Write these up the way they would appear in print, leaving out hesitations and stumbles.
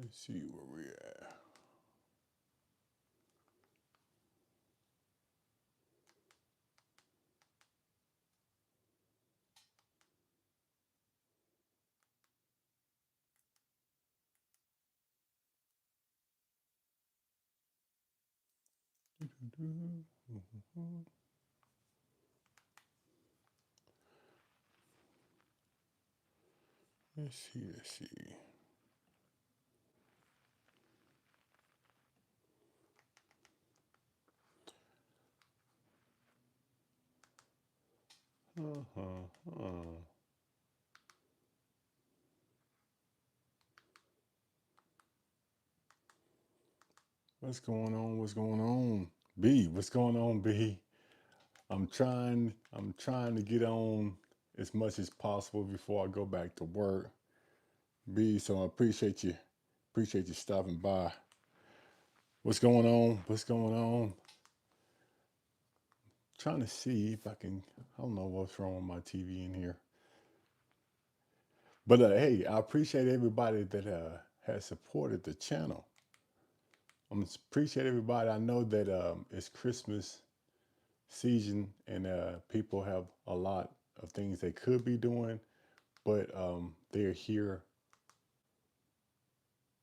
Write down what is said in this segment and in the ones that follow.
Let's see where we at. Let's see, let's see. What's going on? What's going on? B, what's going on, B? I'm trying to get on as much as possible before I go back to work. B, so I appreciate you stopping by. What's going on? What's going on? Trying to see if I can. I don't know what's wrong with my TV in here. But hey, I appreciate everybody that has supported the channel. Appreciate everybody. I know that it's Christmas season and people have a lot of things they could be doing, but they're here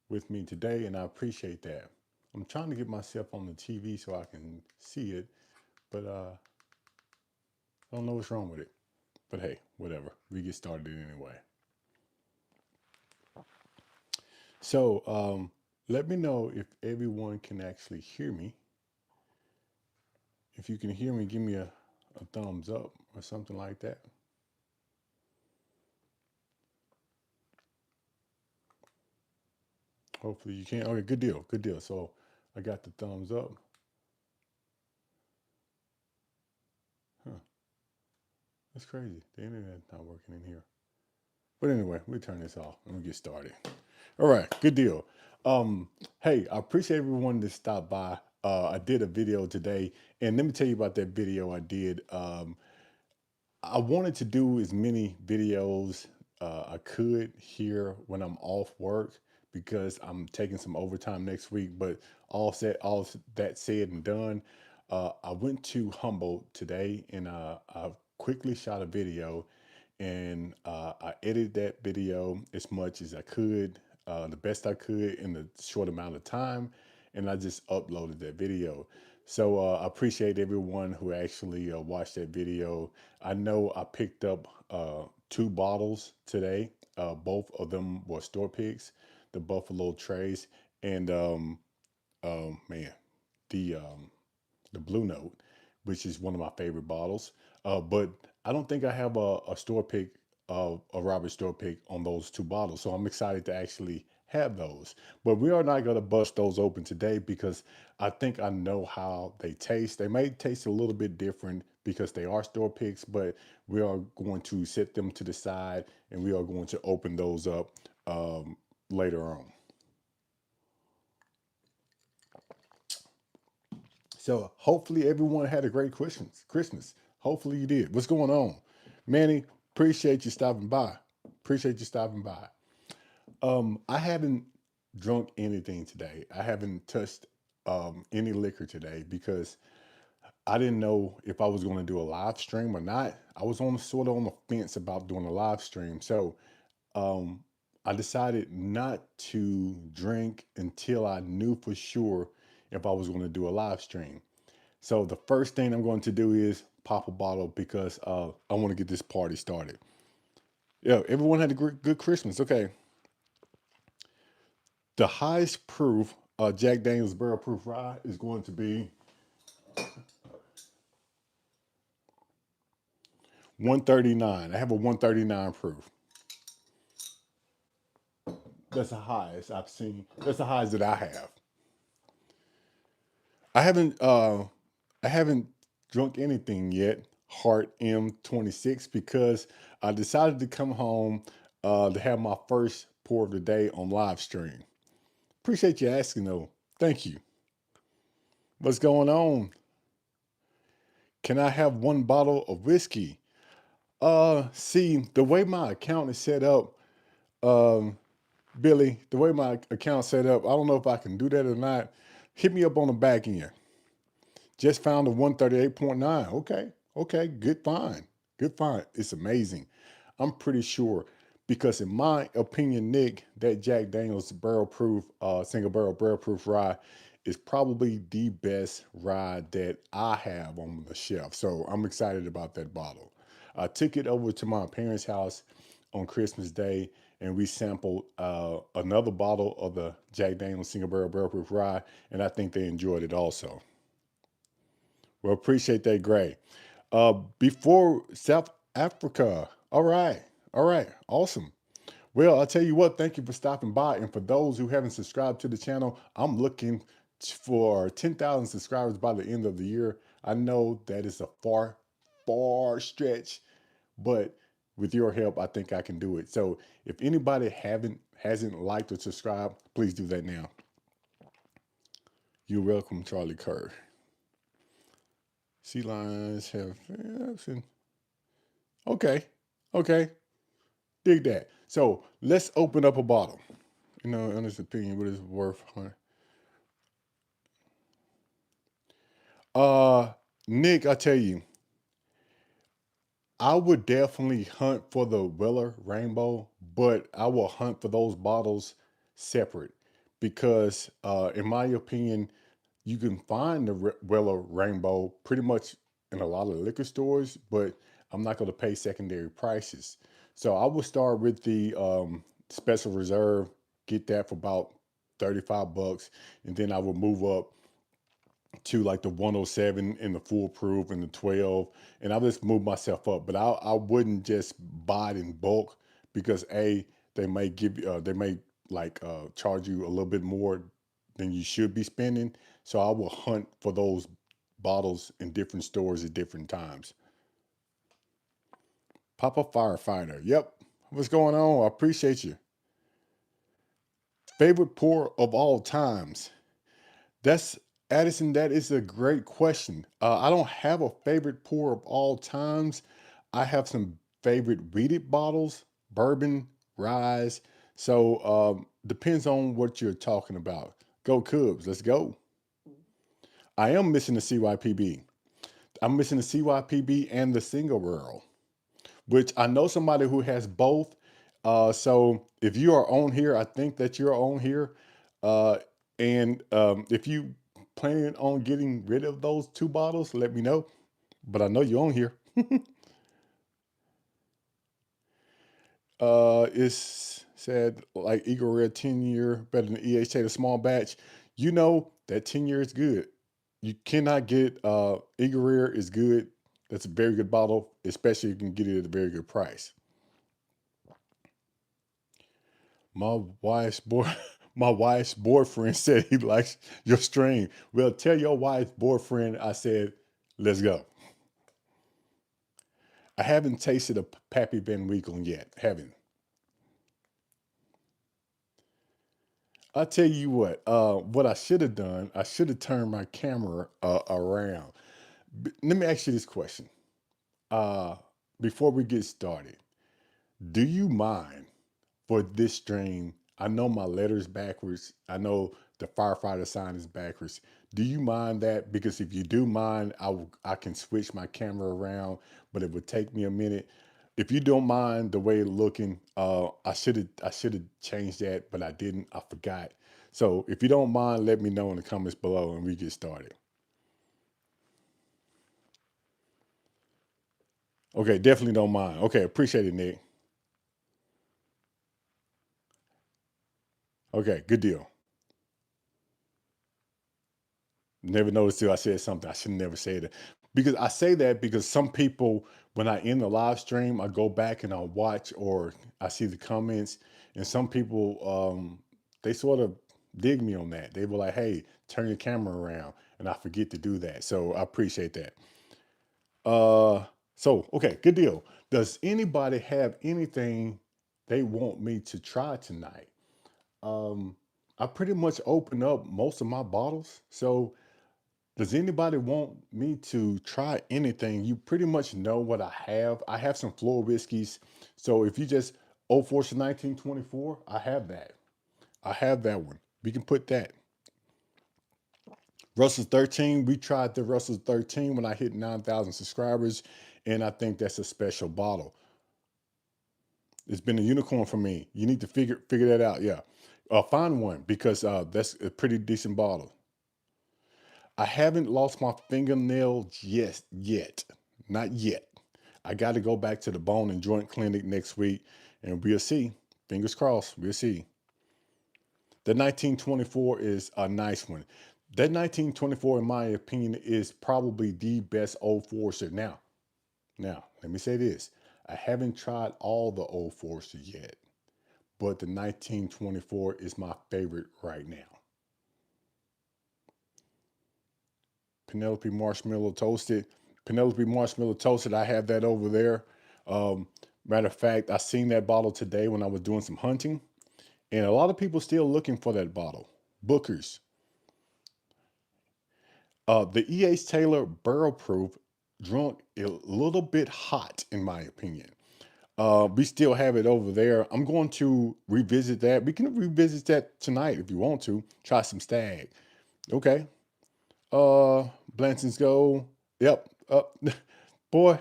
with me today, and I appreciate that. I'm trying to get myself on the TV so I can see it, but I don't know what's wrong with it. But hey, whatever. We get started anyway. So let me know if everyone can actually hear me. If you can hear me, give me a thumbs up or something like that. Hopefully you can. Okay, good deal. Good deal. So I got the thumbs up. Huh. That's crazy. The internet's not working in here. But anyway, we turn this off and we get started. All right, good deal. Hey, I appreciate everyone that stopped by. I did a video today, and let me tell you about that video I did. I wanted to do as many videos I could here when I'm off work because I'm taking some overtime next week. But all that said and done, I went to Humboldt today and I quickly shot a video and I edited that video as much as I could, the best I could in the short amount of time, and I just uploaded that video. So I appreciate everyone who actually watched that video. I know I picked up two bottles today. Both of them were store picks, the Buffalo Trace, and man, the um, the Blue Note, which is one of my favorite bottles. But I don't think I have a store pick, a Robert store pick on those two bottles. So I'm excited to actually have those. But we are not going to bust those open today because I think I know how they taste. They may taste a little bit different because they are store picks, but we are going to set them to the side and we are going to open those up later on. So hopefully everyone had a great Christmas. Christmas. Hopefully you did. What's going on, Manny? Appreciate you stopping by. Appreciate you stopping by. I haven't drunk anything today. I haven't touched any liquor today because I didn't know if I was going to do a live stream or not. I was on sort of on the fence about doing a live stream, so um, I decided not to drink until I knew for sure if I was going to do a live stream. So the first thing I'm going to do is pop a bottle because I want to get this party started. Yeah, everyone had a good Christmas. Okay, the highest proof Jack Daniel's Barrel Proof Rye is going to be 139. I have a 139 proof. That's the highest I've seen. That's the highest that I have. I haven't I haven't drunk anything yet. Heart M26 because I decided to come home to have my first pour of the day on live stream. Appreciate you asking though. Thank you. What's going on? Can I have one bottle of whiskey? See, the way my account is set up, um, Billy, the way my account set up, I don't know if I can do that or not. Hit me up on the back end. Just found a 138.9. Okay. Okay. Good find. Good find. It's amazing. I'm pretty sure because in my opinion, Nick, that Jack Daniels barrel proof, single barrel proof rye is probably the best rye that I have on the shelf. So I'm excited about that bottle. I took it over to my parents' house on Christmas Day and we sampled another bottle of the Jack Daniels single barrel proof rye, and I think they enjoyed it also. Well, appreciate that, Gray. Before South Africa. All right. All right. Awesome. Well, I'll tell you what, thank you for stopping by. And for those who haven't subscribed to the channel, I'm looking for 10,000 subscribers by the end of the year. I know that is a far, far stretch, but with your help, I think I can do it. So if anybody hasn't liked or subscribed, please do that now. You're welcome, Charlie Kerr. Sea lions have, okay, okay, dig that. So let's open up a bottle. In his opinion, what is worth? Uh, Nick, I tell you, I would definitely hunt for the Weller Rainbow, but I will hunt for those bottles separate because, in my opinion, you can find the Weller Rainbow pretty much in a lot of liquor stores, but I'm not going to pay secondary prices. So I will start with the Special Reserve, get that for about 35 bucks, and then I will move up to like the 107 and the foolproof and the 12, and I'll just move myself up. But I wouldn't just buy it in bulk because they may give you they may charge you a little bit more than you should be spending. So I will hunt for those bottles in different stores at different times. Papa Firefighter. Yep. What's going on? I appreciate you. Favorite pour of all times. That's Addison. That is a great question. I don't have a favorite pour of all times. I have some favorite weeded bottles, bourbon, rye. So depends on what you're talking about. Go Cubs. Let's go. I am missing the CYPB. I'm missing the CYPB and the single barrel, which I know somebody who has both. So if you are on here, I think that you're on here. Uh, and if you planning on getting rid of those two bottles, let me know. But I know you're on here. It's said like Eagle Rare 10-year better than EHA the small batch. You know that 10-year is good. You cannot get Eagle Rare is good. That's a very good bottle, especially if you can get it at a very good price. My wife's boy, my wife's boyfriend said he likes your strain. Well, tell your wife's boyfriend I said, let's go. I haven't tasted a Pappy Van Winkle yet. Haven't. I tell you what I should have done, I should have turned my camera around. Let me ask you this question. Uh, Before we get started, do you mind for this stream? I know my letter's backwards. I know the firefighter sign is backwards. Do you mind that? Because if you do mind, I can switch my camera around, but it would take me a minute. If you don't mind the way it's looking, I should have changed that, but I didn't. I forgot. So if you don't mind, let me know in the comments below and we get started. Okay, definitely don't mind. Okay, appreciate it, Nick. Okay, good deal. Never noticed till I said something. I should never say that. Because I say that because some people, when I end the live stream, I go back and I watch or I see the comments, and some people they sort of dig me on that. They were like, hey, turn your camera around, and I forget to do that. So I appreciate that. Uh so okay, good deal. Does anybody have anything they want me to try tonight? Um I pretty much open up most of my bottles. So does anybody want me to try anything? You pretty much know what I have. I have some floor whiskeys. So if you just Old Fortune 1924, I have that. I have that one. We can put that. Russell's 13. We tried the Russell's 13 when I hit 9,000 subscribers, and I think that's a special bottle. It's been a unicorn for me. You need to figure that out. Yeah, find one because that's a pretty decent bottle. I haven't lost my fingernail yet, not yet. I got to go back to the bone and joint clinic next week, and we'll see. Fingers crossed. We'll see. The 1924 is a nice one. That 1924, in my opinion, is probably the best Old Forester. Now, let me say this. I haven't tried all the Old Forester yet, but the 1924 is my favorite right now. Penelope Marshmallow Toasted. Penelope Marshmallow Toasted, I have that over there. Matter of fact, I seen that bottle today when I was doing some hunting, and a lot of people still looking for that bottle. Bookers. The E.H. Taylor Barrel Proof drunk a little bit hot, in my opinion. We still have it over there. I'm going to revisit that. We can revisit that tonight if you want to. Try some Stagg. Okay. Blanton's Gold. Yep. Boy,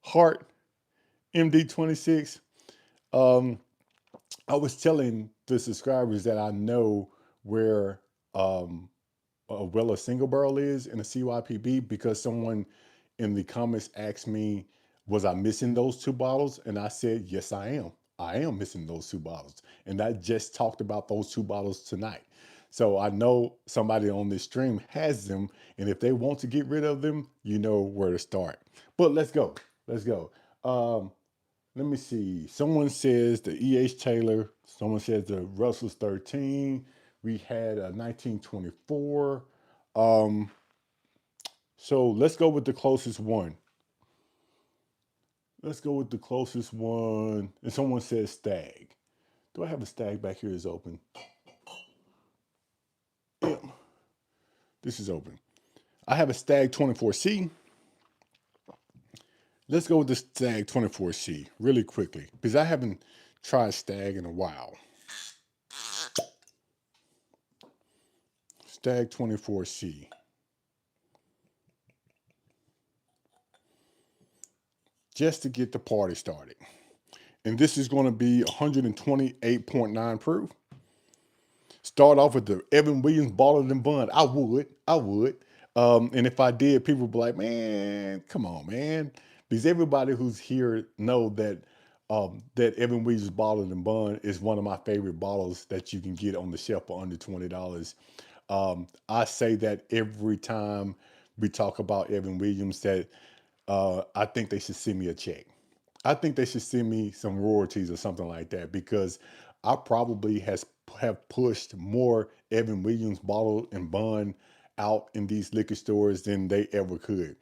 Heart MD26. Um, I was telling the subscribers that I know where a single barrel is in a CYPB because someone in the comments asked me, was I missing those two bottles? And I said, yes, I am. I am missing those two bottles. And I just talked about those two bottles tonight. So I know somebody on this stream has them. And if they want to get rid of them, you know where to start. But let's go. Let's go. Let me see. Someone says the E.H. Taylor. Someone says the Russell's 13. We had a 1924. So let's go with the closest one. Let's go with the closest one. And someone says Stagg. Do I have a Stagg back here is open? Yeah, this is open. I have a Stagg 24C. Let's go with the Stagg 24C really quickly because I haven't tried Stagg in a while. Stagg 24C. Just to get the party started. And this is going to be 128.9 proof. Start off with the Evan Williams Bottled and Bond. I would. And if I did, people would be like, man, come on, man. Because everybody who's here know that that Evan Williams Bottled and Bond is one of my favorite bottles that you can get on the shelf for under $20. I say that every time we talk about Evan Williams that I think they should send me a check. I think they should send me some royalties or something like that because I probably have pushed more Evan Williams Bottle and Bond out in these liquor stores than they ever could.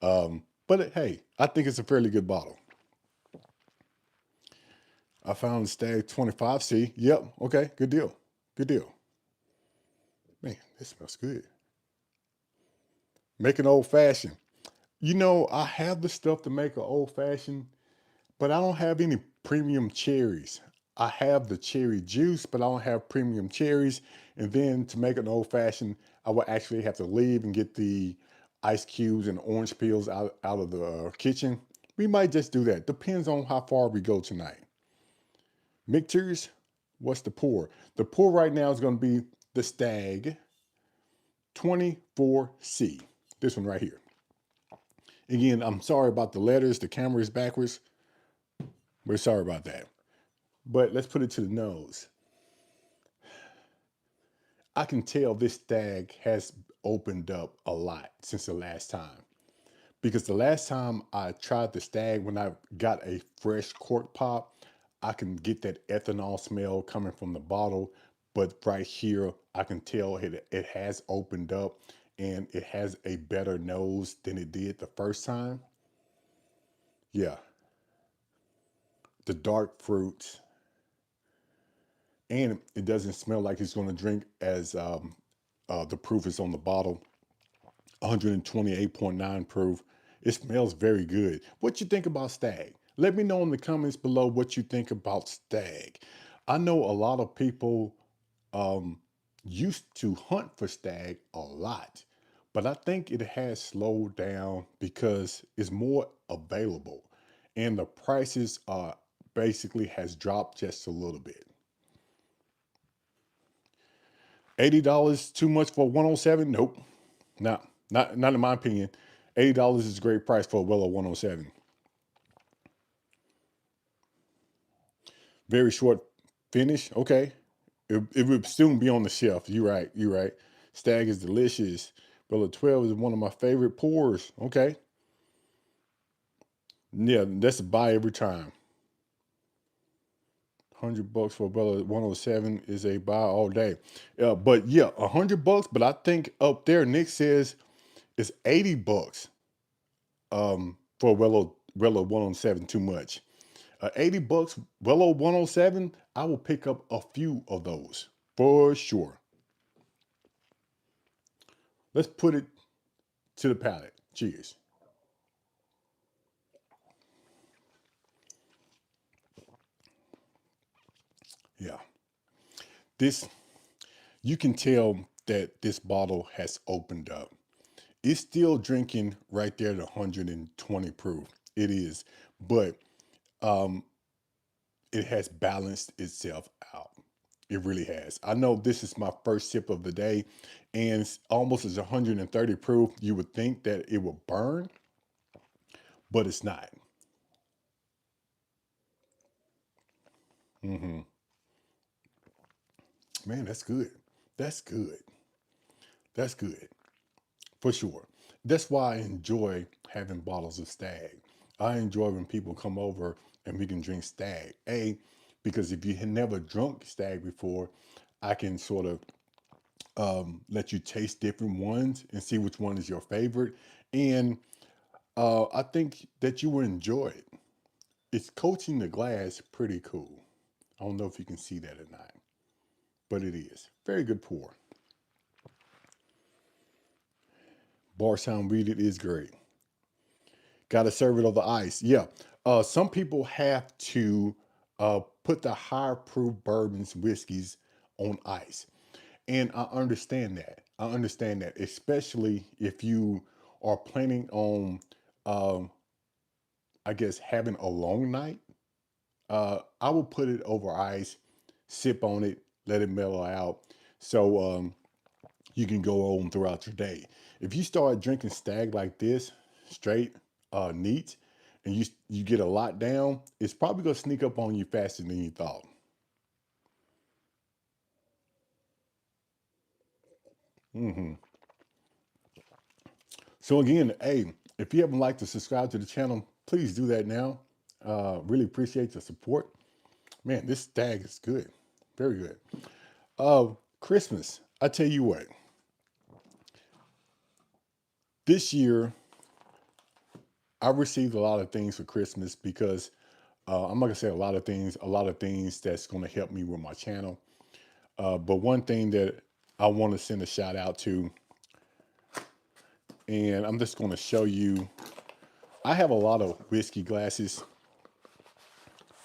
But hey, I think it's a fairly good bottle. I found the Stagg 25C. Yep. Okay. Good deal. Good deal. Man, this smells good. Make an old fashioned. You know, I have the stuff to make an old fashioned, but I don't have any premium cherries. I have the cherry juice, but I don't have premium cherries. And then to make an old fashioned, I would actually have to leave and get the ice cubes and orange peels out of the kitchen. We might just do that. Depends on how far we go tonight. Mixers, what's the pour? The pour right now is going to be the Stagg 24C. This one right here. Again, I'm sorry about the letters. The camera is backwards. We're sorry about that. But let's put it to the nose. I can tell this Stagg has opened up a lot since the last time. Because the last time I tried the Stagg, when I got a fresh cork pop, I can get that ethanol smell coming from the bottle. But right here, I can tell it has opened up and it has a better nose than it did the first time. Yeah. The dark fruits. And it doesn't smell like it's going to drink as the proof is on the bottle. 128.9 proof. It smells very good. What you think about Stagg? Let me know in the comments below what you think about Stagg. I know a lot of people used to hunt for stag a lot, but I think it has slowed down because it's more available and the prices are basically has dropped just a little bit. $80 too much for 107? Nope. Not in my opinion. $80 is a great price for a Willow 107. Very short finish. Okay. It would soon be on the shelf. You're right. You're right. Stagg is delicious. Willow 12 is one of my favorite pours. Okay. Yeah, that's a buy every time. $100 for a Bella 107 is a buy all day. But yeah, $100. But I think up there, Nick says it's $80 for a Willow 107 too much. $80 Willow 107, I will pick up a few of those for sure. Let's put it to the palate. Cheers. Yeah. This, you can tell that this bottle has opened up. It's still drinking right there at 120 proof. It is, but um, it has balanced itself out. It really has. I know this is my first sip of the day, and it's almost as 130 proof. You would think that it would burn, but it's not. Hmm. Man, that's good. That's good. That's good for sure. That's why I enjoy having bottles of Stag. I enjoy when people come over and we can drink Stag. Because if you had never drunk Stag before, I can sort of let you taste different ones and see which one is your favorite. And I think that you will enjoy it. It's coating the glass pretty cool. I don't know if you can see that or not, but it is. Very good pour. Bar sound read it is great. Got to serve it over ice. Yeah. Some people have to put the higher proof bourbons, whiskeys on ice. And I understand that. I understand that, especially if you are planning on, um, I guess, having a long night. I will put it over ice, sip on it, let it mellow out. So you can go on throughout your day. If you start drinking Stag like this, straight, neat, and you get a lot down, it's probably gonna sneak up on you faster than you thought. Hmm. So again, hey, if you haven't liked or subscribed to the channel, please do that now. Really appreciate the support. Man, this Stag is good, very good. Christmas. I tell you what, this year I received a lot of things for Christmas because I'm not gonna say a lot of things that's gonna help me with my channel. But one thing that I want to send a shout out to, and I'm just gonna show you, I have a lot of whiskey glasses,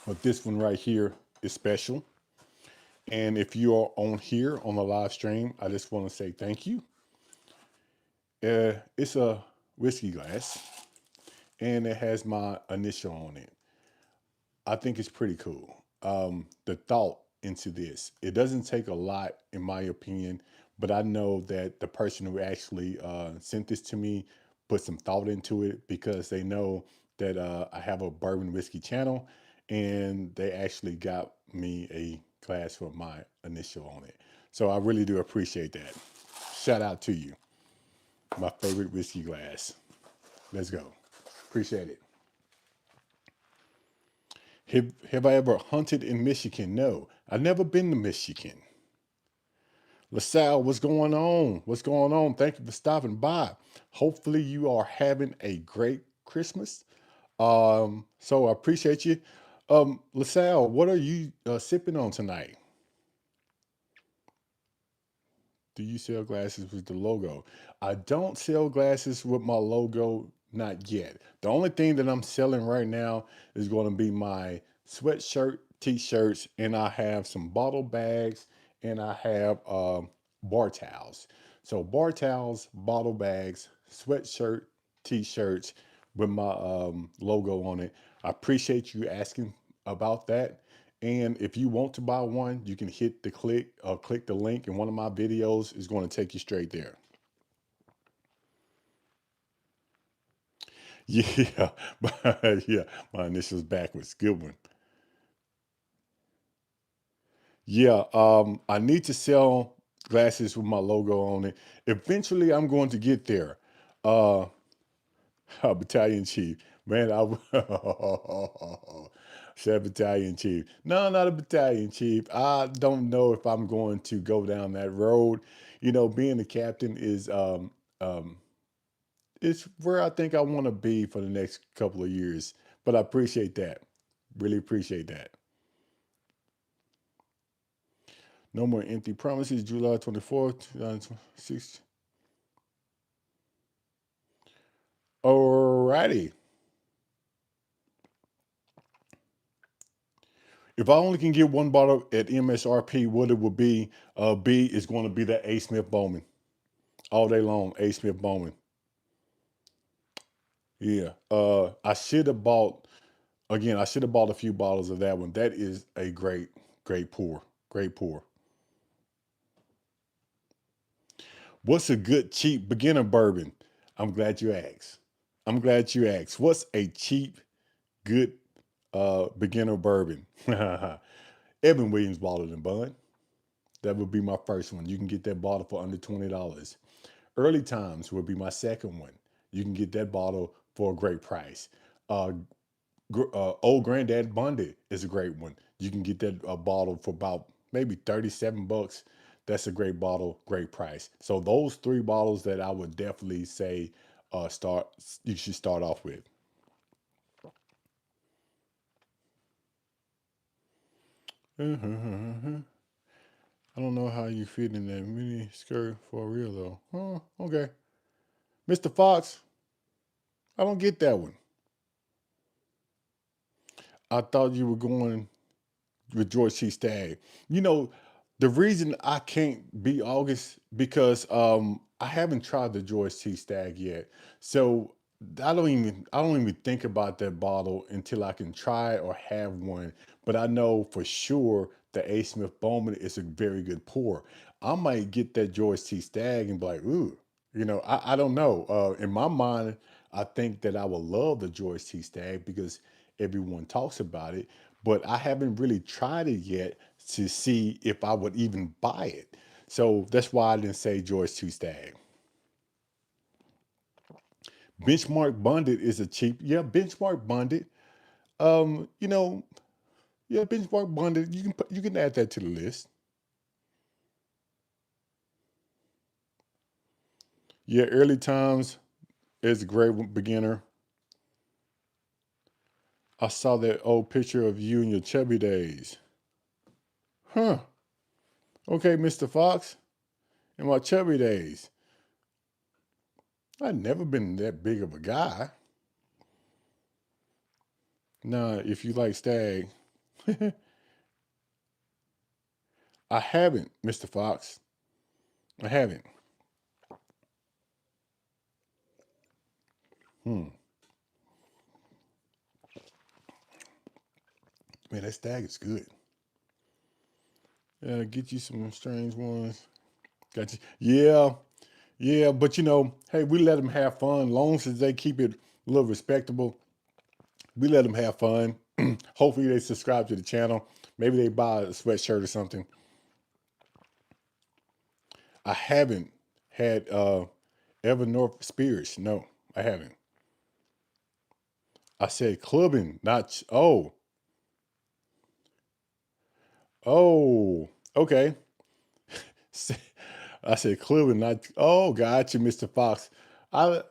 but this one right here is special. And if you are on here on the live stream, I just want to say thank you. It's a whiskey glass, and it has my initial on it. I think it's pretty cool. The thought into this. It doesn't take a lot, in my opinion, but I know that the person who actually sent this to me put some thought into it because they know that I have a bourbon whiskey channel, and they actually got me a glass with my initial on it. So I really do appreciate that. Shout out to you. My favorite whiskey glass. Let's go. Appreciate it. Have I ever hunted in Michigan? No, I've never been to Michigan. LaSalle, what's going on? What's going on? Thank you for stopping by. Hopefully you are having a great Christmas. So I appreciate you. LaSalle, what are you sipping on tonight? Do you sell glasses with the logo? I don't sell glasses with my logo, not yet. The only thing that I'm selling right now is going to be my sweatshirt, t-shirts, and I have some bottle bags and I have bar towels. So bar towels, bottle bags, sweatshirt, t-shirts with my logo on it. I appreciate you asking about that. And if you want to buy one, you can hit the click the link in one of my videos. Is going to take you straight there. Yeah, yeah, my initials backwards. Good one. Yeah, I need to sell glasses with my logo on it. Eventually, I'm going to get there. Uh, Battalion chief, man, said battalion chief. No, not a battalion chief. I don't know if I'm going to go down that road. You know, being a captain um, it's where I think I want to be for the next couple of years. But I appreciate that. Really appreciate that. No more empty promises. July 24th, 2026. Alrighty. If I only can get one bottle at MSRP, what it would be is going to be that A. Smith Bowman all day long. A. Smith Bowman. Yeah. I should have bought again. I should have bought a few bottles of that one. That is a great pour. Great pour. What's a good cheap beginner bourbon? I'm glad you asked. I'm glad you asked. What's a cheap good beginner bourbon? Evan Williams Bottled and Bond. That would be my first one. You can get that bottle for under $20. Early Times would be my second one. You can get that bottle for a great price. Uh, Old Granddad Bundy is a great one. You can get that bottle for about maybe 37 bucks. That's a great bottle, great price. So those three bottles that I would definitely say start you should start off with. I don't know how you fit in that mini skirt for real though. Oh, okay. Mr. Fox, I don't get that one. I thought you were going with George C. Stagg. You know, the reason I can't be August because I haven't tried the George C. Stagg yet. So I don't even think about that bottle until I can try it or have one. But I know for sure the A. Smith Bowman is a very good pour. I might get that George C. Stagg and be like, ooh, I don't know. In my mind, I think that I would love the George T. Stagg because everyone talks about it, but I haven't really tried it yet to see if I would even buy it. So that's why I didn't say George T. Stagg. Benchmark Bonded is a cheap, yeah, Benchmark Bonded. You know, yeah, Benchmark Bonded. You can add that to the list. Yeah, Early Times is a great beginner. I saw that old picture of you in your chubby days. Huh. Okay, Mr. Fox. In my chubby days, I'd never been that big of a guy. Now, if you like Stag, I haven't, Mr. Fox. I haven't. Hmm. Man, that Stag is good. Get you some strange ones. Got you. Yeah, yeah, but hey, we let them have fun. Long as they keep it a little respectable, we let them have fun. Hopefully, they subscribe to the channel. Maybe they buy a sweatshirt or something. I haven't had Evernorth Spirits. No, I haven't. I said clubbing, not oh, okay. I said clubbing, not gotcha, Mr. Fox. I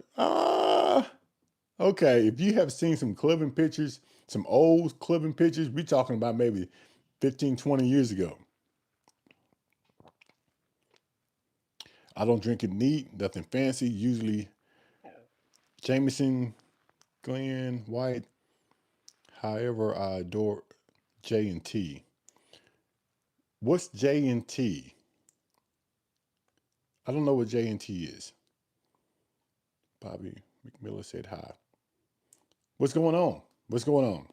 okay. If you have seen some clubbing pictures, some old clubbing pictures, we talking about maybe 15, 20 years ago. I don't drink it neat, nothing fancy. Usually Jameson, Glen, White. However, I adore J and T. What's J and T? I don't know what J and T is. Bobby McMillan said hi. What's going on? What's going on?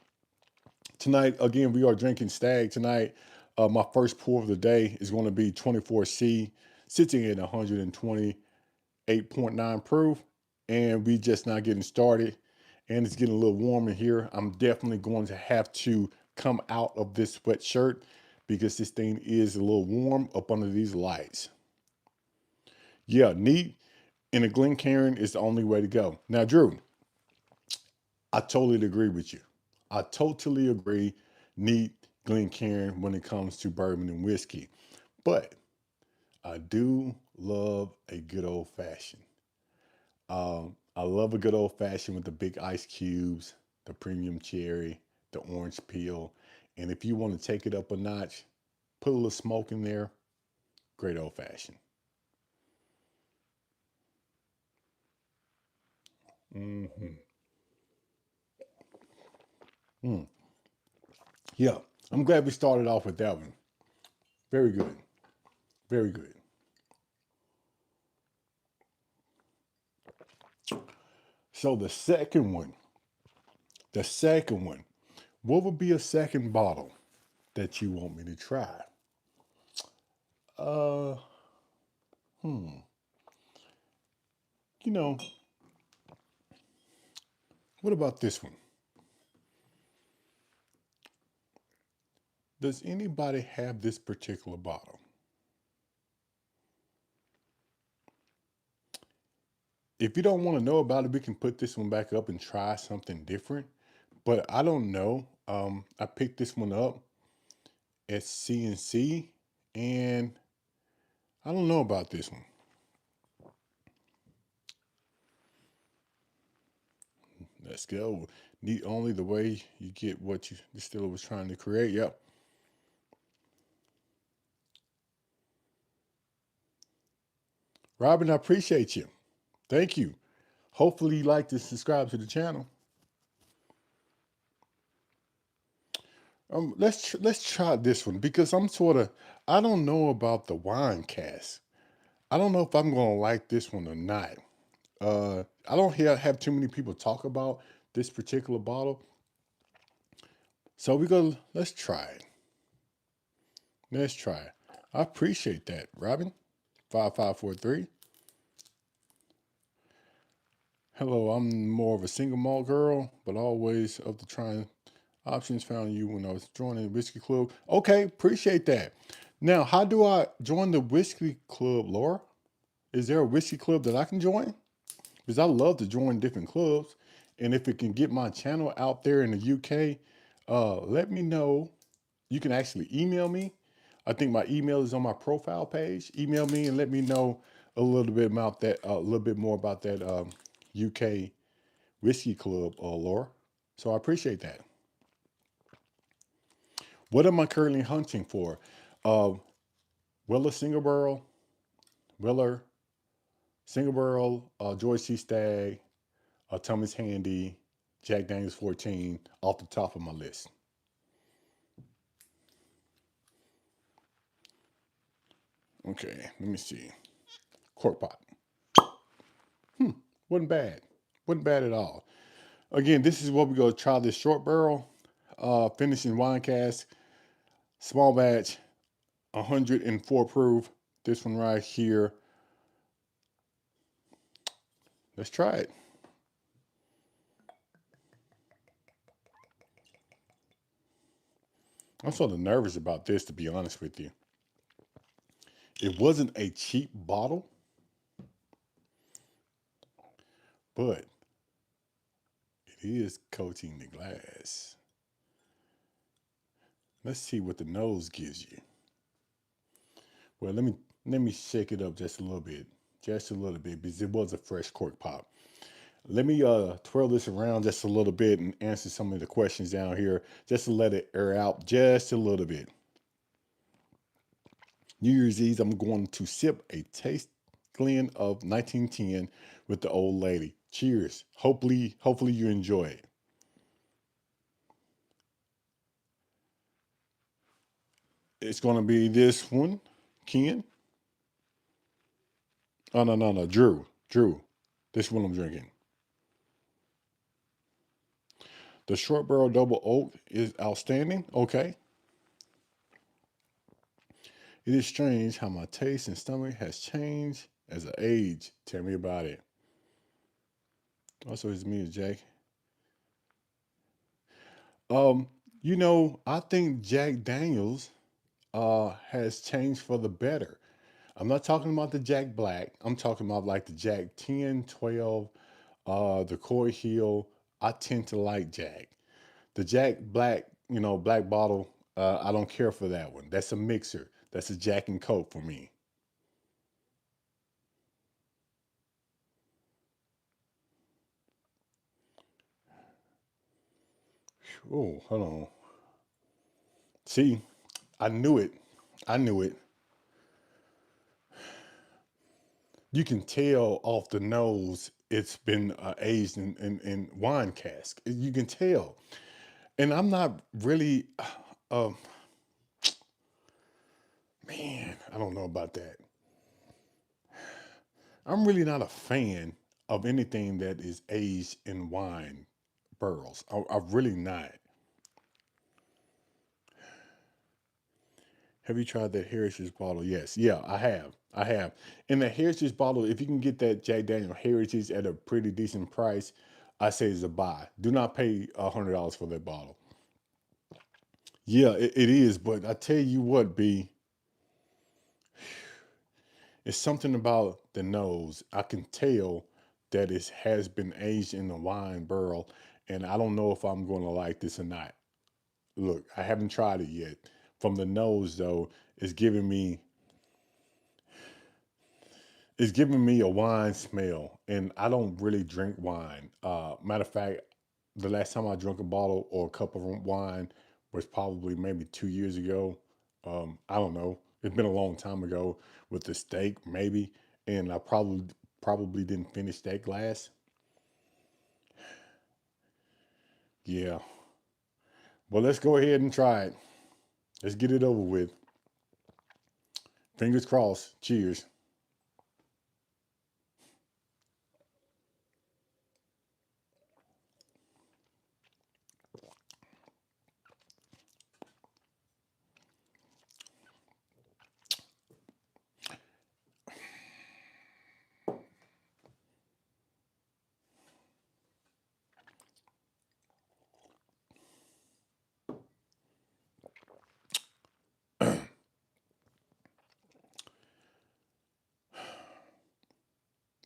Tonight, again, we are drinking Stagg tonight. My first pour of the day is going to be 24C, sitting at 128.9 proof. And we just not getting started. And it's getting a little warm in here. I'm definitely going to have to come out of this sweatshirt because this thing is a little warm up under these lights. Yeah, neat in a Glencairn is the only way to go. Now, Drew, I totally agree with you. I totally agree. Neat Glencairn when it comes to bourbon and whiskey. But I do love a good old fashioned. I love a good old fashioned with the big ice cubes, the premium cherry, the orange peel. And if you want to take it up a notch, put a little smoke in there. Great old fashioned. Mm-hmm. Mm. Yeah, I'm glad we started off with that one. Very good. Very good. So the second one, what would be a second bottle that you want me to try? Uh, hmm. You know, what about this one? Does anybody have this particular bottle? If you don't want to know about it, we can put this one back up and try something different. But I don't know. I picked this one up at CNC, and I don't know about this one. Let's go. Need only the way you get what you the distiller was trying to create. Yep. Robin, I appreciate you. Thank you. Hopefully you like to subscribe to the channel. Let's try this one because I don't know about the wine cask. I don't know if I'm gonna like this one or not. I don't have too many people talk about this particular bottle, so let's try it. Let's try it. I appreciate that, Robin. 5543. Hello, I'm more of a single malt girl, but always of the trying options found you when I was joining the whiskey club. Okay, appreciate that. Now, how do I join the whiskey club, Laura? Is there a whiskey club that I can join? Because I love to join different clubs. And if it can get my channel out there in the UK, let me know. You can actually email me. I think my email is on my profile page. Email me and let me know a little bit about that, a little bit more about that UK whiskey club, Laura. So I appreciate that. What am I currently hunting for? Uh, Weller Single Barrel, Weller Single Barrel, George C. Stagg, Thomas Handy, Jack Daniels 14 off the top of my list. Okay, let me see. Cork pot. Wasn't bad. Wasn't bad at all. Again, this is what we're going to try this short barrel, finishing wine cask, small batch, 104 proof. This one right here. Let's try it. I'm sort of nervous about this, to be honest with you. It wasn't a cheap bottle, but it is coating the glass. Let's see what the nose gives you. Well, let me shake it up just a little bit, because it was a fresh cork pop. Let me twirl this around just a little bit and answer some of the questions down here, just to let it air out just a little bit. New Year's Eve, I'm going to sip a taste Glen of 1910 with the old lady. Cheers. Hopefully you enjoy it. It's going to be this one, Ken. Oh, no, no, no. Drew. Drew. This one I'm drinking. The short barrel double oak is outstanding. Okay. It is strange how my taste and stomach has changed as I age. Tell me about it. Also, it's me and Jack. Um, I think Jack Daniels has changed for the better. I'm not talking about the Jack Black. I'm talking about like the Jack 10, 12, the Coy Hill. I tend to like Jack. The Jack Black, black bottle, I don't care for that one. That's a mixer. That's a Jack and Coke for me. Oh, hold on. See, I knew it. I knew it. You can tell off the nose it's been aged in wine cask. You can tell. And I'm not really, uh, man, I don't know about that. I'm really not a fan of anything that is aged in wine barrels. I'm really not. Have you tried that Heritage bottle? Yes. Yeah, I have. I have. In the Heritage bottle, if you can get that Jack Daniel Heritage at a pretty decent price, I say it's a buy. Do not pay $100 for that bottle. Yeah, it is. But I tell you what, B, it's something about the nose. I can tell that it has been aged in a wine barrel, and I don't know if I'm going to like this or not. Look, I haven't tried it yet. From the nose, though, it's giving me it's giving me a wine smell, and I don't really drink wine. Matter of fact, the last time I drank a bottle or a cup of wine was probably maybe 2 years ago. I don't know. It's been a long time ago with the steak, maybe, and I probably didn't finish that glass. Yeah. Well, let's go ahead and try it. Let's get it over with. Fingers crossed. Cheers.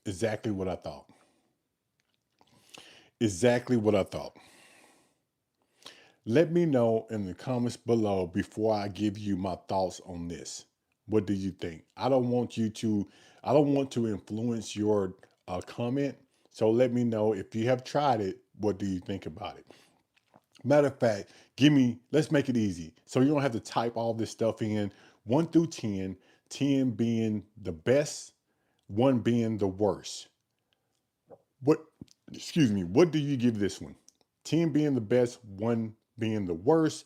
Exactly what I thought. Exactly what I thought. Let me know in the comments below before I give you my thoughts on this. What do you think? I don't want to influence your comment. So let me know if you have tried it, what do you think about it? Matter of fact, let's make it easy. So you don't have to type all this stuff in 1 through 10, 10 being the best, 1 being the worst. What, excuse me, what do you give this one? 10 being the best, 1 being the worst.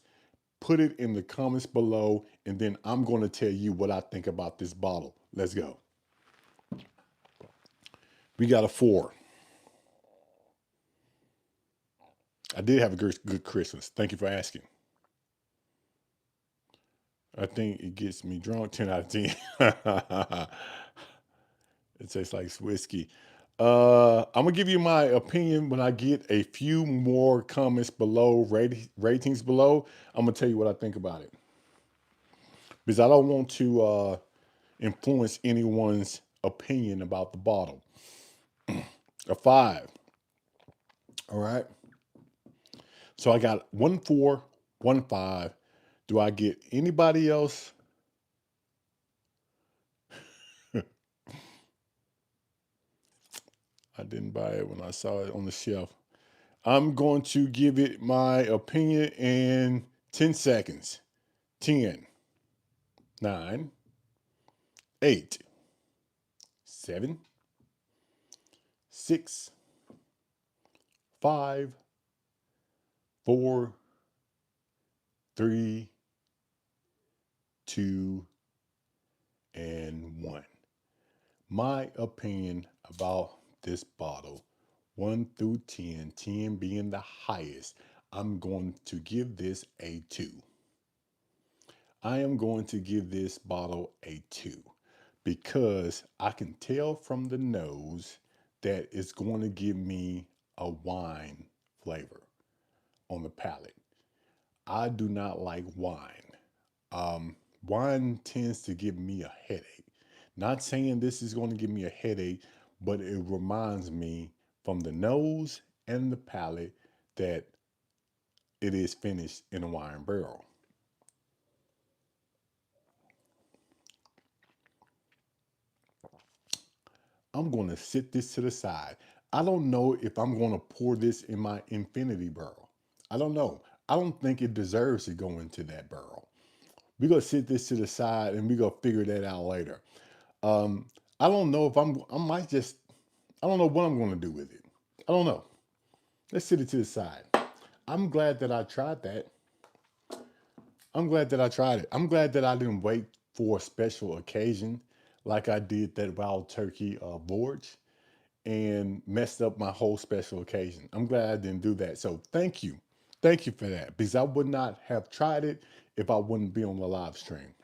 Put it in the comments below, and then I'm going to tell you what I think about this bottle. Let's go. We got a 4. I did have a good Christmas. Thank you for asking. I think it gets me drunk. 10 out of 10. It tastes like whiskey. I'm gonna give you my opinion when I get a few more comments below, ratings below. I'm gonna tell you what I think about it because I don't want to influence anyone's opinion about the bottle. A 5. All right. So I got 1 4, 1 5. Do I get anybody else? I didn't buy it when I saw it on the shelf. I'm going to give it my opinion in 10 seconds. 10, 9, 8, 7, 6, 5, 4, 3, 2, and 1. My opinion about this bottle, 1 through 10, 10 being the highest, I'm going to give this a 2. I am going to give this bottle a 2 because I can tell from the nose that it's going to give me a wine flavor on the palate. I do not like wine. Um, Wine tends to give me a headache. Not saying this is going to give me a headache, but it reminds me from the nose and the palate that it is finished in a wine barrel. I'm going to sit this to the side. I don't know if I'm going to pour this in my infinity barrel. I don't know. I don't think it deserves to go into that barrel. We're going to sit this to the side and we're going to figure that out later. Um, I don't know if I might just, I don't know what I'm going to do with it. I don't know. Let's sit it to the side. I'm glad that I tried that. I'm glad that I tried it. I'm glad that I didn't wait for a special occasion like I did that wild turkey voyage and messed up my whole special occasion. I'm glad I didn't do that. So thank you. Thank you for that because I would not have tried it if I wouldn't be on the live stream.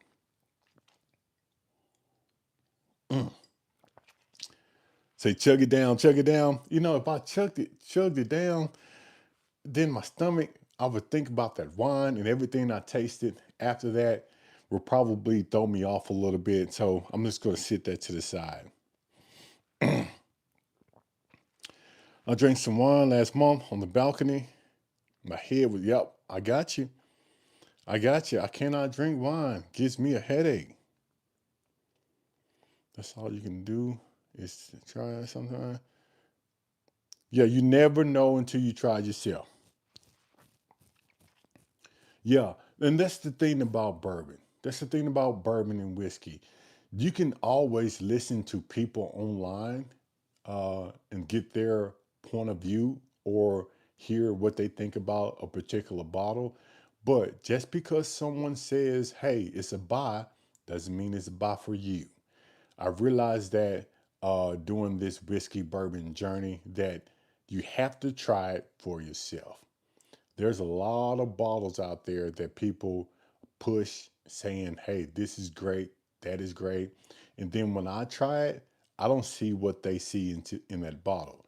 Say chug it down, chug it down. You know, if I chugged it down, then my stomach, I would think about that wine and everything I tasted after that will probably throw me off a little bit. So I'm just going to sit that to the side. I drank some wine last month on the balcony. My head was, yep, I got you. I got you. I cannot drink wine. Gives me a headache. That's all you can do is try it sometime. Yeah, you never know until you try it yourself. Yeah, and that's the thing about bourbon. That's the thing about bourbon and whiskey. You can always listen to people online and get their point of view or hear what they think about a particular bottle. But just because someone says, hey, it's a buy, doesn't mean it's a buy for you. I realized that during this whiskey bourbon journey that you have to try it for yourself. There's a lot of bottles out there that people push saying, hey, this is great, that is great. And then when I try it, I don't see what they see in that bottle.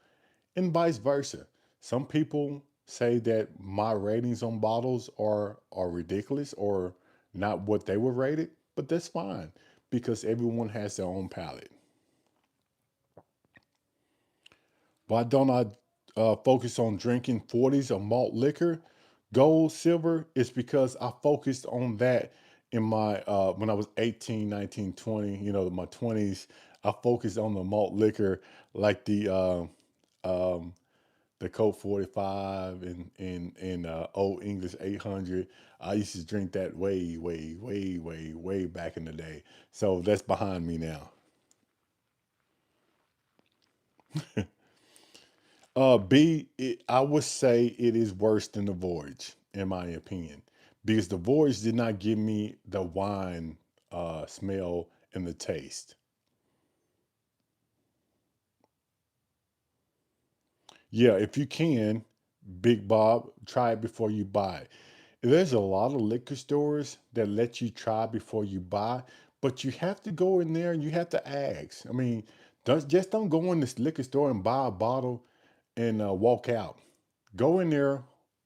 And vice versa. Some people say that my ratings on bottles are ridiculous or not what they were rated, but that's fine because everyone has their own palate. Why don't I focus on drinking 40s or malt liquor? Gold, silver, it's because I focused on that in my, when I was 18, 19, 20. My 20s. I focused on the malt liquor like the Coke 45 and Old English 800. I used to drink that way, way, way, way, way back in the day. So that's behind me now. I would say it is worse than the Voyage, in my opinion, because the Voyage did not give me the wine smell and the taste. Yeah, if you can, Big Bob, try it before you buy it. There's a lot of liquor stores that let you try before you buy, but you have to go in there and you have to ask. I mean, just don't go in this liquor store and buy a bottle and walk out. Go in there,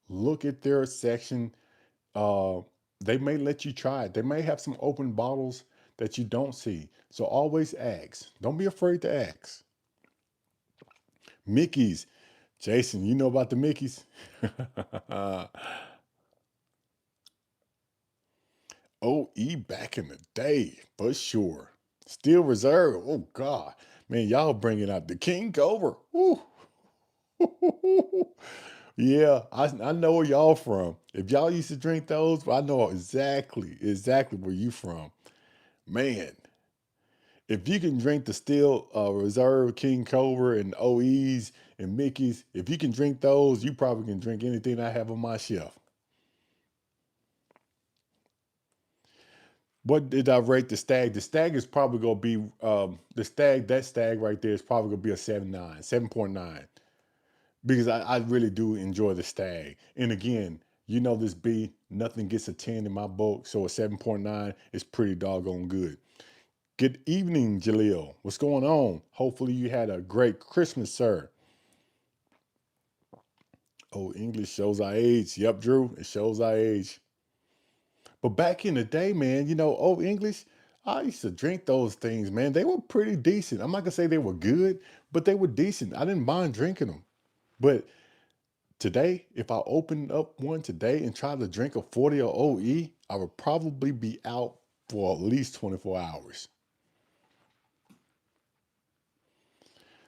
look at their section. Uh, they may let you try it. They may have some open bottles that you don't see. So always ask. Don't be afraid to ask. Mickey's. Jason, you know about the Mickeys? OE back in the day, for sure. Still reserve. Oh, God. Man, y'all bringing out the King Cobra. Woo. Yeah, I know where y'all from. If y'all used to drink those, I know exactly where you from. Man, if you can drink the Steel Reserve, King Cobra, and OEs and Mickey's, if you can drink those, you probably can drink anything I have on my shelf. What did I rate the Stagg? The Stagg is probably gonna be the Stagg. That Stagg right there is probably gonna be a 7.9, 7.9, because I really do enjoy the Stagg. And again, you know this B, nothing gets a 10 in my book, so a 7.9 is pretty doggone good. Good evening, Jaleel. What's going on? Hopefully you had a great Christmas, sir. Oh, English shows our age. Yep, Drew, it shows our age. But back in the day, man, old English, I used to drink those things, man. They were pretty decent. I'm not gonna say they were good, but they were decent. I didn't mind drinking them. But today, if I opened up one today and tried to drink a 40 or OE, I would probably be out for at least 24 hours.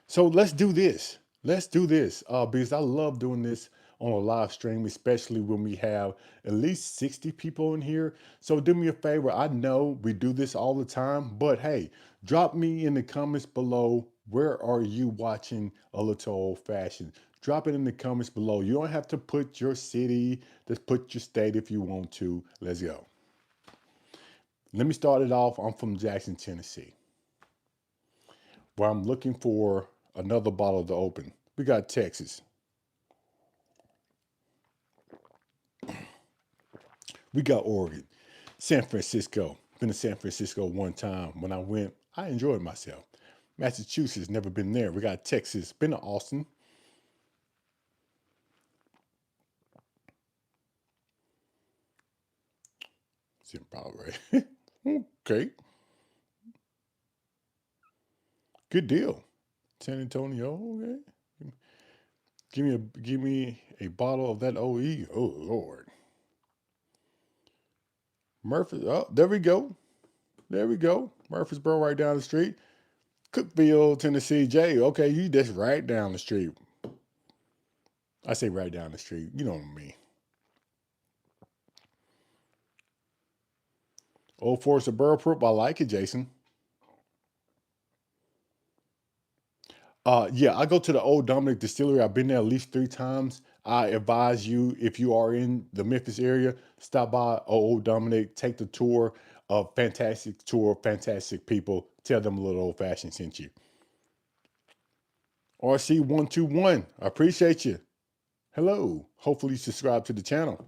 So let's do this. Let's do this because I love doing this on a live stream, especially when we have at least 60 people in here. So do me a favor. I know we do this all the time, but hey, drop me in the comments below. Where are you watching A Little Old Fashioned? Drop it in the comments below. You don't have to put your city, just put your state if you want to. Let's go. Let me start it off. I'm from Jackson, Tennessee, where I'm looking for another bottle to open. We got Texas. We got Oregon. San Francisco. Been to San Francisco one time. When I went, I enjoyed myself. Massachusetts, never been there. We got Texas. Been to Austin. Zimbabwe. Okay. Good deal. San Antonio. Okay. Give me a bottle of that OE. Oh Lord. Murphy. Oh, there we go. There we go. Murfreesboro right down the street. Cookville, Tennessee. Jay. Okay, you just right down the street. I say right down the street. You know what I mean. Old Forester Borough Proof. I like it, Jason. Yeah, I go to the Old Dominic Distillery. I've been there at least 3 times. I advise you, if you are in the Memphis area, stop by Old Dominic, take the tour. Fantastic tour, fantastic people. Tell them a little old fashioned sent you. RC121, I appreciate you. Hello. Hopefully you subscribe to the channel.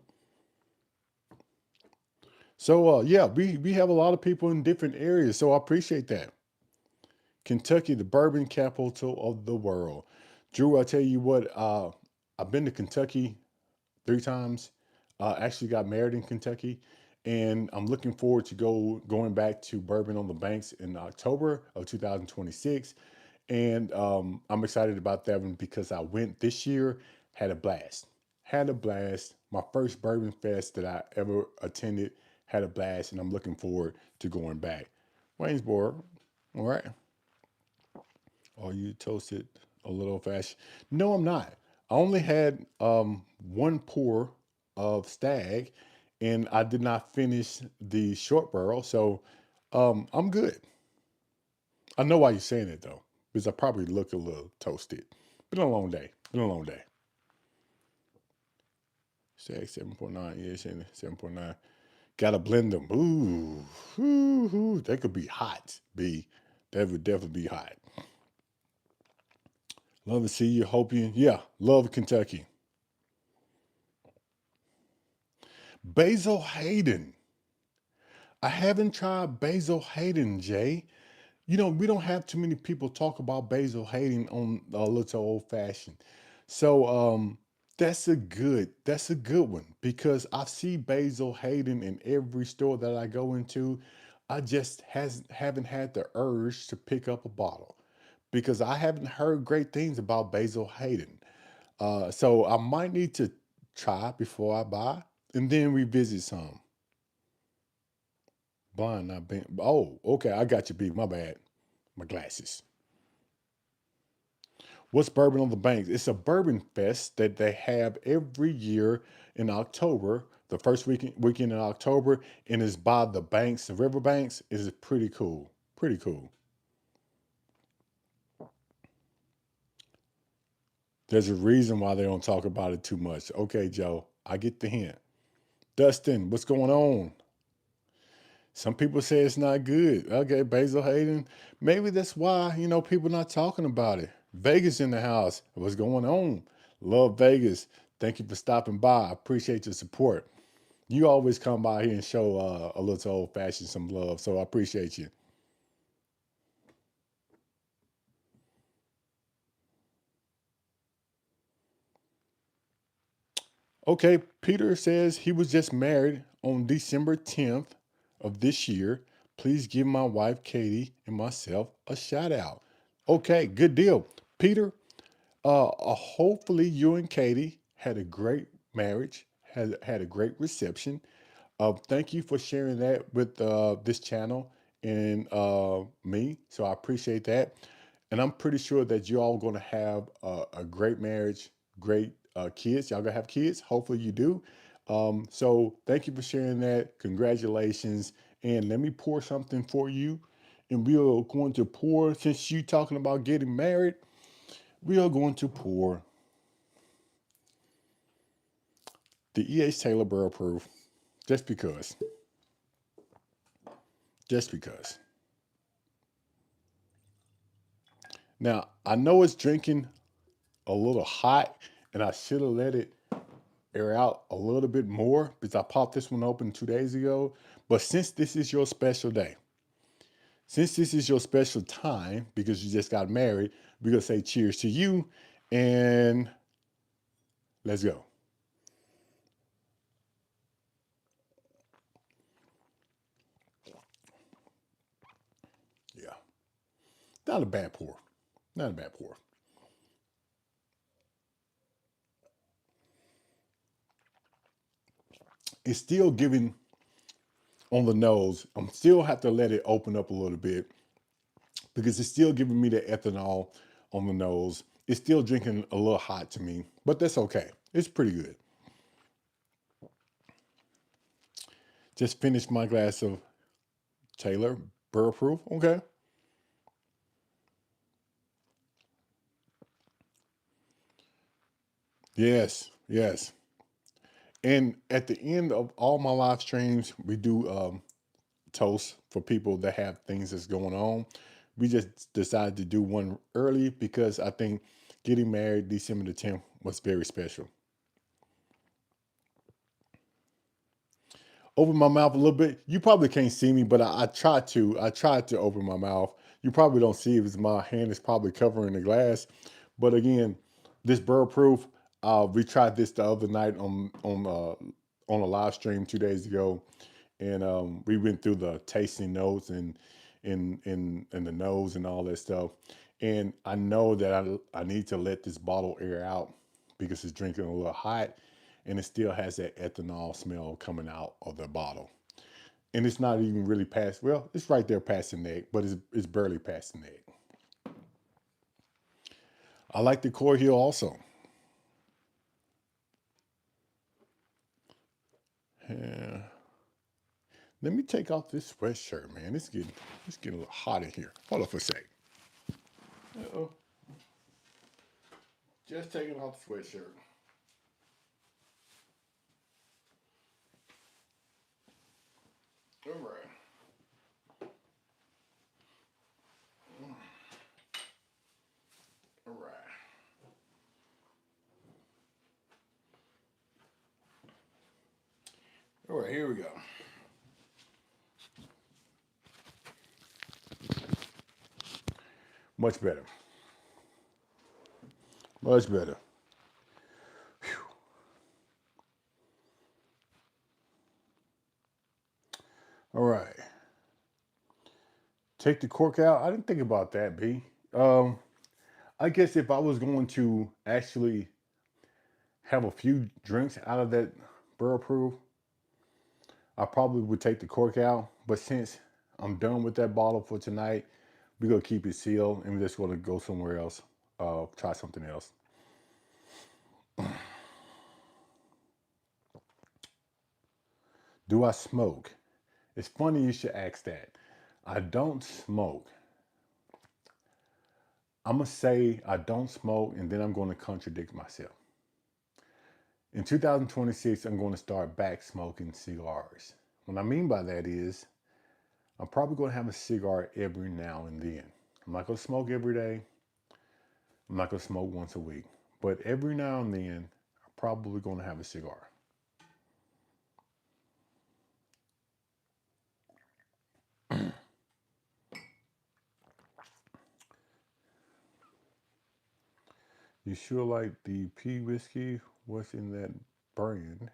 So yeah, we have a lot of people in different areas, so I appreciate that. Kentucky, the bourbon capital of the world. Drew, I tell you what, I've been to Kentucky 3 times. Actually got married in Kentucky, and I'm looking forward to going back to Bourbon on the Banks in October of 2026. And I'm excited about that one because I went this year, had a blast. Had a blast. My first Bourbon Fest that I ever attended, had a blast, and I'm looking forward to going back. Waynesboro, all right. Are you toasted a little fast? No, I'm not. I only had one pour of Stagg, and I did not finish the short barrel, so I'm good. I know why you're saying it though, because I probably look a little toasted. Been a long day. Been a long day. Stagg 7.9, yeah, 7.9. Gotta blend them. Ooh, they could be hot. B, that would definitely be hot. Love to see you. Hope you, yeah, love Kentucky. Basil Hayden. I haven't tried Basil Hayden, Jay. We don't have too many people talk about Basil Hayden on a little old fashioned. So that's a good one because I see Basil Hayden in every store that I go into. I just haven't had the urge to pick up a bottle because I haven't heard great things about Basil Hayden. So I might need to try before I buy and then revisit some. Blind, not been. Oh, okay. I got you beat. My bad. My glasses. What's Bourbon on the Banks? It's a bourbon fest that they have every year in October, the first weekend in October, and it's by the banks, the river banks. Is pretty cool. Pretty cool. There's a reason why they don't talk about it too much. Okay, Joe, I get the hint. Dustin, what's going on? Some people say it's not good. Okay, Basil Hayden. Maybe that's why, people not talking about it. Vegas in the house. What's going on? Love Vegas. Thank you for stopping by. I appreciate your support. You always come by here and show a little old fashioned some love. So I appreciate you. Okay, Peter says he was just married on December 10th of this year. Please give my wife Katie and myself a shout out. Okay, good deal. Peter, hopefully you and Katie had a great marriage, had a great reception. Thank you for sharing that with this channel and me. So I appreciate that. And I'm pretty sure that you're all going to have a great marriage, great kids. Y'all gonna have kids. Hopefully you do. So thank you for sharing that. Congratulations. And let me pour something for you. And we are going to pour, since you talking about getting married, we are going to pour the E.H. Taylor Burrow Proof just because. Just because. Now, I know it's drinking a little hot, and I should have let it air out a little bit more because I popped this one open 2 days ago. But since this is your special day, since this is your special time because you just got married, we're going to say cheers to you and let's go. Yeah. Not a bad pour. Not a bad pour. It's still giving on the nose. I'm still have to let it open up a little bit because it's still giving me the ethanol on the nose. It's still drinking a little hot to me, but that's okay. It's pretty good. Just finished my glass of Taylor Burr Proof. Okay. Yes, yes. And at the end of all my live streams, we do toast for people that have things that's going on. We just decided to do one early because I think getting married December the 10th was very special. Open my mouth a little bit. You probably can't see me, but I tried to. I tried to open my mouth. You probably don't see it because my hand is probably covering the glass. But again, this bird proof. We tried this the other night on a live stream 2 days ago, and we went through the tasting notes and in the nose and all that stuff. And I know that I need to let this bottle air out because it's drinking a little hot, and it still has that ethanol smell coming out of the bottle. And it's not even really past. Well, it's right there past the neck, but it's barely past the neck. I like the core heel also. Yeah. Let me take off this sweatshirt, man. It's getting a little hot in here. Hold on for a sec. Uh-oh. Just taking off the sweatshirt. All right. All right. All right, here we go. Much better. Much better. All right. Take the cork out. I didn't think about that, B. I guess if I was going to actually have a few drinks out of that Burrow Proof, I probably would take the cork out. But since I'm done with that bottle for tonight, we're gonna keep it sealed and we're just gonna go somewhere else. Try something else. Do I smoke? It's funny you should ask that. I don't smoke. I'm gonna say I don't smoke, and then I'm gonna contradict myself. In 2026, I'm going to start back smoking cigars. What I mean by that is I'm probably going to have a cigar every now and then. I'm not going to smoke every day. I'm not going to smoke once a week. But every now and then, I'm probably going to have a cigar. You sure like the P whiskey? What's in that brand?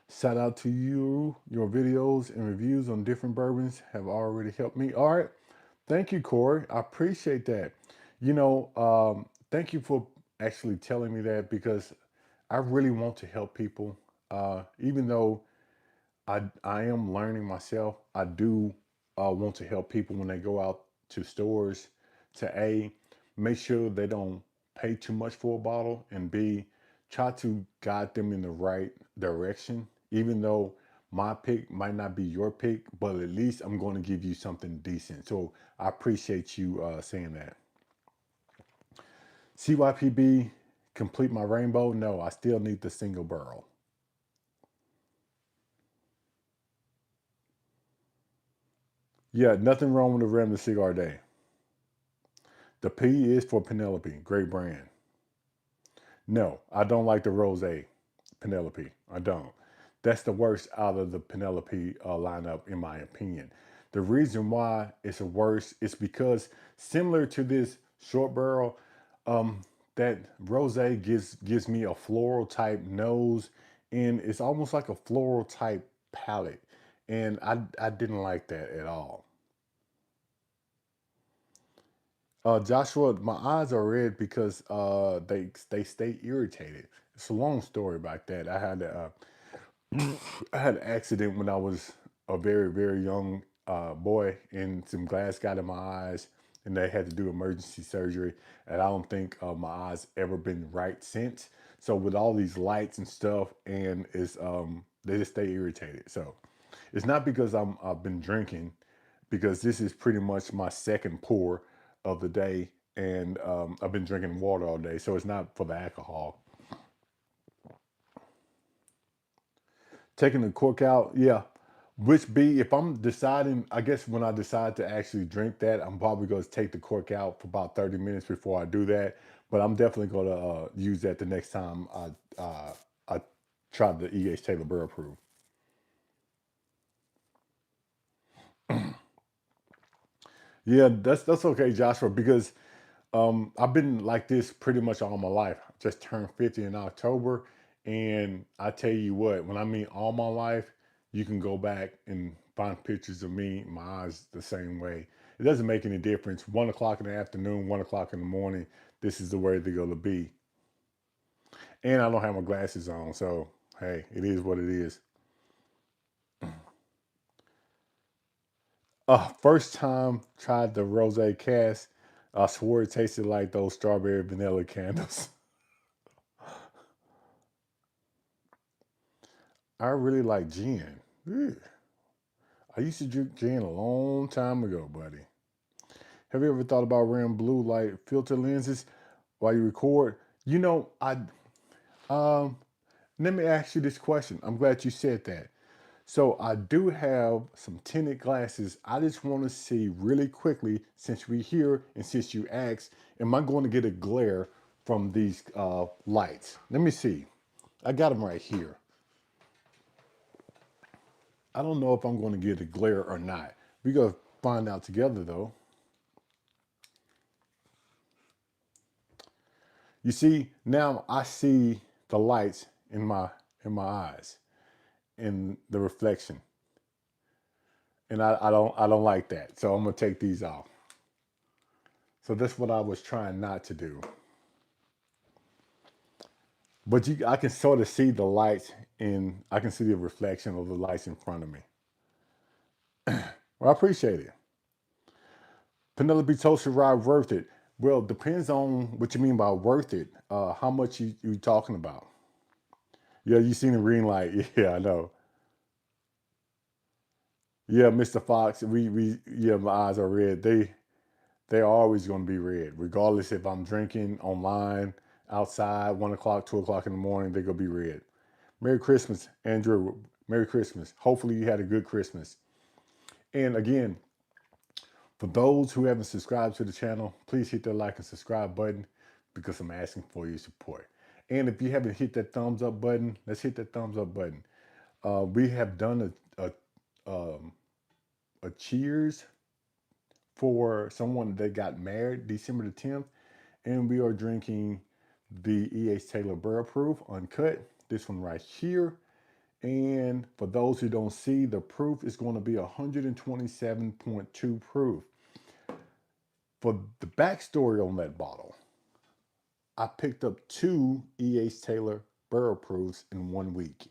Shout out to you. Your videos and reviews on different bourbons have already helped me. All right. Thank you, Corey. I appreciate that. Thank you for actually telling me that because I really want to help people. Even though I am learning myself, I do want to help people when they go out to stores to A, make sure they don't pay too much for a bottle, and B, try to guide them in the right direction, even though my pick might not be your pick, but at least I'm going to give you something decent. So I appreciate you saying that. CYPB, complete my rainbow. No, I still need the single barrel. Yeah, nothing wrong with the Rem Cigar Day. The P is for Penelope, great brand. No, I don't like the Rose Penelope. I don't. That's the worst out of the Penelope lineup, in my opinion. The reason why it's the worst is because similar to this short barrel, um, that Rose gives me a floral type nose, and it's almost like a floral type palate, and I didn't like that at all. Joshua, my eyes are red because they stay irritated. It's a long story about that. I had an accident when I was a very young boy, and some glass got in my eyes, and they had to do emergency surgery. And I don't think my eyes ever been right since. So with all these lights and stuff, and it's they just stay irritated. So it's not because I've been drinking, because this is pretty much my second pour of the day, and I've been drinking water all day, so it's not for the alcohol. Taking the cork out, yeah. Which be if I'm deciding, I guess when I decide to actually drink that, I'm probably going to take the cork out for about 30 minutes before I do that. But I'm definitely going to use that the next time I try the E.H. Taylor Burr Proof. Yeah, that's okay, Joshua, because I've been like this pretty much all my life. Just turned 50 in October. And I tell you what, when I mean all my life, you can go back and find pictures of me, my eyes the same way. It doesn't make any difference. 1 o'clock in the afternoon, 1 o'clock in the morning, this is the way they're going to be. And I don't have my glasses on. So, hey, it is what it is. First time tried the rose cask. I swore it tasted like those strawberry vanilla candles. I really like gin. Ugh. I used to drink gin a long time ago, buddy. Have you ever thought about wearing blue light filter lenses while you record? You know, I um let me ask you this question. I'm glad you said that. So I do have some tinted glasses. I just want to see really quickly, since we're here and since you asked, am I going to get a glare from these lights? Let me see. I got them right here. I don't know if I'm going to get a glare or not. We got to find out together though. You see, now I see the lights in my eyes, in the reflection. And I don't like that. So I'm gonna take these off. So that's what I was trying not to do. But I can sort of see the lights, and I can see the reflection of the lights in front of me. Well, I appreciate it. Penelope Toaster Ride worth it. Well, depends on what you mean by worth it. How much you talking about? Yeah, you seen the green light. Yeah, I know. Yeah, Mr. Fox. We yeah, my eyes are red. They're always going to be red, regardless if I'm drinking online, outside, 1 o'clock, 2 o'clock in the morning. They're gonna be red. Merry Christmas, Andrew. Merry Christmas. Hopefully you had a good Christmas. And again, for those who haven't subscribed to the channel, please hit that like and subscribe button because I'm asking for your support. And if you haven't hit that thumbs up button, let's hit that thumbs up button. We have done a cheers for someone that got married December the 10th, and we are drinking the E.H. Taylor Barrel Proof Uncut. This one right here. And for those who don't see, the proof is going to be 127.2 proof. For the backstory on that bottle, I picked up 2 E.H. Taylor Barrel Proofs in 1 week.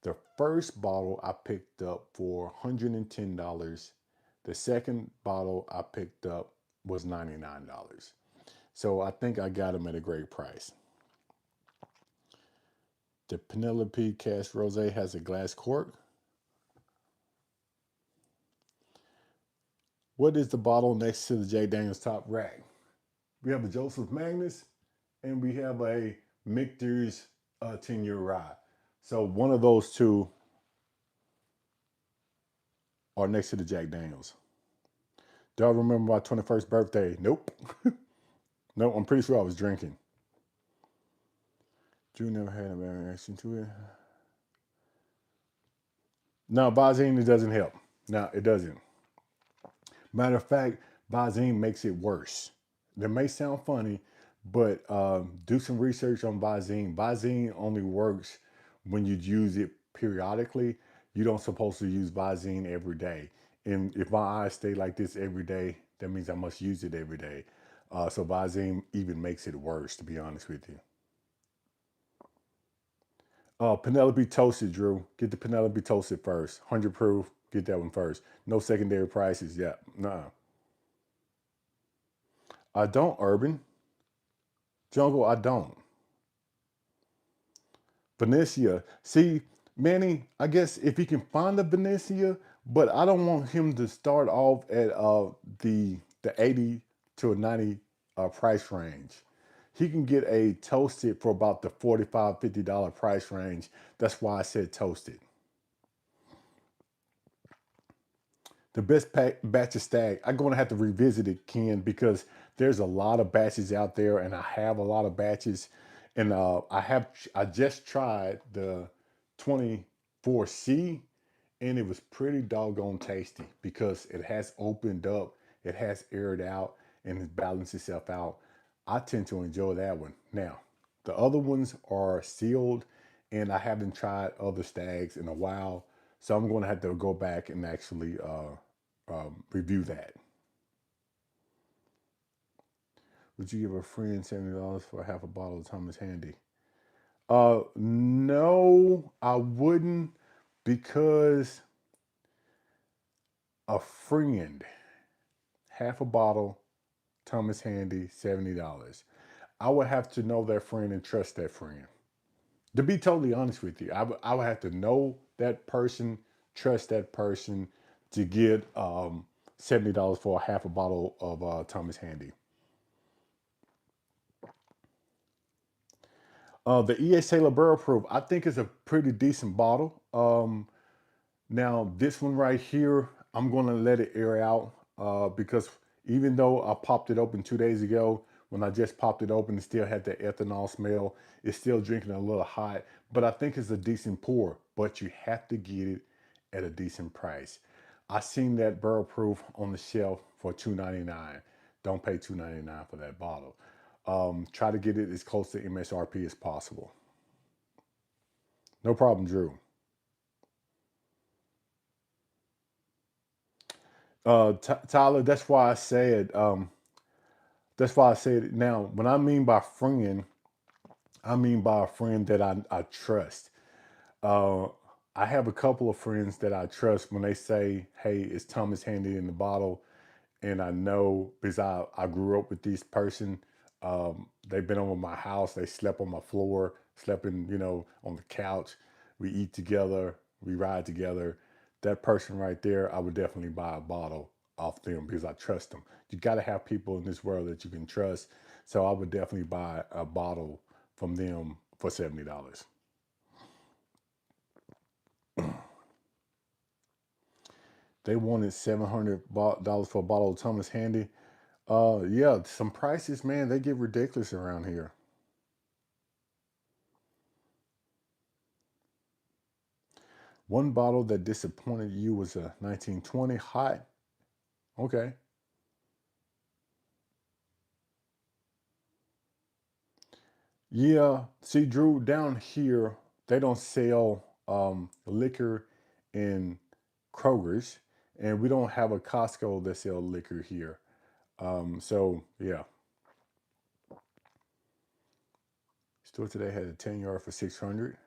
The first bottle I picked up for $110. The second bottle I picked up was $99. So I think I got them at a great price. The Penelope Cask Rosé has a glass cork. What is the bottle next to the Jack Daniels top rack? We have a Joseph Magnus and we have a Michter's 10-year rye. So one of those two are next to the Jack Daniels. Do I remember my 21st birthday? Nope. No, I'm pretty sure I was drinking. Drew never had a reaction to it. No, Visine, it doesn't help. No, it doesn't. Matter of fact, Visine makes it worse. That may sound funny, but do some research on Visine. Visine only works when you use it periodically. You don't supposed to use Visine every day. And if my eyes stay like this every day, that means I must use it every day. So Visine even makes it worse, to be honest with you. Penelope Toasted, Drew. Get the Penelope Toasted first. 100 proof. Get that one first. No secondary prices. Yeah, nah. I don't, Urban. Jungle, I don't. Venetia. See, Manny, I guess if he can find a Venetia, but I don't want him to start off at the 80 to a 90 price range. He can get a toasted for about the $45, $50 price range. That's why I said toasted. The best batch of Stagg, I'm going to have to revisit it, Ken, because there's a lot of batches out there, and I have a lot of batches, and I just tried the 24C, and it was pretty doggone tasty because it has opened up, it has aired out, and it balanced itself out. I tend to enjoy that one. Now, the other ones are sealed, and I haven't tried other Staggs in a while, so I'm going to have to go back and actually review that. Would you give a friend $70 for half a bottle of Thomas Handy? No, I wouldn't, because a friend, half a bottle, Thomas Handy, $70. I would have to know that friend and trust that friend. To be totally honest with you, I would have to know that person, trust that person to get $70 for a half a bottle of Thomas Handy. The E.H. Taylor Barrel Proof, I think is a pretty decent bottle. Now, this one right here, I'm going to let it air out because even though I popped it open 2 days ago, when I just popped it open, it still had that ethanol smell. It's still drinking a little hot, but I think it's a decent pour, but you have to get it at a decent price. I seen that barrel proof on the shelf for $2.99. Don't pay $2.99 for that bottle. Try to get it as close to MSRP as possible. No problem, Drew. Tyler, that's why I said now, when I mean by friend, I mean by a friend that I trust. Uh, I have a couple of friends that I trust when they say, hey, is Thomas Handy in the bottle? And I know because I grew up with this person. They've been over my house. They slept on my floor, slept in, on the couch. We eat together. We ride together. That person right there, I would definitely buy a bottle off them because I trust them. You got to have people in this world that you can trust. So I would definitely buy a bottle from them for $70. They wanted $700 for a bottle of Thomas Handy. Yeah, some prices, man, they get ridiculous around here. One bottle that disappointed you was a 1920 hot. Okay. Yeah. See, Drew, down here, they don't sell liquor in Kroger's, and we don't have a Costco that sell liquor here. So yeah, store today had a 10 yard for 600.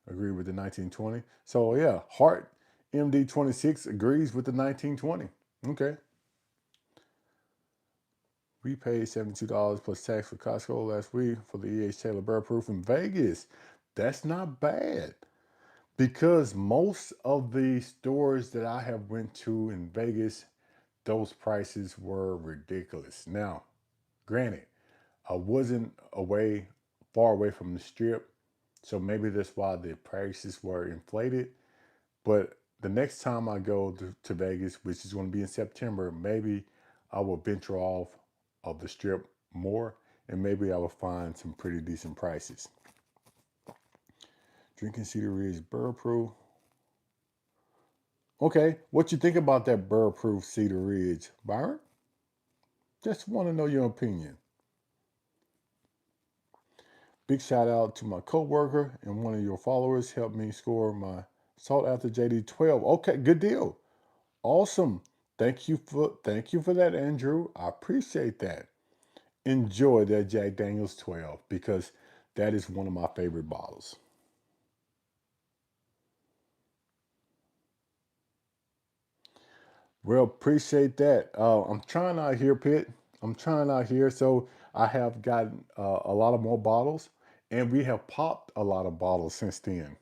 Agree with the 1920. So yeah, Hart MD 26 agrees with the 1920. Okay. We paid $72 plus tax for Costco last week for the E.H. Taylor Burr Proof in Vegas. That's not bad because most of the stores that I have went to in Vegas, those prices were ridiculous. Now, granted, I wasn't far away from the strip, so maybe that's why the prices were inflated. But the next time I go to Vegas, which is going to be in September, maybe I will venture off of the strip more, and maybe I will find some pretty decent prices. Drinking Cedar Ridge Burr Proof. Okay, what you think about that Burr Proof Cedar Ridge, Byron? Just want to know your opinion. Big shout out to my coworker and one of your followers helped me score my sought after JD 12. Okay, good deal. Awesome. Thank you for that, Andrew. I appreciate that. Enjoy that Jack Daniels 12 because that is one of my favorite bottles. Well, appreciate that. I'm trying out here, Pitt. I'm trying out here. So I have gotten a lot of more bottles, and we have popped a lot of bottles since then.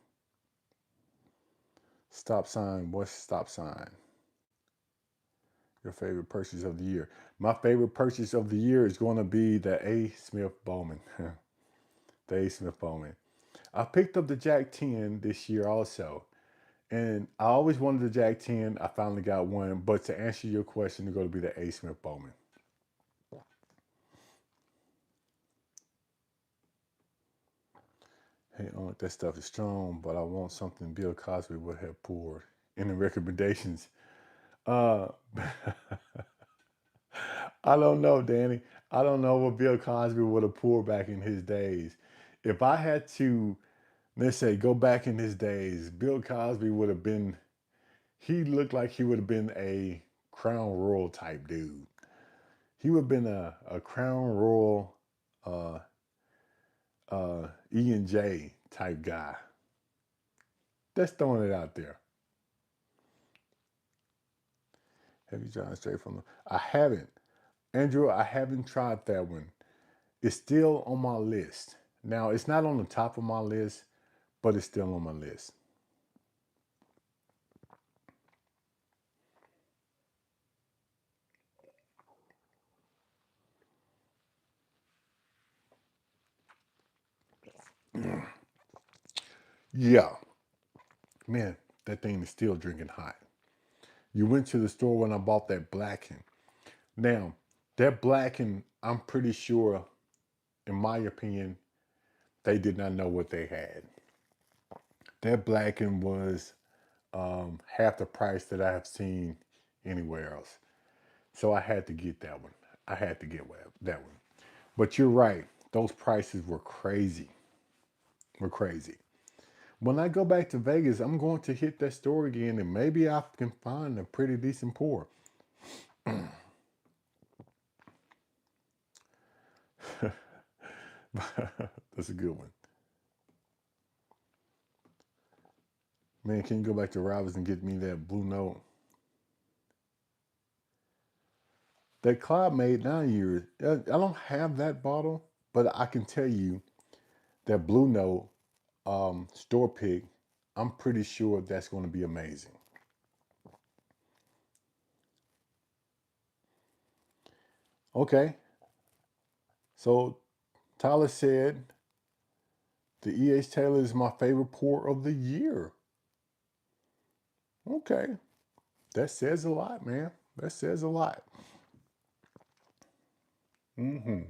Stop sign. What's stop sign? Your favorite purchase of the year. My favorite purchase of the year is going to be the A. Smith Bowman. The A. Smith Bowman. I picked up the Jack 10 this year also. And I always wanted the Jack 10. I finally got one. But to answer your question, it's going to be the A. Smith Bowman. Hey, that stuff is strong, but I want something Bill Cosby would have poured in the recommendations. Uh, I don't know, Danny. I don't know what Bill Cosby would have poured back in his days. If I had to, let's say, go back in his days, Bill Cosby would have been, he looked like he would have been a Crown Royal type dude. He would have been a Crown Royal E&J type guy. That's throwing it out there. Have you tried straight from the? I haven't. Andrew, I haven't tried that one. It's still on my list. Now, it's not on the top of my list, but it's still on my list. Yeah, man, that thing is still drinking hot. You went to the store when I bought that Blacken. Now, that Blacken, I'm pretty sure, in my opinion, they did not know what they had. That Blacken was half the price that I have seen anywhere else. So I had to get that one. I had to get that one. But you're right. Those prices were crazy. Were crazy. When I go back to Vegas, I'm going to hit that store again and maybe I can find a pretty decent pour. That's a good one. Man, can you go back to Robbins and get me that Blue Note? That Cloud made 9 years. I don't have that bottle, but I can tell you that Blue Note store pick, I'm pretty sure that's going to be amazing. Okay, so Tyler said the E.H. Taylor is my favorite pour of the year. Okay, That says a lot, man. That says a lot. Hmm.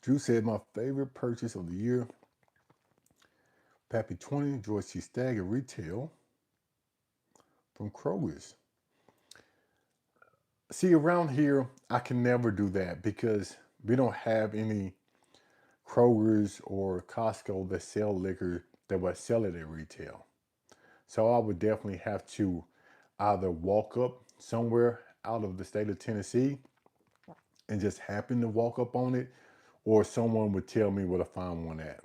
Drew said my favorite purchase of the year, Pappy 20, George C. Stagg at retail from Kroger's. See, around here, I can never do that because we don't have any Kroger's or Costco that sell liquor that would sell it at retail. So I would definitely have to either walk up somewhere out of the state of Tennessee and just happen to walk up on it, or someone would tell me where to find one at.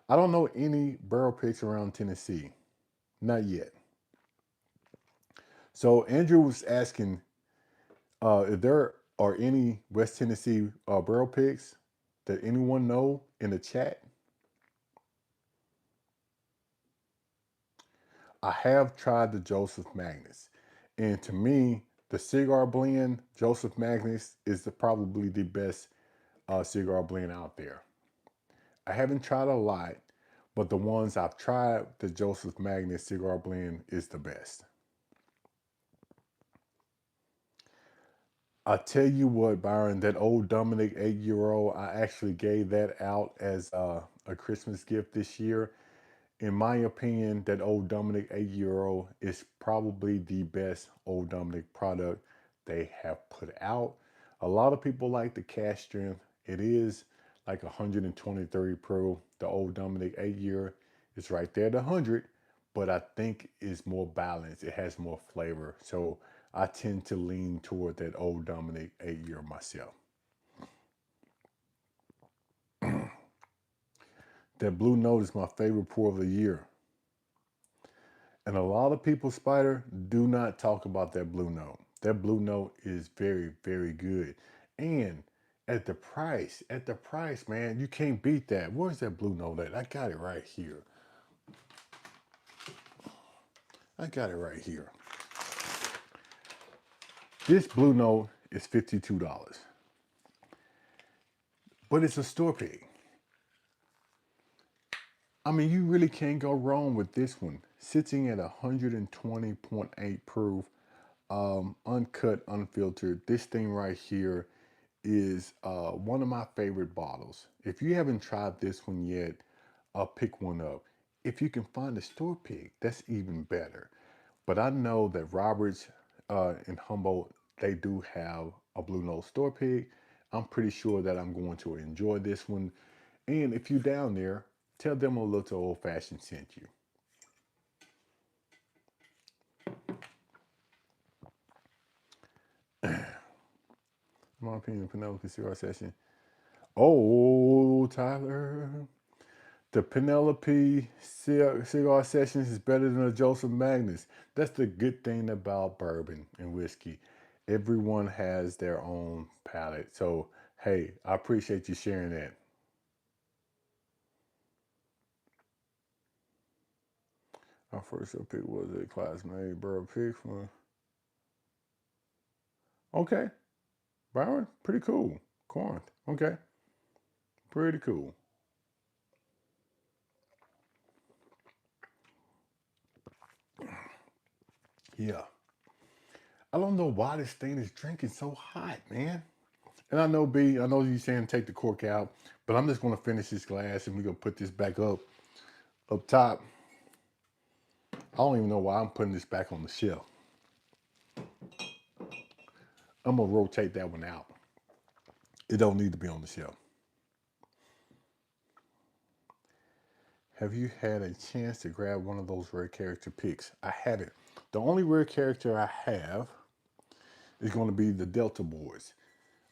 I don't know any barrel picks around Tennessee. Not yet. So Andrew was asking if there are any West Tennessee barrel picks that anyone know in the chat. I have tried the Joseph Magnus, and to me, the cigar blend Joseph Magnus is probably the best cigar blend out there. I haven't tried a lot, but the ones I've tried, the Joseph Magnus cigar blend is the best. I tell you what, Byron, that old Dominic 8-year old, I actually gave that out as a Christmas gift this year. In my opinion, that old Dominic 8-year old is probably the best old Dominic product they have put out. A lot of people like the cask strength. It is like 123 Pro. The old Dominic 8-year is right there at 100, but I think it's more balanced. It has more flavor. So I tend to lean toward that old Dominic 8-year myself. That Blue Note is my favorite pour of the year. And a lot of people, Spider, do not talk about that Blue Note. That Blue Note is very, very good. And at the price, man, you can't beat that. Where's that Blue Note at? I got it right here. I got it right here. This Blue Note is $52, but it's a store pick. I mean, you really can't go wrong with this one. Sitting at 120.8 proof, uncut, unfiltered. This thing right here is one of my favorite bottles. If you haven't tried this one yet, pick one up. If you can find a store pick, that's even better. But I know that Roberts and Humboldt, they do have a Blue Note store pick. I'm pretty sure that I'm going to enjoy this one. And if you're down there, tell them a little old fashioned sent you. In my opinion, Penelope cigar session. Oh, Tyler. The Penelope cigar sessions is better than a Joseph Magnus. That's the good thing about bourbon and whiskey. Everyone has their own palate. So, hey, I appreciate you sharing that. Our first pick was a classmate bourbon pick from. Okay, Byron, pretty cool. Corinth. Okay, pretty cool. Yeah. I don't know why this thing is drinking so hot, man. And I know B, I know you saying take the cork out, but I'm just gonna finish this glass and we're gonna put this back up top. I don't even know why I'm putting this back on the shelf. I'm gonna rotate that one out. It don't need to be on the shelf. Have you had a chance to grab one of those rare character picks? I haven't. The only rare character I have is going to be the Delta Boys.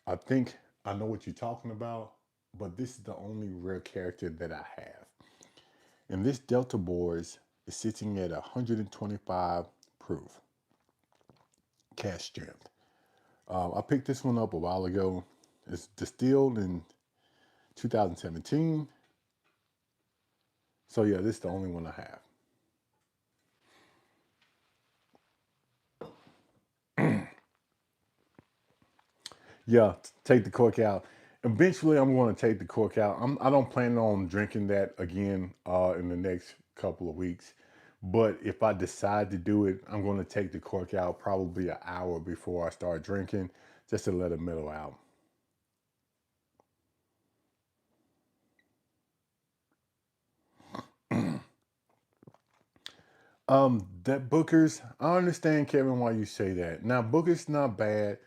I think I know what you're talking about, but this is the only rare character that I have. And this Delta Boys is sitting at 125 proof cask strength. I picked this one up a while ago. It's distilled in 2017. So yeah, this is the only one I have. Yeah, take the cork out. Eventually, I'm going to take the cork out. I don't plan on drinking that again in the next couple of weeks. But if I decide to do it, I'm going to take the cork out probably an hour before I start drinking, just to let it mellow out. That Booker's, I understand, Kevin, why you say that. Now, Booker's not bad,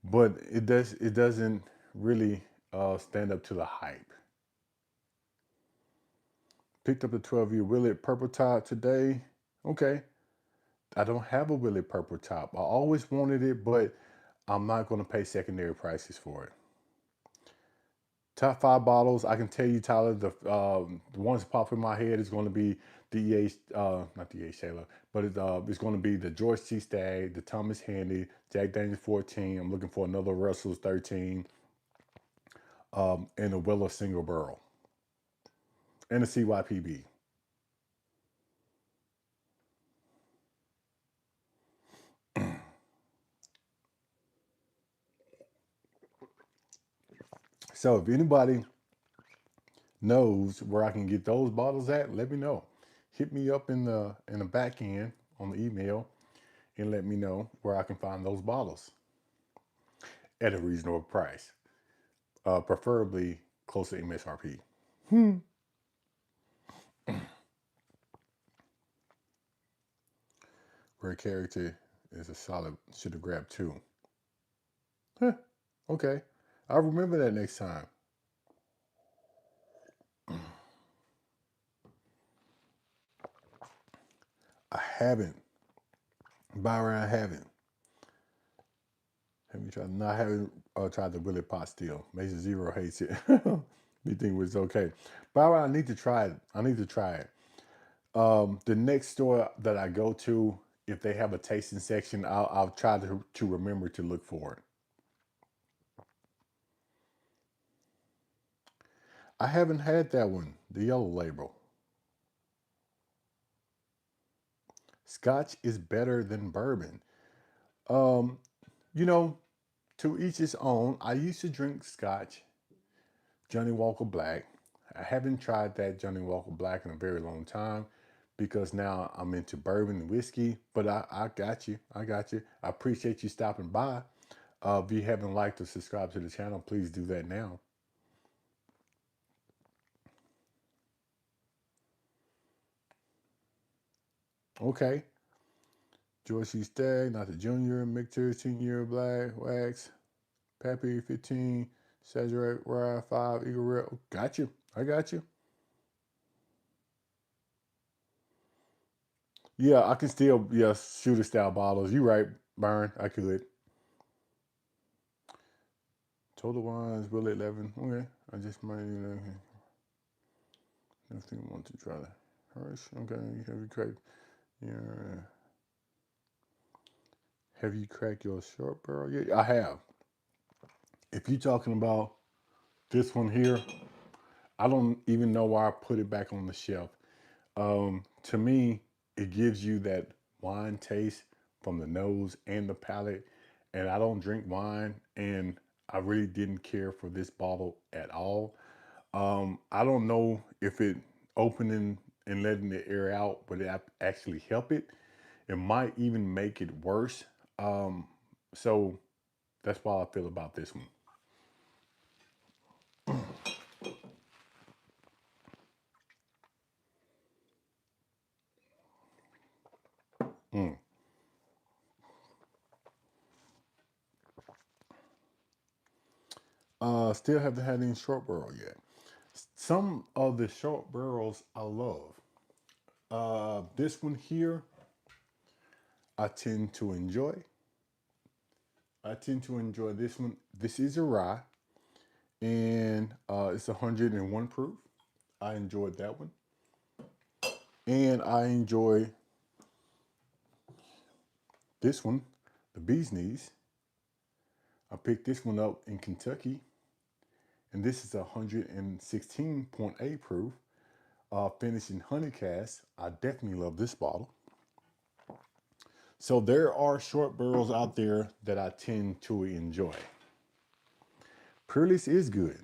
but it doesn't really stand up to the hype. Picked up a 12-year Willet Purple Top today. Okay, I don't have a Willet Purple Top. I always wanted it, but I'm not going to pay secondary prices for it. Top five bottles, I can tell you, Tyler, the ones that pop in my head is going to be not DH Taylor, but it's going to be the George C. Stagg, the Thomas Handy, Jack Daniels 14. I'm looking for another Russell's 13, and a Weller Single Barrel, and a CYPB. So if anybody knows where I can get those bottles at, let me know. Hit me up in the back end on the email and let me know where I can find those bottles at a reasonable price, preferably close to MSRP. Rare character is a solid. Should have grabbed two. Huh, okay, I'll remember that next time. I haven't. Byron, I haven't. Have you tried? No, I haven't tried the Willie Pot still. Mason Zero hates it. You think it was okay. Byron, I need to try it. I need to try it. The next store that I go to, if they have a tasting section, I'll try to remember to look for it. I haven't had that one, the yellow label. Scotch is better than bourbon. Um, you know, to each his own. I used to drink Scotch, Johnny Walker Black. I haven't tried that Johnny Walker Black in a very long time because now I'm into bourbon and whiskey. But I got you. I got you. I appreciate you stopping by. If you haven't liked or subscribed to the channel, please do that now. Okay. George C. Stagg, not the junior, Mixer, senior, black, wax, Pappy, 15, Saturate, Rye, 5, Eagle Rail. Got you. I got you. Yeah, I can still, yeah, shooter style bottles. You right, Byron. I could. Total wines, Will 11. Okay. I just might even, I think I want to try that. Hirsch, okay. Have you cracked your, have you cracked your short barrel? Yeah, I have. If you're talking about this one here, I don't even know why I put it back on the shelf. To me, it gives you that wine taste from the nose and the palate. And I don't drink wine, and I really didn't care for this bottle at all. I don't know if it opening and letting the air out would actually help it. It might even make it worse. So that's why I feel about this one. Mm. Still haven't had any short barrel yet. Some of the short barrels I love. This one here, I tend to enjoy. I tend to enjoy this one. This is a rye, and it's 101 proof. I enjoyed that one, and I enjoy this one, the Bee's Knees. I picked this one up in Kentucky, and this is 116.8 proof, finished in honey cask. I definitely love this bottle. So there are short barrels out there that I tend to enjoy. Peerless is good.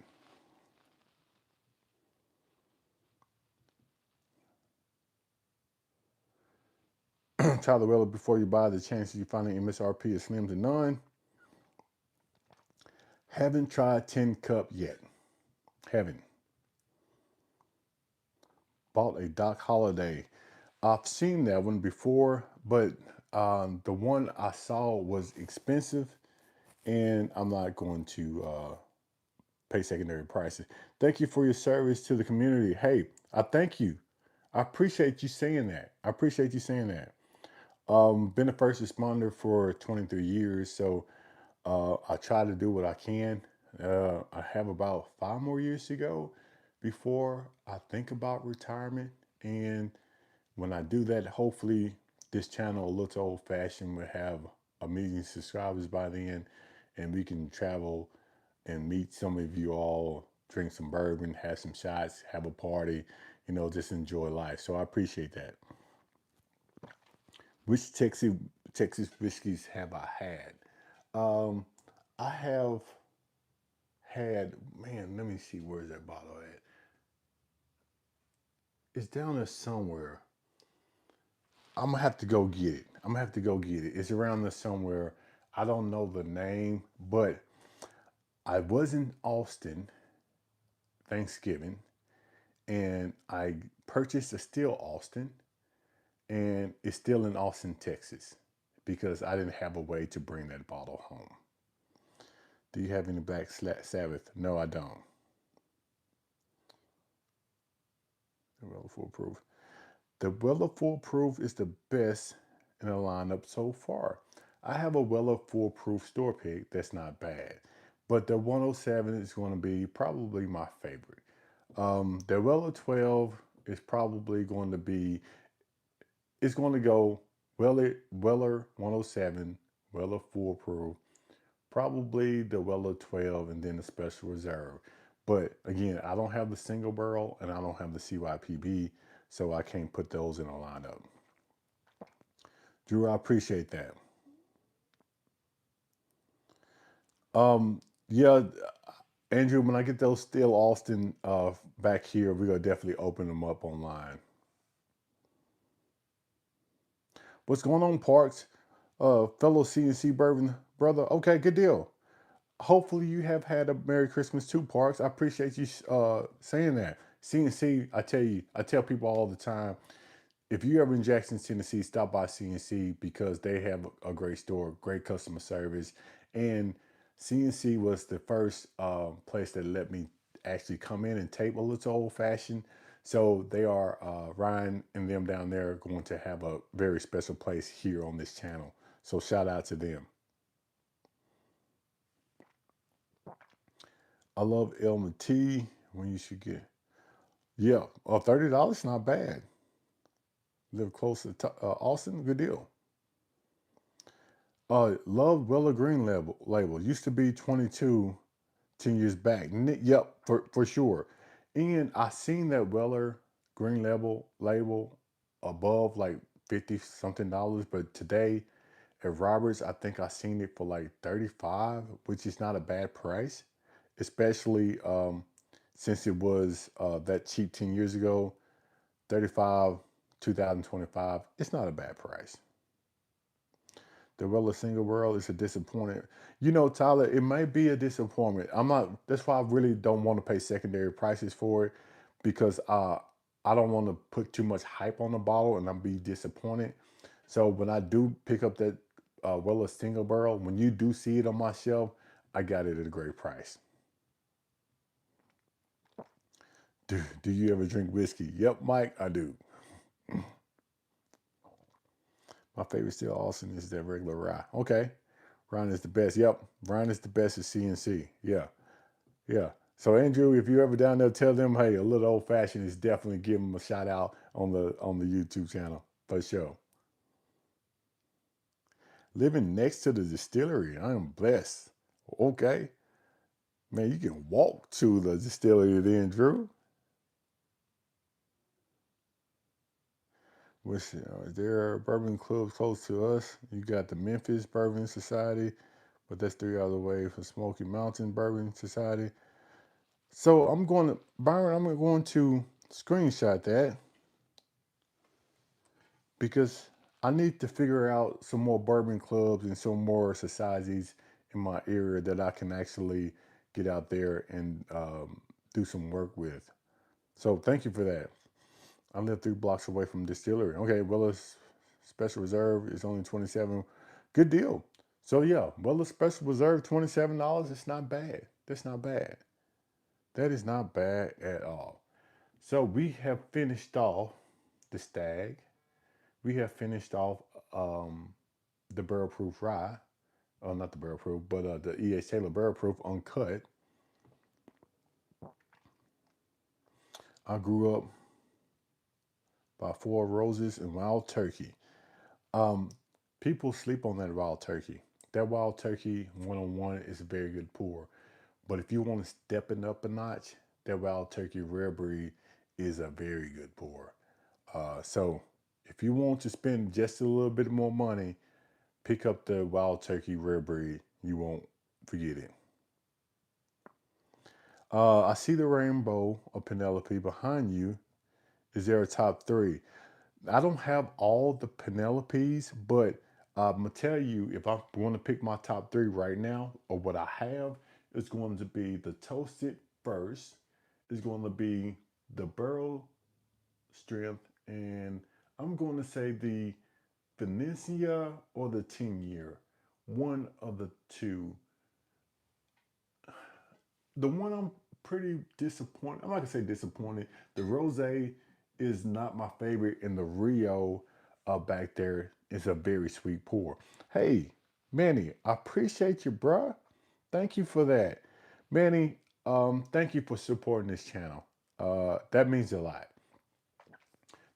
Try the Weller before you buy. The chances you find an MSRP is slim to none. Haven't tried Tin Cup yet. Haven't. Bought a Doc Holiday. I've seen that one before, but the one I saw was expensive, and I'm not going to pay secondary prices. Thank you for your service to the community. Hey, I thank you. I appreciate you saying that. I appreciate you saying that. Been a first responder for 23 years, so I try to do what I can. I have about 5 more years to go before I think about retirement. And when I do that, hopefully this channel, A Little Old Fashioned, will have 1 million subscribers by then, and we can travel and meet some of you all, drink some bourbon, have some shots, have a party, just enjoy life. So I appreciate that. Which Texas whiskeys have I had? Um, I have had, man, let me see, where's that bottle at? It's down there somewhere. I'm gonna have to go get it. I'm gonna have to go get it. It's around there somewhere. I don't know the name, but I was in Austin Thanksgiving, and I purchased a still Austin, and it's still in Austin, Texas, because I didn't have a way to bring that bottle home. Do you have any Black Sabbath? No, I don't. Well, foolproof. The Weller Foolproof is the best in the lineup so far. I have a Weller Foolproof store pick that's not bad, but the 107 is going to be probably my favorite. The Weller 12 is probably going to be, it's going to go Weller 107, Weller Foolproof, probably the Weller 12, and then the Special Reserve. But again, I don't have the single barrel and I don't have the CYPB, so I can't put those in a lineup. Drew, I appreciate that. Yeah, Andrew, when I get those Still Austin back here, we're gonna definitely open them up online. What's going on, Parks? Fellow CNC bourbon brother. Okay, good deal. Hopefully you have had a Merry Christmas too, Parks. I appreciate you saying that. CNC, I tell people all the time, if you ever in Jackson, Tennessee, stop by CNC because they have a great store, great customer service, and CNC was the first place that let me actually come in and tape A Little Old Fashioned. So they are Ryan and them down there are going to have a very special place here on this channel. So shout out to them. I love Elmer T. When you should get, yeah, $30 not bad. Live close to Austin, good deal. Love Weller Green label. Used to be 22 10 years back. Yep, for sure. And I seen that Weller Green label above like 50 something dollars, but today at Roberts, I think I seen it for like 35, which is not a bad price, especially since it was that cheap 10 years ago. 35, 2025, it's not a bad price. The Rella single world is a disappointment. Tyler, it might be a disappointment. I'm not, that's why I really don't want to pay secondary prices for it because I don't want to put too much hype on the bottle and I'll be disappointed. So when I do pick up that Rella single barrel, when you do see it on my shelf, I got it at a great price. Do you ever drink whiskey? Yep, Mike, I do. My favorite still Austin is that regular rye. Okay. Ryan is the best. Yep. Ryan is the best at CNC. Yeah. Yeah. So Andrew, if you're ever down there, tell them, hey, A Little Old Fashioned is definitely give them a shout out on the YouTube channel for sure. Living next to the distillery, I am blessed. Okay. Man, you can walk to the distillery then, Drew. Is there bourbon clubs close to us? You got the Memphis Bourbon Society, but that's 3 hours away from Smoky Mountain Bourbon Society. So I'm going to, Byron, I'm going to screenshot that because I need to figure out some more bourbon clubs and some more societies in my area that I can actually get out there and do some work with. So thank you for that. I live 3 blocks away from distillery. Okay, Wella's Special Reserve is only 27. Good deal. So yeah, Wella's Special Reserve, $27. It's not bad. That's not bad. That is not bad at all. So we have finished off the Stagg. We have finished off um, the Barrel Proof Rye. Oh, not the Barrel Proof, but the E.H. Taylor Barrel Proof Uncut. I grew up by Four Roses and Wild Turkey. Um, People sleep on that Wild Turkey. That Wild Turkey 101 is a very good pour. But if you want to step it up a notch, that Wild Turkey Rare Breed is a very good pour. So if you want to spend just a little bit more money, pick up the Wild Turkey Rare Breed. You won't forget it. I see the rainbow of Penelope behind you. Is there a top three? I don't have all the Penelopes, but I'm gonna tell you if I'm going to pick my top three right now, or what I have, it's going to be the toasted first. It's going to be the barrel strength, and I'm going to say the Venetia or the 10 year. One of the two. The one I'm pretty disappointed. I'm not gonna say disappointed. The rose is not my favorite, and the Rio back there is a very sweet pour. Hey, Manny, I appreciate you, bruh. Thank you for that, Manny. Thank you for supporting this channel. That means a lot.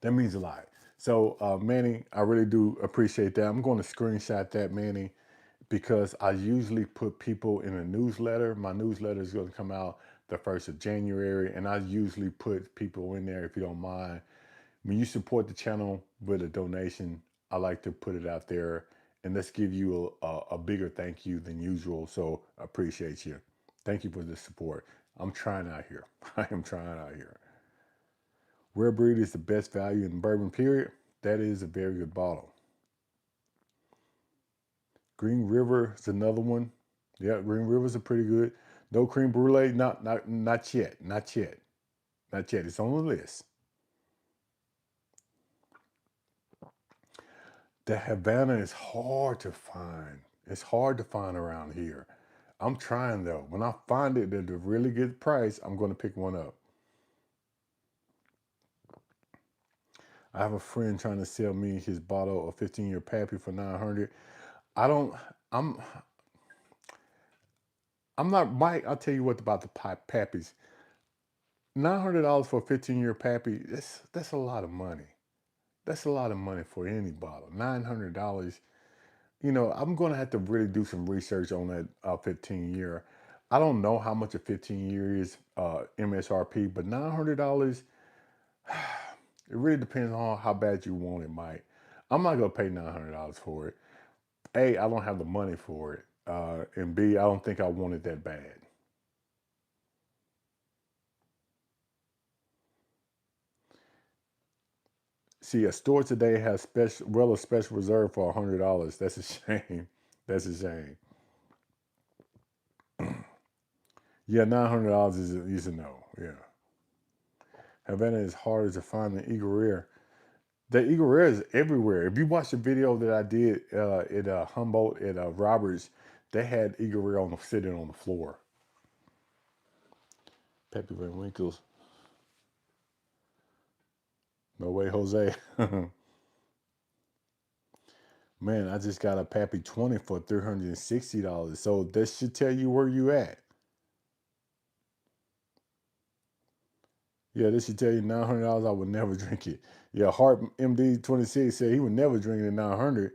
That means a lot. So, Manny, I really do appreciate that. I'm going to screenshot that, Manny, because I usually put people in a newsletter. My newsletter is going to come out the 1st of January, and I usually put people in there if you don't mind. When you support the channel with a donation, I like to put it out there, and let's give you a bigger thank you than usual. So I appreciate you. Thank you for the support. I'm trying out here. I am trying out here. Rare Breed is the best value in bourbon, period. That is a very good bottle. Green River is another one. Yeah, Green Rivers are pretty good. No cream brulee, not yet, not yet, not yet. It's on the list. The Havana is hard to find. It's hard to find around here. I'm trying though. When I find it at a really good price, I'm going to pick one up. I have a friend trying to sell me his bottle of 15-year Pappy for 900. I don't. I'm. I'm not Mike. I'll tell you what about the Pappies. $900 for a 15-year Pappy. That's a lot of money. That's a lot of money for any bottle. $900. I'm going to have to really do some research on that 15-year. I don't know how much a 15-year is MSRP, but $900, it really depends on how bad you want it, Mike. I'm not going to pay $900 for it. A, I don't have the money for it. And B, I don't think I want it that bad. See, a store today has a special reserve for $100. That's a shame. That's a shame. Yeah, $900 is a no. Yeah. Havana is harder to find than Eagle Rare. The Eagle Rare is everywhere. If you watch the video that I did at Humboldt at Roberts, they had Eagle Rare sitting on the floor. Peppy Van Winkle's. No way, Jose. Man, I just got a Pappy 20 for $360. So this should tell you where you at. Yeah, this should tell you $900. I would never drink it. Yeah, Hart MD 26 said he would never drink it at 900.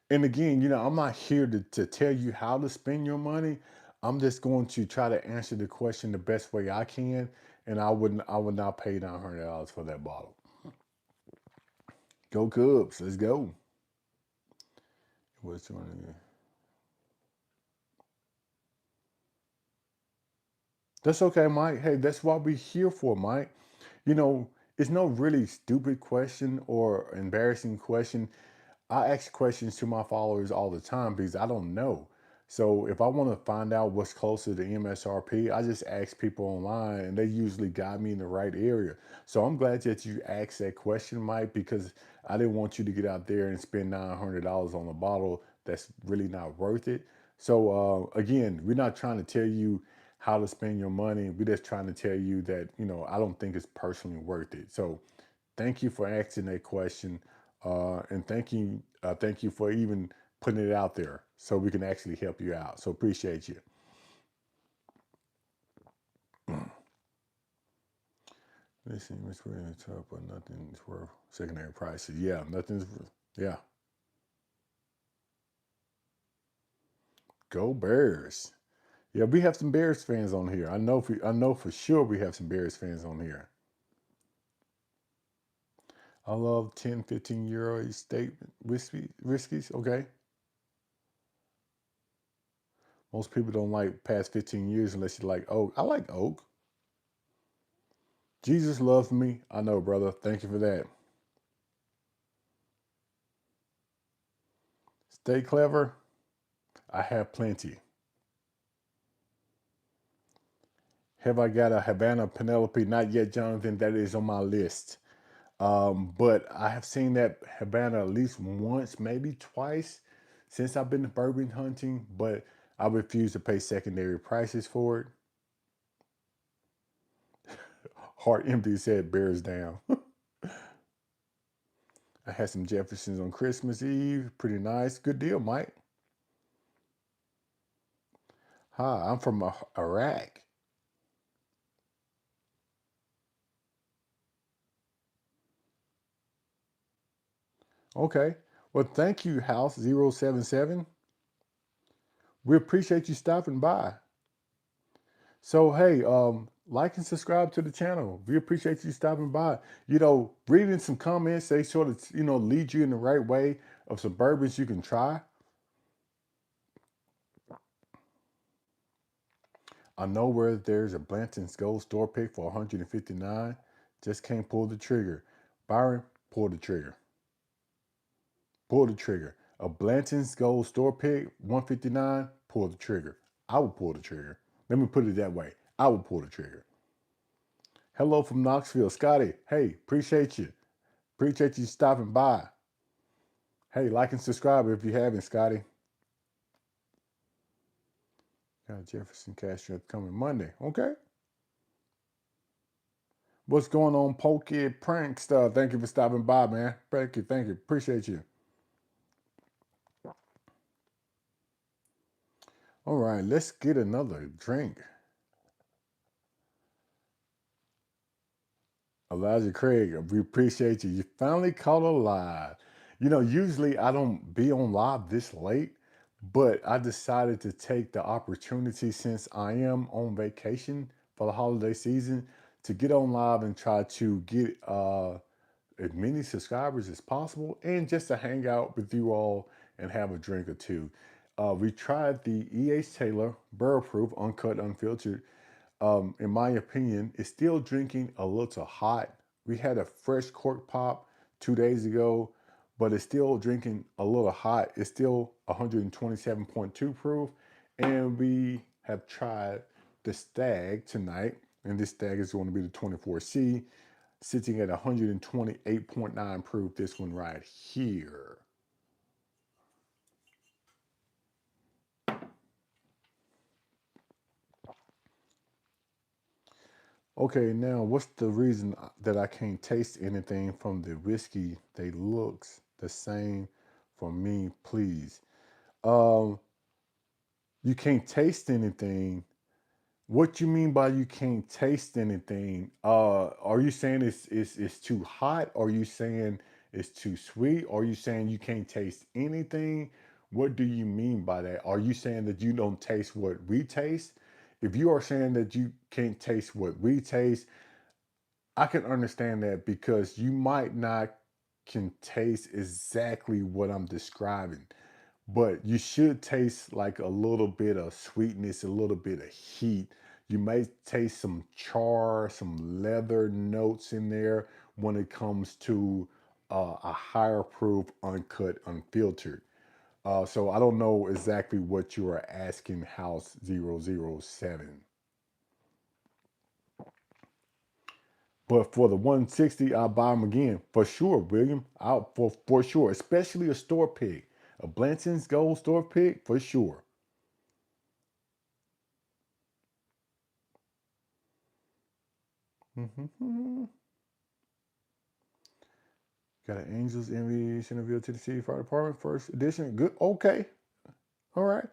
And again, I'm not here to tell you how to spend your money. I'm just going to try to answer the question the best way I can. And I would not pay $900 for that bottle. Go Cubs, let's go. What's That's okay, Mike. Hey, that's what we're here for, Mike. You know, it's no really stupid question or embarrassing question. I ask questions to my followers all the time because I don't know. So if I want to find out what's closer to MSRP, I just ask people online and they usually guide me in the right area. So I'm glad that you asked that question, Mike, because I didn't want you to get out there and spend $900 on a bottle that's really not worth it. So again, we're not trying to tell you how to spend your money. We're just trying to tell you that, I don't think it's personally worth it. So thank you for asking that question, and thank you for even putting it out there so we can actually help you out. So appreciate you. This seems really tough, but nothing's worth secondary prices. Yeah, nothing's. Yeah, go Bears. Yeah, we have some Bears fans on here. I know for sure we have some Bears fans on here. I love 10, 15 euro estate whiskeys. Okay, most people don't like past 15 years unless you like oak. I like oak. Jesus loves me. I know, brother. Thank you for that. Stay clever. I have plenty. Have I got a Havana Penelope? Not yet, Jonathan. That is on my list. But I have seen that Havana at least once, maybe twice since I've been bourbon hunting, but I refuse to pay secondary prices for it. Heart empty said bears down. I had some Jeffersons on Christmas Eve. Pretty nice. Good deal, Mike. Hi, I'm from Iraq. Okay. Well, thank you, House 077. We appreciate you stopping by. So, hey, like and subscribe to the channel. We appreciate you stopping by. Reading some comments, they sort of, lead you in the right way of some bourbons you can try. I know where there's a Blanton's Gold store pick for 159. Just can't pull the trigger. Byron, pull the trigger. Pull the trigger. A Blanton's Gold store pick, 159, pull the trigger. I would pull the trigger. Let me put it that way. I would pull the trigger. Hello from Knoxville. Scotty, hey, appreciate you. Appreciate you stopping by. Hey, like and subscribe if you haven't, Scotty. Got Jefferson Castro coming Monday. Okay. What's going on, Pokey Prank stuff? Thank you for stopping by, man. Thank you. Thank you. Appreciate you. All right, let's get another drink. Elijah Craig, we appreciate you. You finally caught a live. Usually I don't be on live this late, but I decided to take the opportunity since I am on vacation for the holiday season to get on live and try to get as many subscribers as possible and just to hang out with you all and have a drink or two. We tried the E.H. Taylor Burrow Proof Uncut Unfiltered. In my opinion, it's still drinking a little hot. We had a fresh cork pop 2 days ago, but it's still drinking a little hot. It's still 127.2 proof. And we have tried the Stagg tonight, and this Stagg is going to be the 24C, sitting at 128.9 proof. This one right here. Okay, now what's the reason that I can't taste anything from the whiskey? They looks the same for me, please. Um, you can't taste anything. What you mean by you can't taste anything? Are you saying it's too hot? Are you saying it's too sweet? Are you saying you can't taste anything? What do you mean by that? Are you saying that you don't taste what we taste? If you are saying that you can't taste what we taste, I can understand that because you might not can taste exactly what I'm describing, but you should taste like a little bit of sweetness, a little bit of heat. You may taste some char, some leather notes in there when it comes to a higher proof, uncut, unfiltered. So I don't know exactly what you are asking House 007. But for the 160, I'll buy them again. For sure, William. For sure. Especially a store pick. A Blanton's Gold store pick, for sure. Mm-hmm. Got an Angels Envy Centerville, Tennessee Fire Department, first edition. Good. Okay. All right.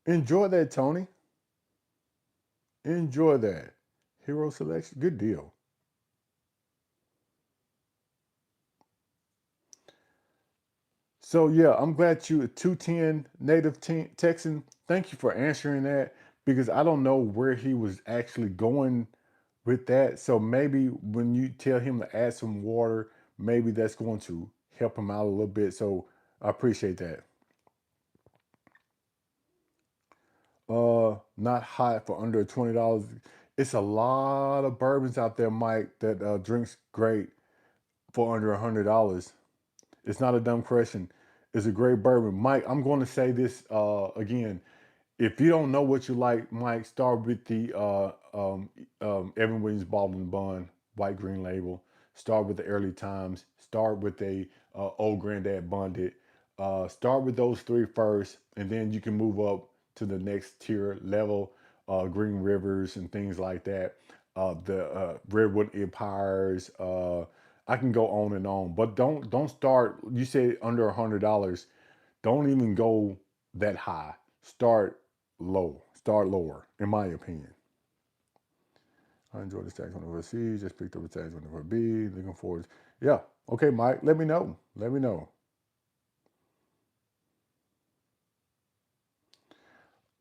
Enjoy that, Tony. Enjoy that. Hero selection. Good deal. So yeah, I'm glad you 210 native Texan. Thank you for answering that because I don't know where he was actually going with that. So maybe when you tell him to add some water, maybe that's going to help him out a little bit. So I appreciate that. Not hot for under $20. It's a lot of bourbons out there, Mike, that drinks great for under $100. It's not a dumb question. It's a great bourbon. Mike, I'm going to say this again. If you don't know what you like, Mike, start with the Evan Williams Bottled and Bond white green label. Start with the early times. Start with a old granddad bonded. Start with those three first, and then you can move up to the next tier level, Green Rivers and things like that. The Redwood Empires. I can go on and on, but don't start. You said under $100. Don't even go that high. Start low. Start lower, in my opinion. I enjoyed the stacks on the overseas. Just picked up the stacks on the B. Looking forward. Yeah. Okay, Mike. Let me know. Let me know.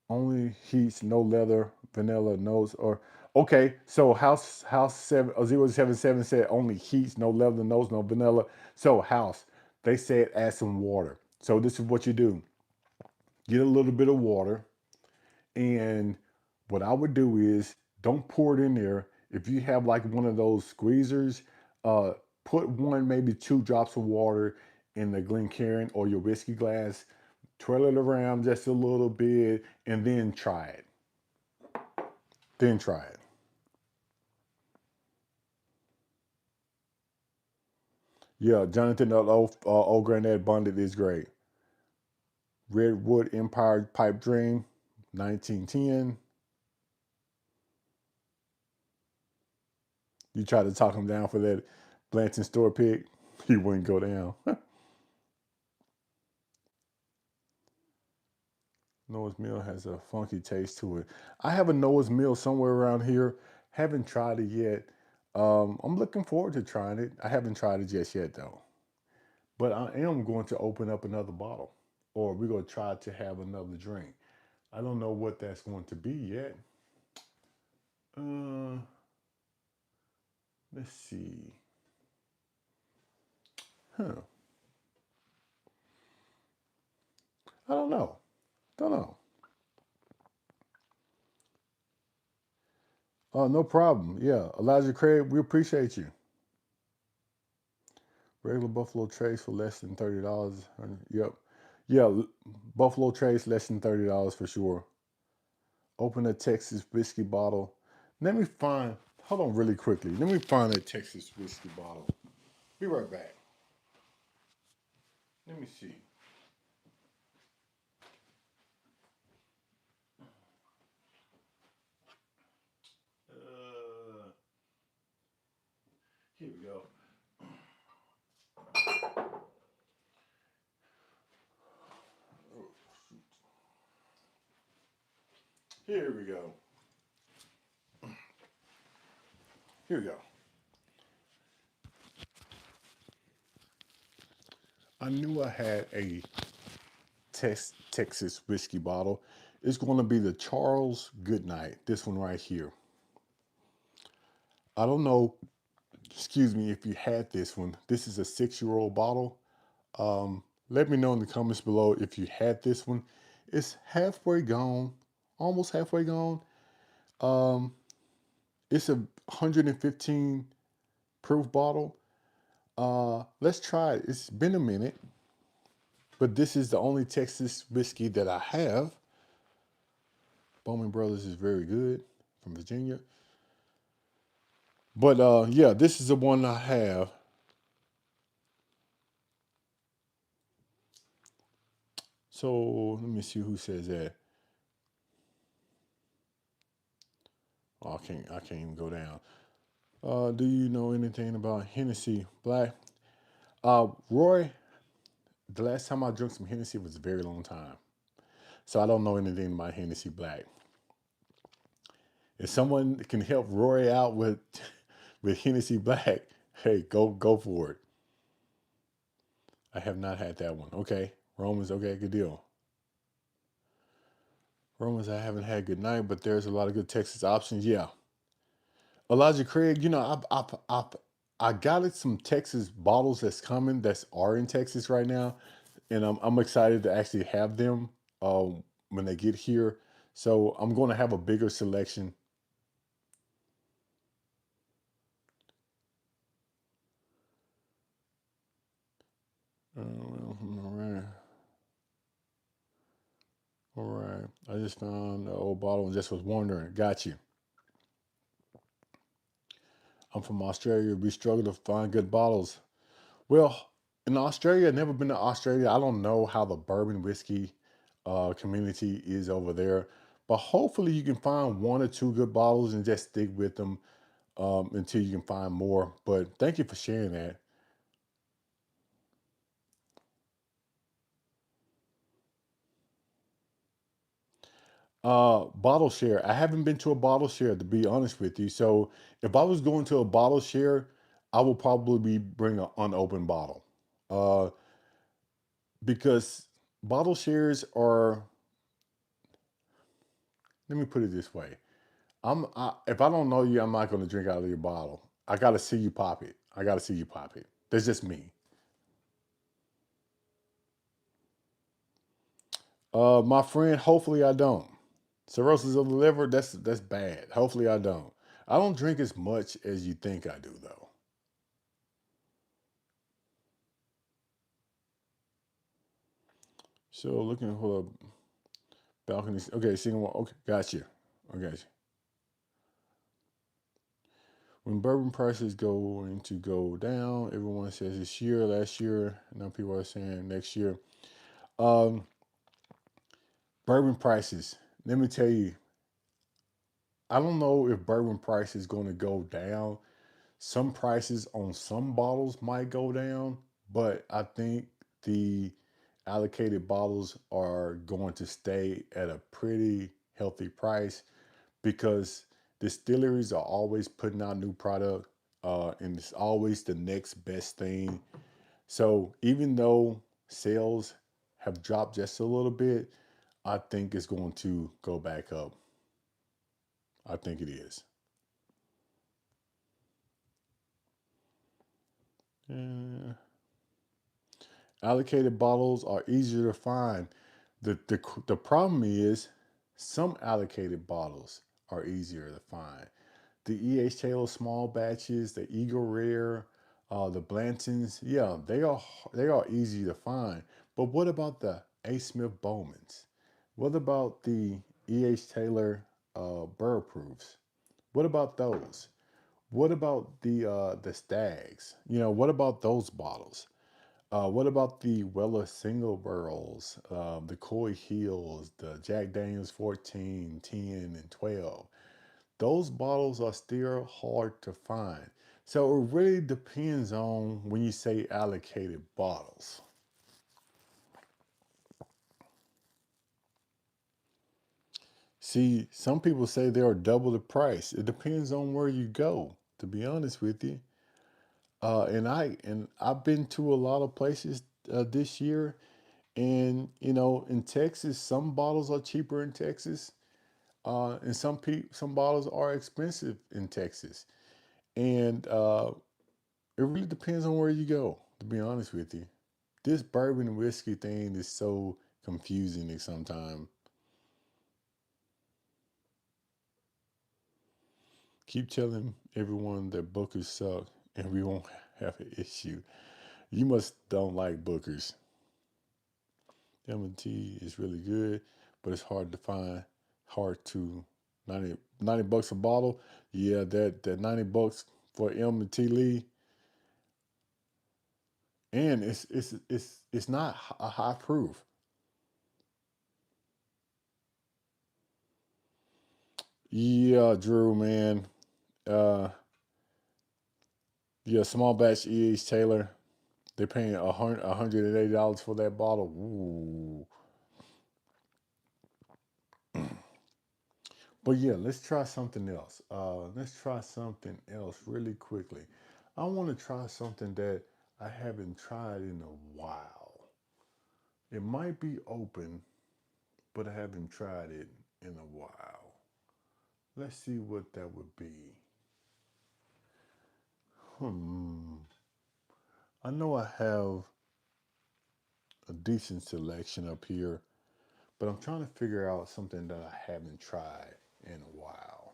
Only heats, no leather, vanilla notes, or okay. So House 077 said only heats, no leather notes, no vanilla. So House, they said add some water. So this is what you do: get a little bit of water, and what I would do is don't pour it in there. If you have like one of those squeezers, uh, put one, maybe two drops of water in the Glencairn or your whiskey glass, twirl it around just a little bit, and then try it. Then try it. Yeah, Jonathan, the old granddad bonded is great. Redwood Empire Pipe Dream, 1910. You tried to talk him down for that Blanton store pick. He wouldn't go down. Noah's Mill has a funky taste to it. I have a Noah's Mill somewhere around here. Haven't tried it yet. I'm looking forward to trying it. I haven't tried it just yet though. But I am going to open up another bottle, or we're going to try to have another drink. I don't know what that's going to be yet. Uh, let's see. Huh? I don't know. Don't know. No problem. Yeah, Elijah Craig, we appreciate you. Regular Buffalo Trace for less than $30. Yep. Yeah, Buffalo Trace less than $30 for sure. Open a Texas whiskey bottle. Let me find. Hold on, really quickly. Let me find that Texas whiskey bottle. Be right back. Let me see. Uh, Here we go. Oh, here we go. Here we go. I knew I had a Texas whiskey bottle. It's going to be the Charles Goodnight. This one right here. I don't know, excuse me, if you had this one. This is a 6-year-old bottle. Let me know in the comments below if you had this one. It's halfway gone, almost halfway gone. Um, it's a 115 proof bottle. Let's try it. It's been a minute, but this is the only Texas whiskey that I have. Bowman Brothers is very good from Virginia. But yeah, this is the one I have. So let me see who says that. Oh, I can't even go down. Do you know anything about Hennessy Black? Roy, the last time I drank some Hennessy was a very long time. So I don't know anything about Hennessy Black. If someone can help Roy out with with Hennessy Black, hey, go for it. I have not had that one. Okay. Romans, okay, good deal. Romans, I haven't had good night, but there's a lot of good Texas options. Yeah. Elijah Craig, I got it some Texas bottles that's coming that's are in Texas right now, and I'm excited to actually have them when they get here. So I'm going to have a bigger selection. All right, all right. I just found the old bottle and just was wondering. Got you. I'm from Australia. We struggle to find good bottles. Well, in Australia, I've never been to Australia. I don't know how the bourbon whiskey community is over there, but hopefully you can find one or two good bottles and just stick with them until you can find more. But thank you for sharing that. Bottle share. I haven't been to a bottle share to be honest with you. So if I was going to a bottle share, I would probably be bring an unopened bottle. Uh, because bottle shares are. Let me put it this way. If I don't know you, I'm not going to drink out of your bottle. I got to see you pop it. I got to see you pop it. That's just me. My friend, hopefully I don't. Cirrhosis of the liver, that's bad. Hopefully I don't. I don't drink as much as you think I do though. So looking for a balcony. Okay, single one. Okay, got you. I got you. When bourbon prices going to go down, everyone says this year, last year. Now people are saying next year. Um, Bourbon prices. Let me tell you, I don't know if bourbon price is going to go down. Some prices on some bottles might go down, but I think the allocated bottles are going to stay at a pretty healthy price because distilleries are always putting out new product, and it's always the next best thing. So even though sales have dropped just a little bit, I think it's going to go back up. I think it is. Uh, Allocated bottles are easier to find. The problem is some allocated bottles are easier to find. The E.H. Taylor small batches, the Eagle Rare, the Blantons, yeah, they are easy to find. But what about the A. Smith Bowmans? What about the E.H. Taylor Burr Proofs? What about those? What about the Staggs? What about those bottles? What about the Weller single barrels, the Coy Hills, the Jack Daniels 14, 10, and 12? Those bottles are still hard to find. So it really depends on when you say allocated bottles. See, some people say they are double the price. It depends on where you go, to be honest with you. And I've been to a lot of places this year, and in Texas, some bottles are cheaper in Texas, and some bottles are expensive in Texas, and it really depends on where you go. To be honest with you, this bourbon and whiskey thing is so confusing sometimes. Keep telling everyone that bookers suck and we won't have an issue. You must don't like bookers. M&T is really good, but it's hard to find. Hard to 90 bucks a bottle. Yeah, that 90 bucks for M&T Lee, and it's not a high proof. Yeah, Drew, man. Uh, yeah, small batch EH Taylor. They're paying $180 for that bottle. Ooh. But yeah, let's try something else. Let's try something else really quickly. I want to try something that I haven't tried in a while. It might be open, but I haven't tried it in a while. Let's see what that would be. Hmm. I know I have a decent selection up here, but I'm trying to figure out something that I haven't tried in a while.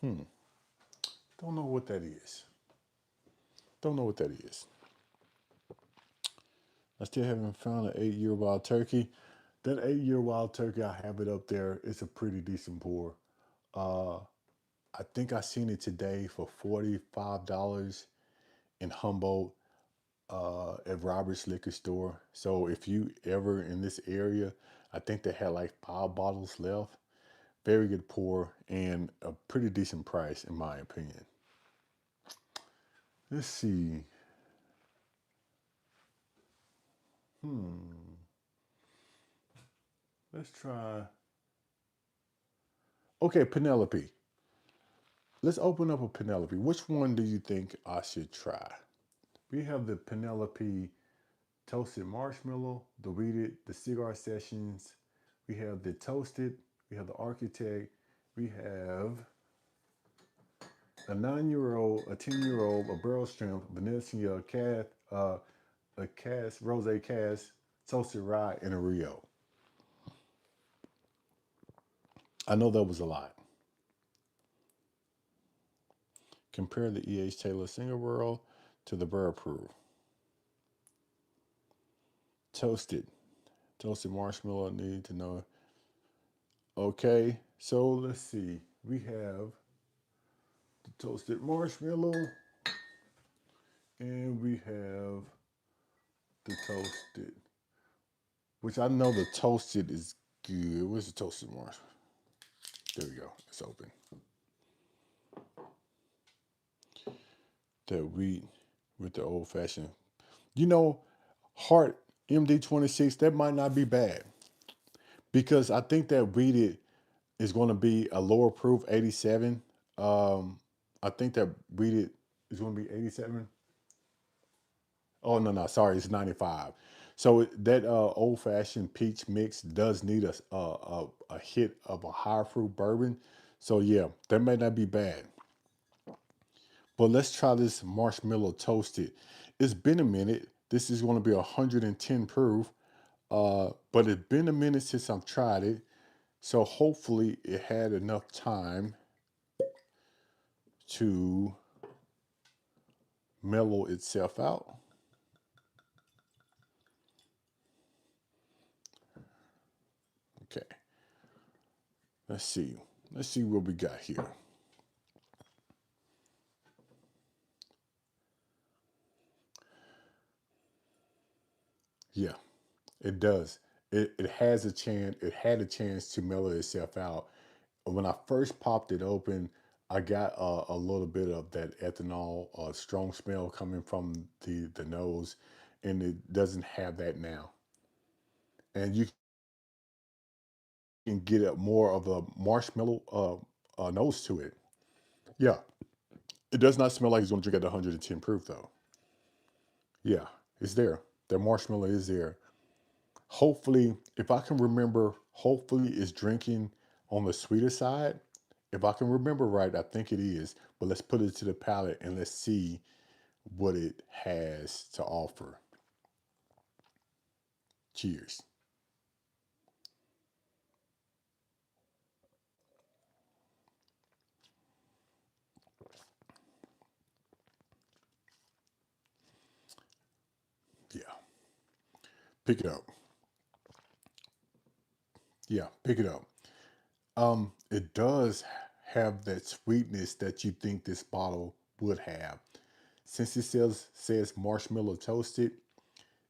Hmm. Don't know what that is. Don't know what that is. I still haven't found an 8 year wild turkey. That 8 year wild turkey, I have it up there. It's a pretty decent pour. Uh, I think I seen it today for $45 in Humboldt at Robert's Liquor Store. So if you ever in this area, I think they had like 5 bottles left. Very good pour and a pretty decent price in my opinion. Let's see. Hmm. Let's try. Okay, Penelope. Let's open up a Penelope. Which one do you think I should try? We have the Penelope toasted marshmallow, the weeded, the cigar sessions. We have the toasted. We have the architect. We have a 9 year old, a 10 year old, a barrel strength, Venetia, a cask, rose cask, toasted rye, and a Rio. I know that was a lot. Compare the E.H. Taylor single barrel to the barrel proof. Toasted. Toasted marshmallow, need to know. Okay, so let's see. We have the toasted marshmallow and we have the toasted, which I know the toasted is good. Where's the toasted marshmallow? There we go. It's open. The wheat with the old fashioned. You know, Heart MD 26, that might not be bad because I think that wheated is going to be a lower proof 87. I think that wheated is going to be 87. Oh no, no, sorry, it's 95. So that old fashioned peach mix does need a hit of a high fruit bourbon. So yeah, that may not be bad. But let's try this marshmallow toasted. It's been a minute. This is going to be 110 proof. But it's been a minute since I've tried it. So hopefully it had enough time to mellow itself out. Okay, let's see. Let's see what we got here. Yeah, it does. It has a chance. It had a chance to mellow itself out. When I first popped it open, I got a little bit of that ethanol, strong smell coming from the nose, and it doesn't have that now. And you can get a more of a marshmallow nose to it. Yeah, it does not smell like it's going to drink at 110 proof though. Yeah, it's there. The marshmallow is there. Hopefully, if I can remember, hopefully it's drinking on the sweeter side. If I can remember right, I think it is. But let's put it to the palate and let's see what it has to offer. Cheers. Pick it up. Yeah, pick it up. It does have that sweetness that you think this bottle would have. Since it says marshmallow toasted,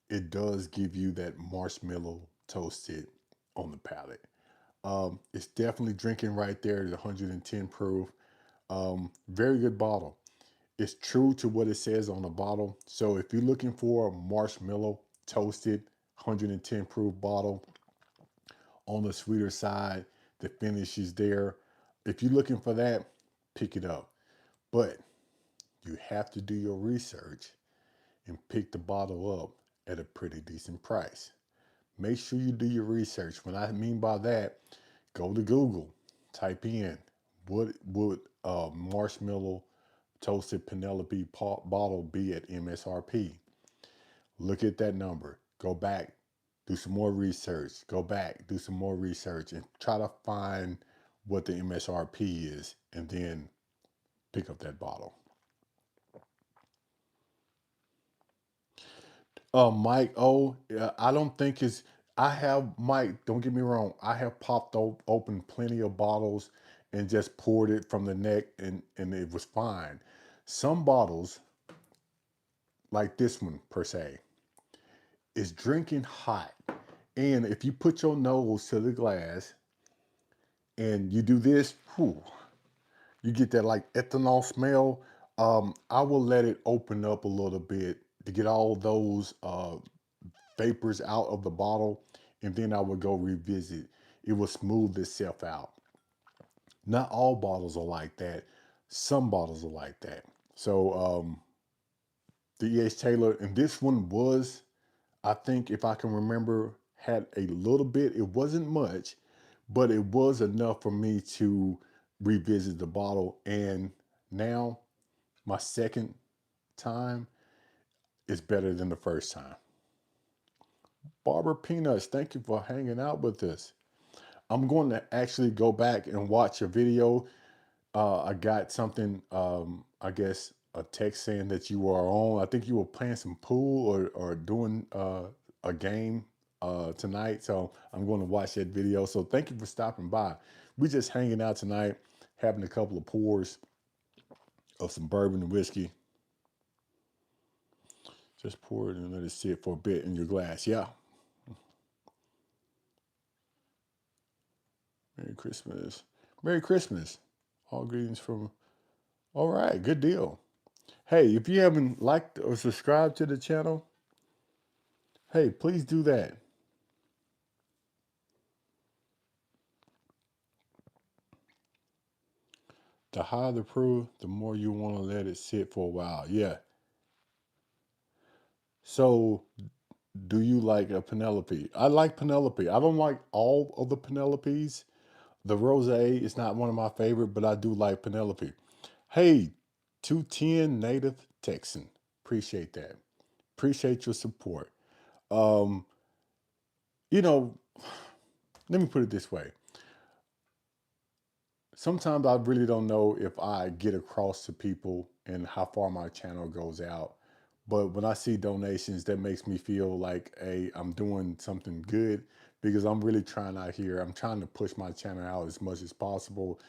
it does give you that marshmallow toasted on the palate. It's definitely drinking right there at 110 proof. Very good bottle. It's true to what it says on the bottle. So if you're looking for a marshmallow toasted 110 proof bottle on the sweeter side, the finish is there. If you're looking for that, pick it up. But you have to do your research and pick the bottle up at a pretty decent price. Make sure you do your research. What I mean by that, go to Google, type in what would marshmallow toasted Penelope bottle be at MSRP. Look at that number. Go back, do some more research. Go back, do some more research, and try to find what the MSRP is, and then pick up that bottle. Mike O, I don't think it's. I have Mike. Don't get me wrong. I have popped open plenty of bottles and just poured it from the neck, and it was fine. Some bottles, like this one per se, is drinking hot, and if you put your nose to the glass and you do this, whew, you get that like ethanol smell. I will let it open up a little bit to get all those vapors out of the bottle, and then I would go revisit. It will smooth itself out. Not all bottles are like that. Some bottles are like that. So the E.H. Taylor, and this one was, I think, if I can remember, had a little bit. It wasn't much, but it was enough for me to revisit the bottle. And now my second time is better than the first time. Barber Peanuts, thank you for hanging out with us. I'm going to actually go back and watch a video. I got something, I guess, a text saying that you were on. I think you were playing some pool or doing a game tonight. So I'm going to watch that video. So thank you for stopping by. We're just hanging out tonight, having a couple of pours of some bourbon and whiskey. Just pour it and let it sit for a bit in your glass. Yeah. Merry Christmas. Merry Christmas. All greetings from. All right. Good deal. Hey, if you haven't liked or subscribed to the channel, hey, please do that. The higher the proof, the more you want to let it sit for a while. Yeah. So, do you like a Penelope? I like Penelope. I don't like all of the Penelopes. The Rose is not one of my favorite, but I do like Penelope. Hey, 210 Native Texan. Appreciate that. Appreciate your support. Um, you know, let me put it this way. Sometimes I really don't know if I get across to people and how far my channel goes out. But when I see donations, that makes me feel like, hey, I'm doing something good because I'm really trying out here. I'm trying to push my channel out as much as possible.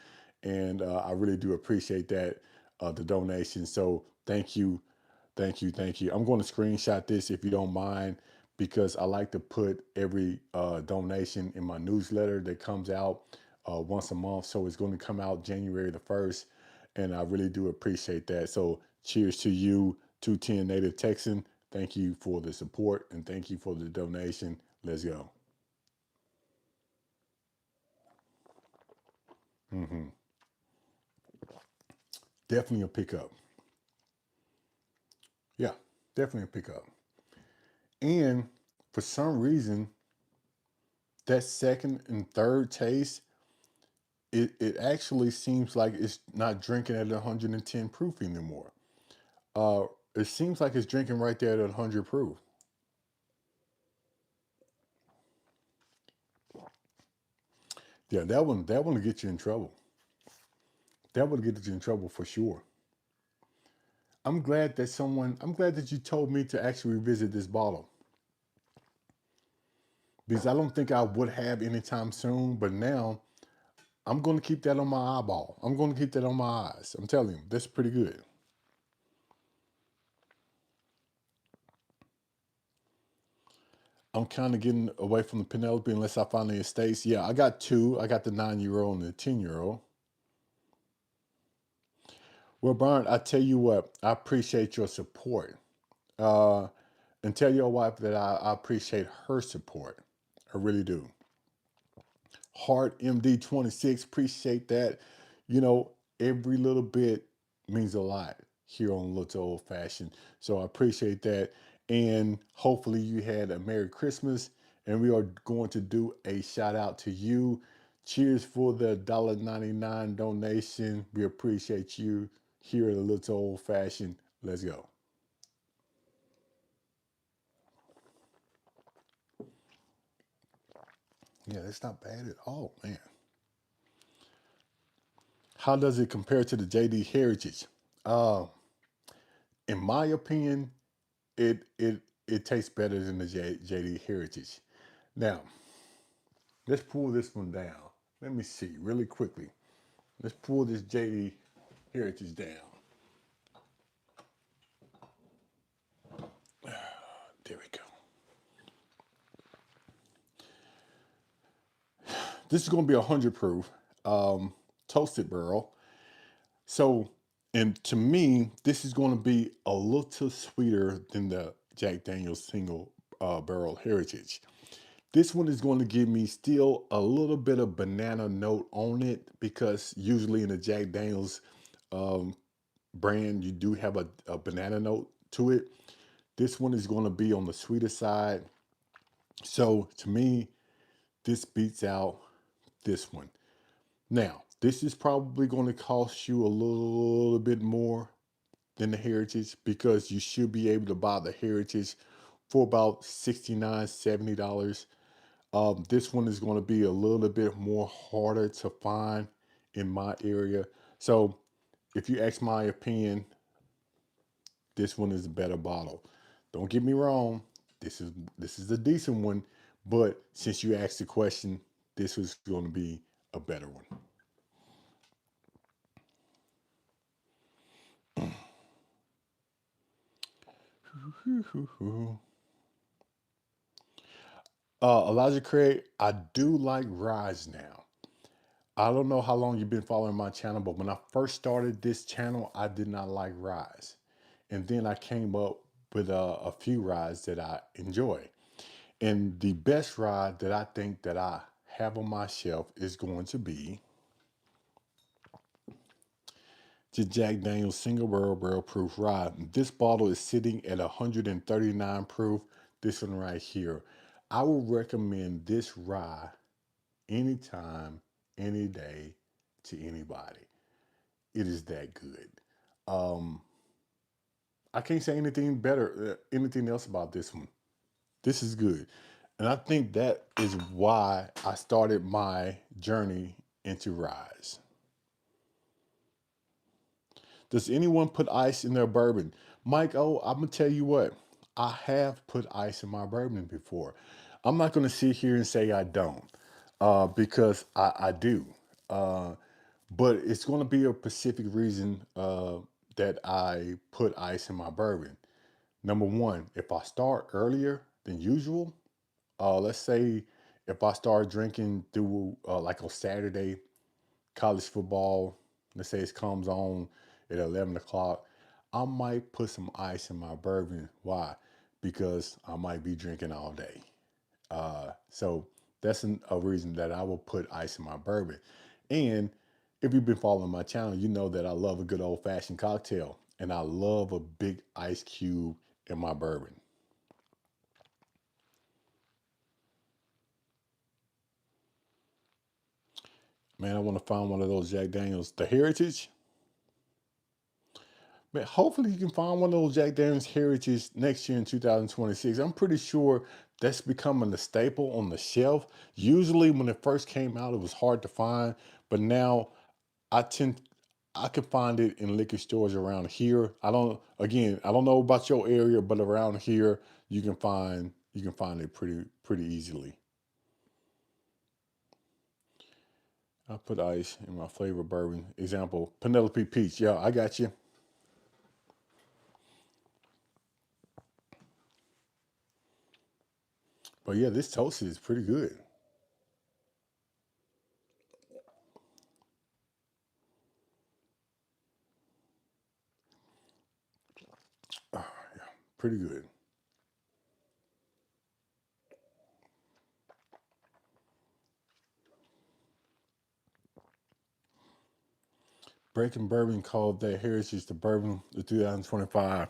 And I really do appreciate that, the donation. So thank you, thank you, thank you. I'm going to screenshot this if you don't mind, because I like to put every donation in my newsletter that comes out once a month. So it's going to come out January the 1st. And I really do appreciate that. So cheers to you, 210 Native Texan. Thank you for the support and thank you for the donation. Let's go. Hmm. Definitely a pickup. Yeah, definitely a pickup. And for some reason, that second and third taste, it actually seems like it's not drinking at 110 proof anymore. Uh, it seems like it's drinking right there at 100 proof. Yeah, that one will get you in trouble. That would get you in trouble for sure. I'm glad that you told me to actually revisit this bottle. because I don't think I would have anytime soon. But now I'm going to keep that on my eyeball. I'm going to keep that on my eyes. I'm telling you, that's pretty good. I'm kind of getting away from the Penelope unless I find the estates. Yeah, I got two. I got the 9 year old and the 10 year old. Well, Brian, I tell you what, I appreciate your support. Uh, and tell your wife that I appreciate her support. I really do. Heart MD 26, appreciate that. You know, every little bit means a lot here on Little Old Fashioned. So I appreciate that. And hopefully you had a Merry Christmas. And we are going to do a shout out to you. Cheers for the $1.99 donation. We appreciate you here at the Little Old Fashioned. Let's go. Yeah, that's not bad at all, man. How does it compare to the JD Heritage? Uh, in my opinion, it tastes better than the JD Heritage. Now, let's pull this one down. Let me see really quickly. Let's pull this JD Heritage down. There we go. This is going to be 100 proof, toasted barrel. So, and to me, this is going to be a little sweeter than the Jack Daniel's single barrel Heritage. This one is going to give me still a little bit of banana note on it because usually in the Jack Daniel's um, brand, you do have a banana note to it. This one is going to be on the sweeter side. So to me, this beats out this one. Now, this is probably going to cost you a little bit more than the Heritage because you should be able to buy the Heritage for about $69, $70. This one is going to be a little bit more harder to find in my area. So if you ask my opinion, this one is a better bottle. Don't get me wrong. This is a decent one, but since you asked the question, this was going to be a better one. Elijah Craig, I do like Rise now. I don't know how long you've been following my channel, but when I first started this channel, I did not like Rise. And then I came up with a few rides that I enjoy. And the best ride that I think that I have on my shelf is going to be the Jack Daniel's Single Barrel Proof Ride. This bottle is sitting at 139 proof. This one right here. I would recommend this rye anytime, any day to anybody. It is that good. Um, I can't say anything better, anything else about this one. This is good. And I think that is why I started my journey into Rise. Does anyone put ice in their bourbon? Mike, oh, I'm going to tell you what. I have put ice in my bourbon before. I'm not going to sit here and say I don't because I do. Uh, but it's going to be a specific reason that I put ice in my bourbon. Number one, if I start earlier than usual, let's say if I start drinking through like on Saturday, college football, let's say it comes on at 11 o'clock, I might put some ice in my bourbon. Why? Because I might be drinking all day. So that's a reason that I will put ice in my bourbon. And if you've been following my channel, you know that I love a good old fashioned cocktail and I love a big ice cube in my bourbon. Man, I want to find one of those Jack Daniels, the Heritage. Man, hopefully you can find one of those Jack Daniels Heritage next year in 2026. I'm pretty sure that's becoming a staple on the shelf. Usually when it first came out, it was hard to find, but now I tend I can find it in liquor stores around here. I don't know about your area, but around here you can find it pretty easily. I put ice in my flavor bourbon. Example, Penelope Peach. Yeah, I got you. But yeah, this toasted is pretty good. Oh, yeah, pretty good. Breaking Bourbon called that Heritage the Bourbon of 2025.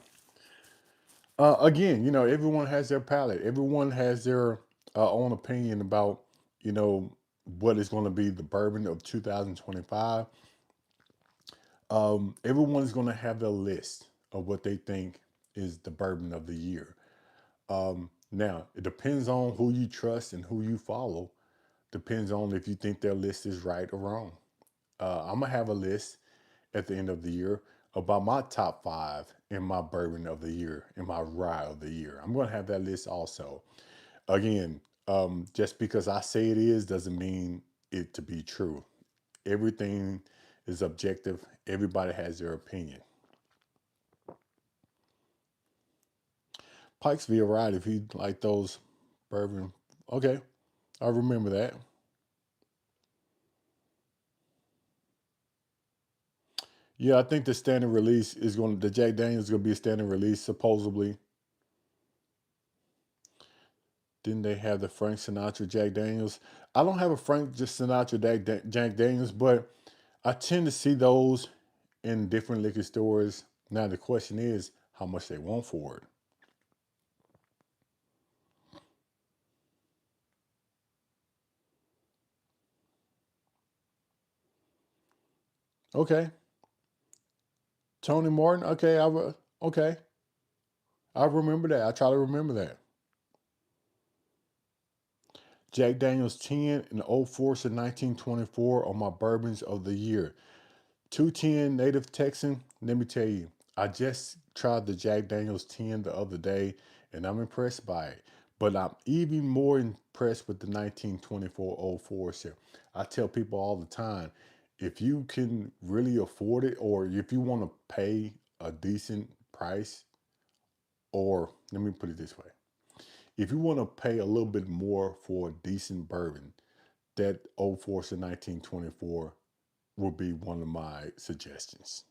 Again, everyone has their palate. Everyone has their own opinion about, you know, what is going to be the bourbon of 2025. Everyone's going to have their list of what they think is the bourbon of the year. Now, it depends on who you trust and who you follow. Depends on if you think their list is right or wrong. I'm gonna have a list at the end of the year about my top five in my bourbon of the year, in my rye of the year. I'm gonna have that list also. Again, just because I say it is doesn't mean it to be true. Everything is objective. Everybody has their opinion. Pikesville, right? If you like those bourbon, okay, I remember that. Yeah, I think the standard release is going. The Jack Daniels is going to be a standard release supposedly. Didn't they have the Frank Sinatra Jack Daniels? I don't have a Frank Sinatra Jack Daniels, but I tend to see those in different liquor stores. Now the question is how much they want for it. Okay, Tony Martin. Okay, okay. I remember that. I try to remember that. Jack Daniels 10 and Old Force in 1924 are my bourbons of the year. 210 Native Texan. Let me tell you, I just tried the Jack Daniels 10 the other day and I'm impressed by it. But I'm even more impressed with the 1924 Old Forester. I tell people all the time, if you can really afford it or if you want to pay a decent price, or let me put it this way, if you want to pay a little bit more for a decent bourbon, that Old Forester 1924 would be one of my suggestions.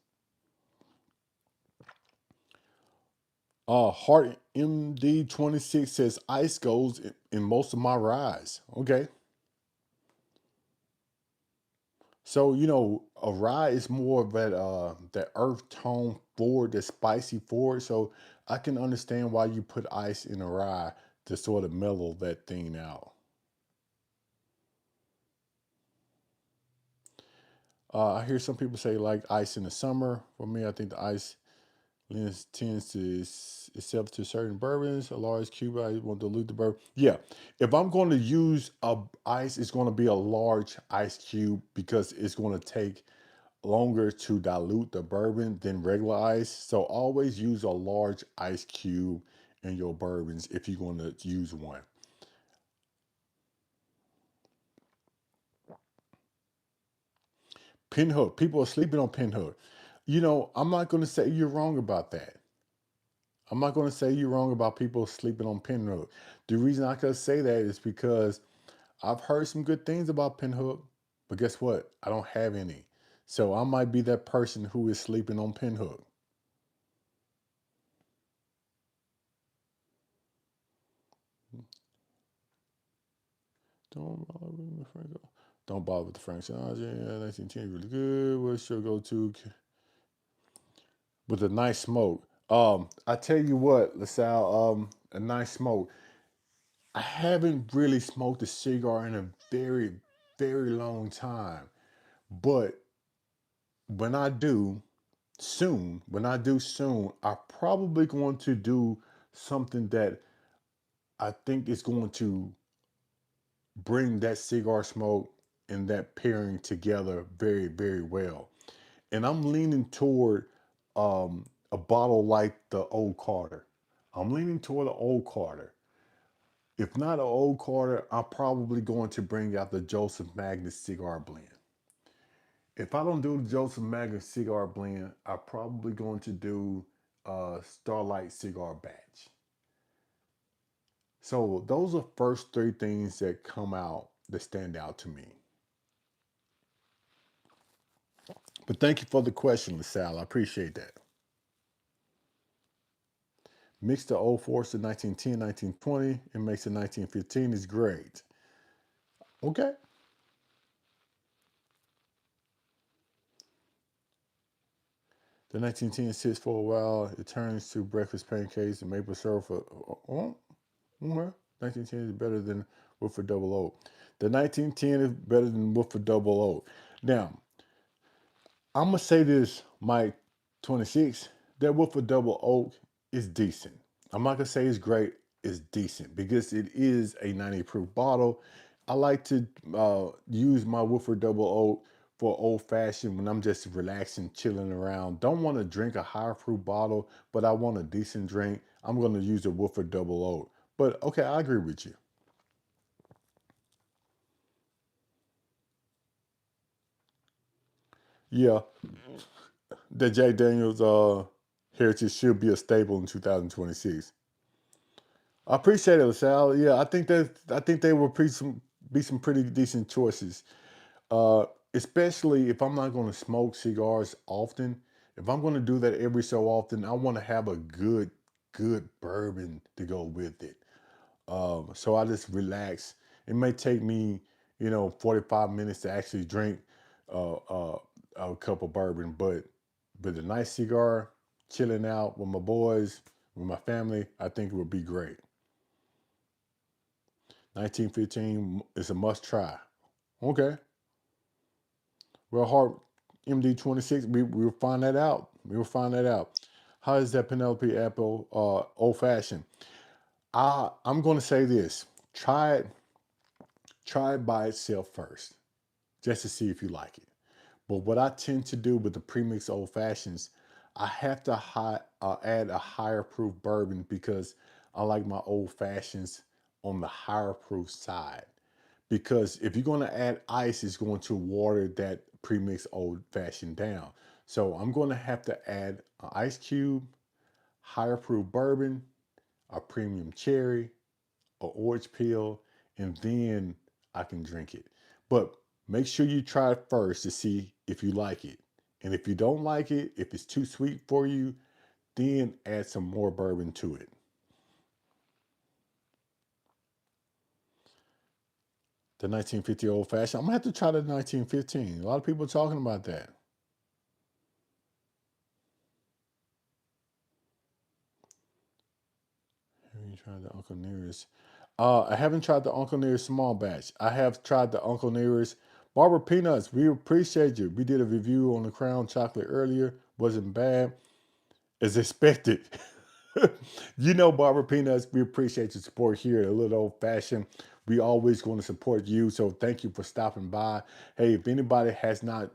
Heart MD 26 says ice goes in most of my ryes. Okay. So, a rye is more of that earth tone forward, the spicy forward. So I can understand why you put ice in a rye to sort of mellow that thing out. I hear some people say like ice in the summer. For me, I think the ice lends tends to itself to certain bourbons. A large cube, I want to dilute the bourbon. Yeah, if I'm going to use a ice, it's going to be a large ice cube because it's going to take longer to dilute the bourbon than regular ice. So always use a large ice cube in your bourbons if you're going to use one. Pinhook. People are sleeping on pinhook. I'm not going to say you're wrong about that. I'm not going to say you're wrong about people sleeping on pinhook. The reason I could say that is because I've heard some good things about pinhook, but guess what? I don't have any. So I might be that person who is sleeping on pinhook. Don't bother with the Frank. Don't bother with the Frank Sinatra. Yeah, 1910 really good. Where should go to with a nice smoke? I tell you what, LaSalle, a nice smoke. I haven't really smoked a cigar in a very, very long time. But when I do soon, I'm probably going to do something that I think is going to bring that cigar smoke and that pairing together very, very well. And I'm leaning toward a bottle like the Old Carter. I'm leaning toward the Old Carter. If not an Old Carter, I'm probably going to bring out the Joseph Magnus cigar blend. If I don't do the Joseph Magnus cigar blend, I'm probably going to do Starlight cigar batch. So those are first three things that come out that stand out to me. But thank you for the question, LaSalle. I appreciate that. Mix the Old Forester 1910, 1920, and makes it 1915 is great. Okay. The 1910 sits for a while. It turns to breakfast pancakes and maple syrup. Okay. 1910 is better than Woodford Double Oak. The 1910 is better than Woodford Double Oak. Now, I'm going to say this, Mike 26, that Woodford Double Oak is decent. I'm not going to say it's great, it's decent because it is a 90 proof bottle. I like to use my Woodford Double Oak for old fashioned when I'm just relaxing, chilling around. Don't want to drink a higher proof bottle, but I want a decent drink. I'm going to use a Woodford Double Oak. But okay, I agree with you. Yeah, that Jack Daniels heritage should be a staple in 2026. I appreciate it, Sal. Yeah, I think they will be some pretty decent choices. Uh, Especially if I'm not going to smoke cigars often. If I'm going to do that every so often, I want to have a good bourbon to go with it. So I just relax. It may take me, 45 minutes to actually drink uh, uh, a cup of bourbon, but with a nice cigar, chilling out with my boys, with my family, I think it would be great. 1915 is a must try. Okay. Well, Hard MD 26, we will find that out. We will find that out. How is that Penelope apple old fashioned? I'm going to say this. Try it. Try it by itself first, just to see if you like it. But what I tend to do with the premix old fashions, I have to add a higher proof bourbon because I like my old fashions on the higher proof side. Because if you're going to add ice, it's going to water that premix old fashioned down. So I'm going to have to add an ice cube, higher proof bourbon, a premium cherry, a orange peel, and then I can drink it. But make sure you try it first to see if you like it. And if you don't like it, if it's too sweet for you, then add some more bourbon to it. The 1950 old fashioned. I'm gonna have to try the 1915. A lot of people are talking about that. Have you tried the Uncle Nearest? I haven't tried the Uncle Nearest small batch. I have tried the Uncle Nearest Barbara Peanuts. We appreciate you. We did a review on the Crown Chocolate earlier. Wasn't bad as expected. Barbara Peanuts, we appreciate your support here at A Little Old Fashioned. We always going to support you. So thank you for stopping by. Hey, if anybody has not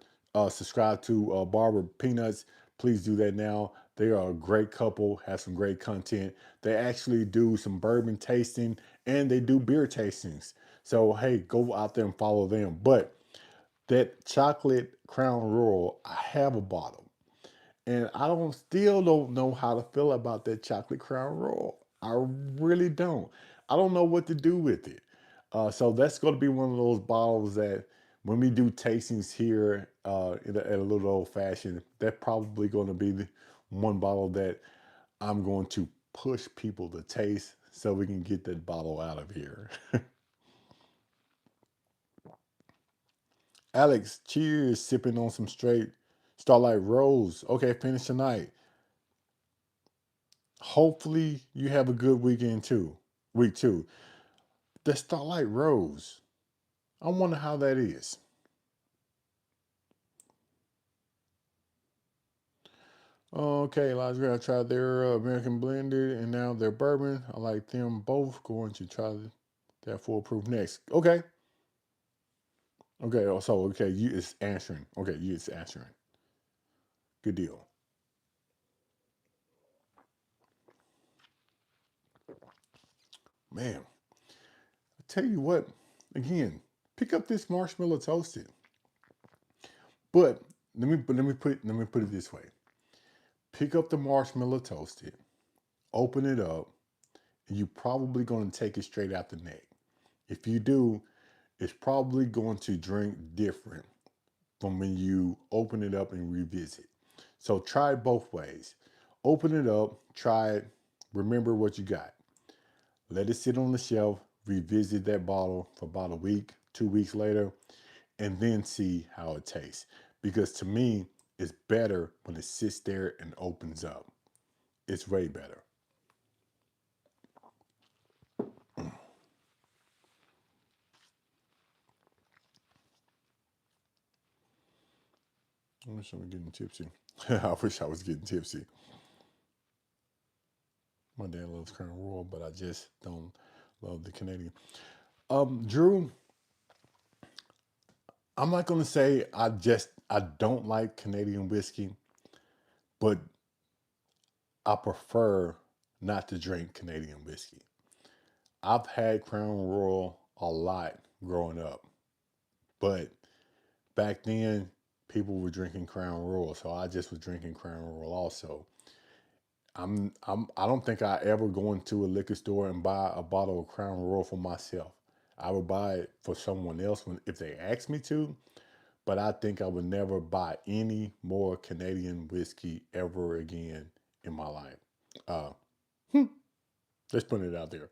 subscribed to Barbara Peanuts, please do that now. They are a great couple, have some great content. They actually do some bourbon tasting and they do beer tastings. So, hey, go out there and follow them. But that chocolate Crown Royal, I have a bottle. And I don't still don't know how to feel about that chocolate crown roll. I really don't. I don't know what to do with it. So that's going to be one of those bottles that when we do tastings here at a little old fashioned, that's probably going to be the one bottle that I'm going to push people to taste so we can get that bottle out of here. Alex, cheers, sipping on some straight Starlight Rose. Okay, finish tonight. Hopefully you have a good weekend too. Week two. The Starlight Rose. I wonder how that is. Okay, Elijah, I tried their American blended and now their bourbon. I like them both. Going to try that foolproof next. Okay. Okay. So okay, you is answering. Okay, you is answering. Good deal. Man, I tell you what, again, pick up this marshmallow toasted. But let me put it this way. Pick up the marshmallow toasted, open it up, and you're probably going to take it straight out the neck. If you do, it's probably going to drink different from when you open it up and revisit. So try it both ways. Open it up, try it, remember what you got. Let it sit on the shelf, revisit that bottle for about a week, 2 weeks later, and then see how it tastes. Because to me, it's better when it sits there and opens up. It's way better. I wish I was getting tipsy. I wish I was getting tipsy. My dad loves Crown Royal, but I just don't love the Canadian. Drew, I'm not gonna say I don't like Canadian whiskey, but I prefer not to drink Canadian whiskey. I've had Crown Royal a lot growing up, but back then people were drinking Crown Royal, so I just was drinking Crown Royal also. I don't think I ever go into a liquor store and buy a bottle of Crown Royal for myself. I would buy it for someone else if they ask me to, but I think I would never buy any more Canadian whiskey ever again in my life. Uh, just putting it out there.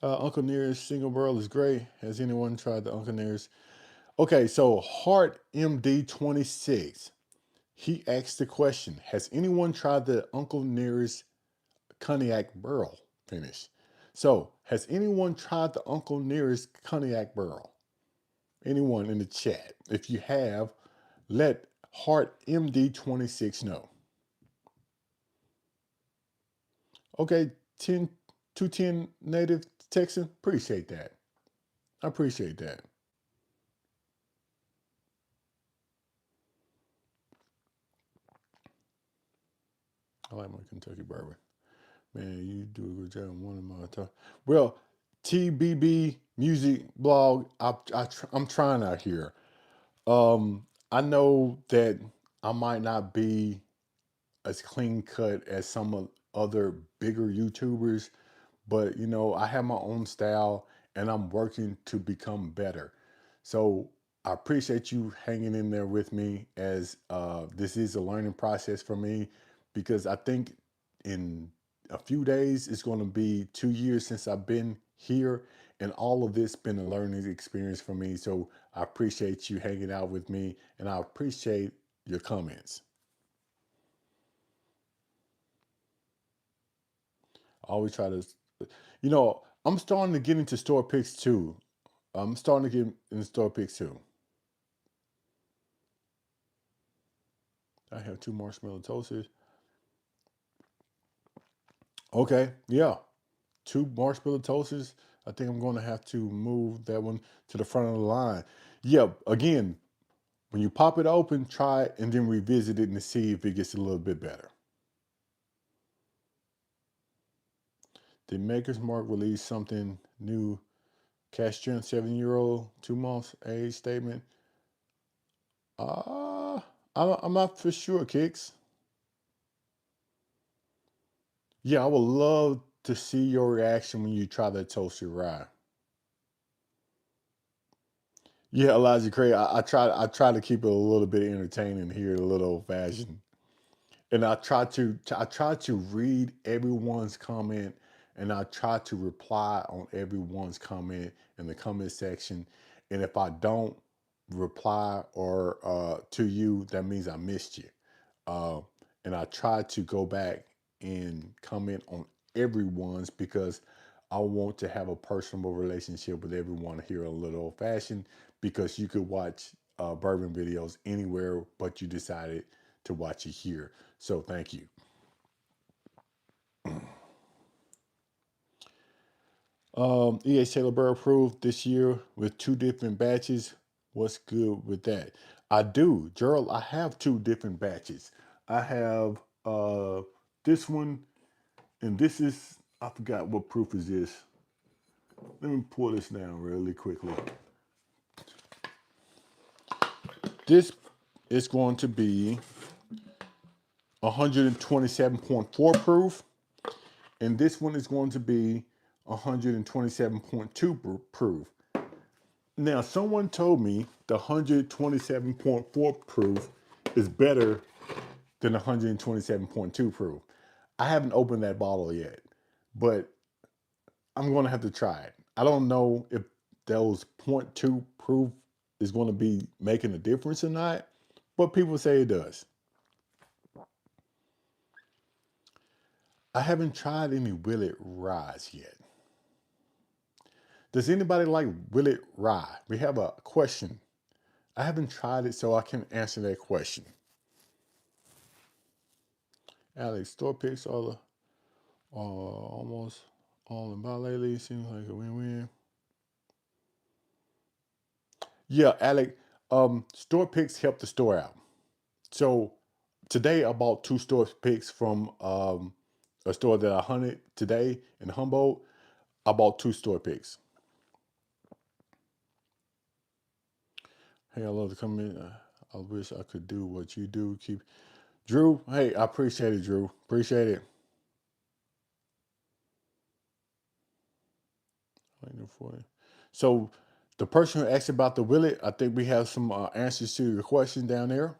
Uncle Nearest single barrel is great. Has anyone tried the Uncle Nearest? Okay, so Heart MD 26. He asked the question: has anyone tried the Uncle Nearest cognac barrel finish? So, has anyone tried the Uncle Nearest cognac barrel? Anyone in the chat? If you have, let Heart MD 26 know. Okay, 10 210 native Texan. Appreciate that. I appreciate that. I like my Kentucky bourbon. Man, you do a good job. One of my time. Well, TBB Music Blog. I'm trying out here. I know that I might not be as clean cut as some of other bigger YouTubers, but I have my own style and I'm working to become better. So I appreciate you hanging in there with me as this is a learning process for me because I think in a few days it's going to be 2 years since I've been here and all of this been a learning experience for me. So I appreciate you hanging out with me and I appreciate your comments. I always try to, I'm starting to get into store picks too. I'm starting to get into store picks too. I have two marshmallow toasters. Okay, yeah, two marshmallow toasters. I think I'm going to have to move that one to the front of the line. Yeah, again, when you pop it open, try it and then revisit it and see if it gets a little bit better. Did Maker's Mark release something new? Cash strength 7-year-old, 2 months age statement. Uh, I'm not for sure, Kicks. Yeah, I would love to see your reaction when you try that toasted rye. Yeah, Elijah Craig. I try to keep it a little bit entertaining here, a little old fashioned, and I try to read everyone's comment, and I try to reply on everyone's comment in the comment section. And if I don't reply or to you, that means I missed you. Uh, and I try to go back and comment on everyone's because I want to have a personal relationship with everyone here a little old fashioned because you could watch bourbon videos anywhere, but you decided to watch it here. So thank you. EH Taylor Burr approved this year with two different batches. What's good with that? I do, Gerald. I have two different batches. I have this one, and this is I forgot what proof is this. Let me pull this down really quickly. This is going to be 127.4 proof, and this one is going to be 127.2 proof. Now, someone told me the 127.4 proof is better than 127.2 proof. I haven't opened that bottle yet, but I'm going to have to try it. I don't know if those point 0.2 proof is going to be making a difference or not, but people say it does. I haven't tried any Willet Ryes yet. Does anybody like Willet Rye? We have a question. I haven't tried it, so I can answer that question. Alex, store picks are almost all in buy lately. Seems like a win-win. Yeah, Alex, store picks help the store out. So today I bought 2 store picks from a store that I hunted today in Humboldt. I bought 2 store picks. Hey, I love to come in. I wish I could do what you do. Keep Drew. Hey, I appreciate it, Drew. Appreciate it. So the person who asked about the Willet, I think we have some answers to your question down there.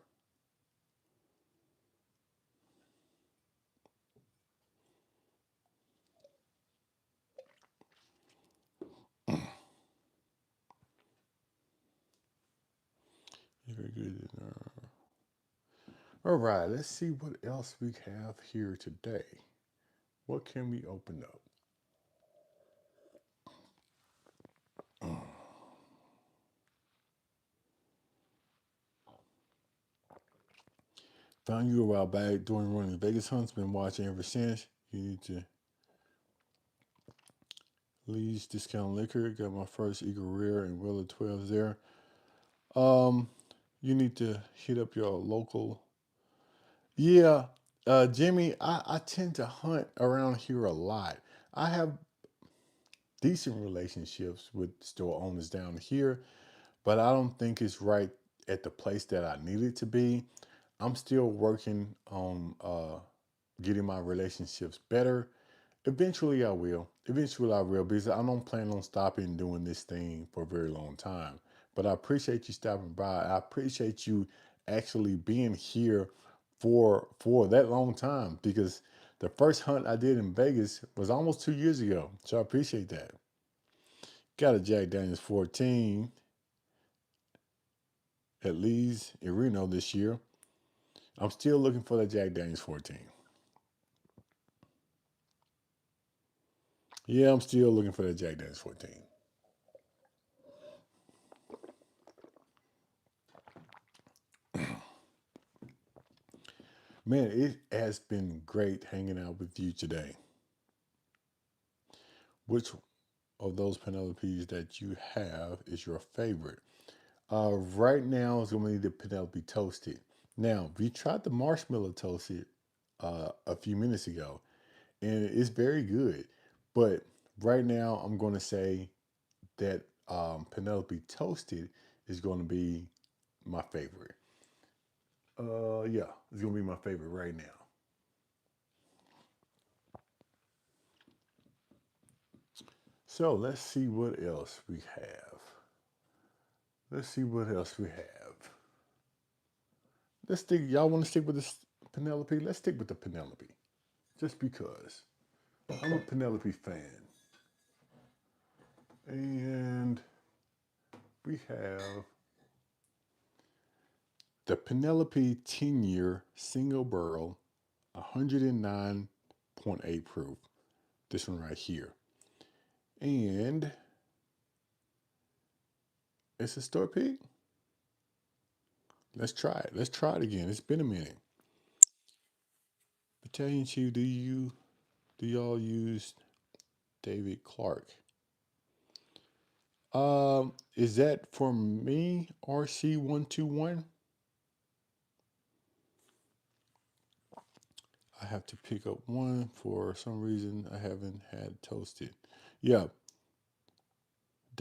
Very good. All right, let's see what else we have here today. What can we open up? Found you a while back during running Vegas hunts. Been watching ever since. You need to Lee's Discount Liquor. Got my first Eagle Rare and Willa 12s there. Um, you need to hit up your local. Yeah, Jimmy, I tend to hunt around here a lot. I have decent relationships with store owners down here, but I don't think it's right at the place that I need it to be. I'm still working on getting my relationships better. Eventually, I will. Eventually, I will, because I don't plan on stopping doing this thing for a very long time. But I appreciate you stopping by. I appreciate you actually being here for that long time, because the first hunt I did in Vegas was almost 2 years ago. So I appreciate that. Got a Jack Daniels 14 at Lee's in Reno this year. I'm still looking for the Jack Daniels 14. Yeah, I'm still looking for the Jack Daniels 14. Man, it has been great hanging out with you today. Which of those Penelopes that you have is your favorite? Right now, it's going to be the Penelope Toasted. Now, we tried the Marshmallow Toasted a few minutes ago, and it's very good. But right now, I'm going to say that Penelope Toasted is going to be my favorite. Yeah, it's going to be my favorite right now. So let's see what else we have. Let's see what else we have. Let's stick. Y'all want to stick with this Penelope? Let's stick with the Penelope, just because I'm a Penelope fan. And we have the Penelope 10-year single barrel, 109.8 proof. This one right here, and it's a store pick. Let's try it. Let's try it again. It's been a minute. Battalion Chief, do y'all use David Clark? Is that for me, RC121? I have to pick up one for some reason I haven't had toasted. Yeah,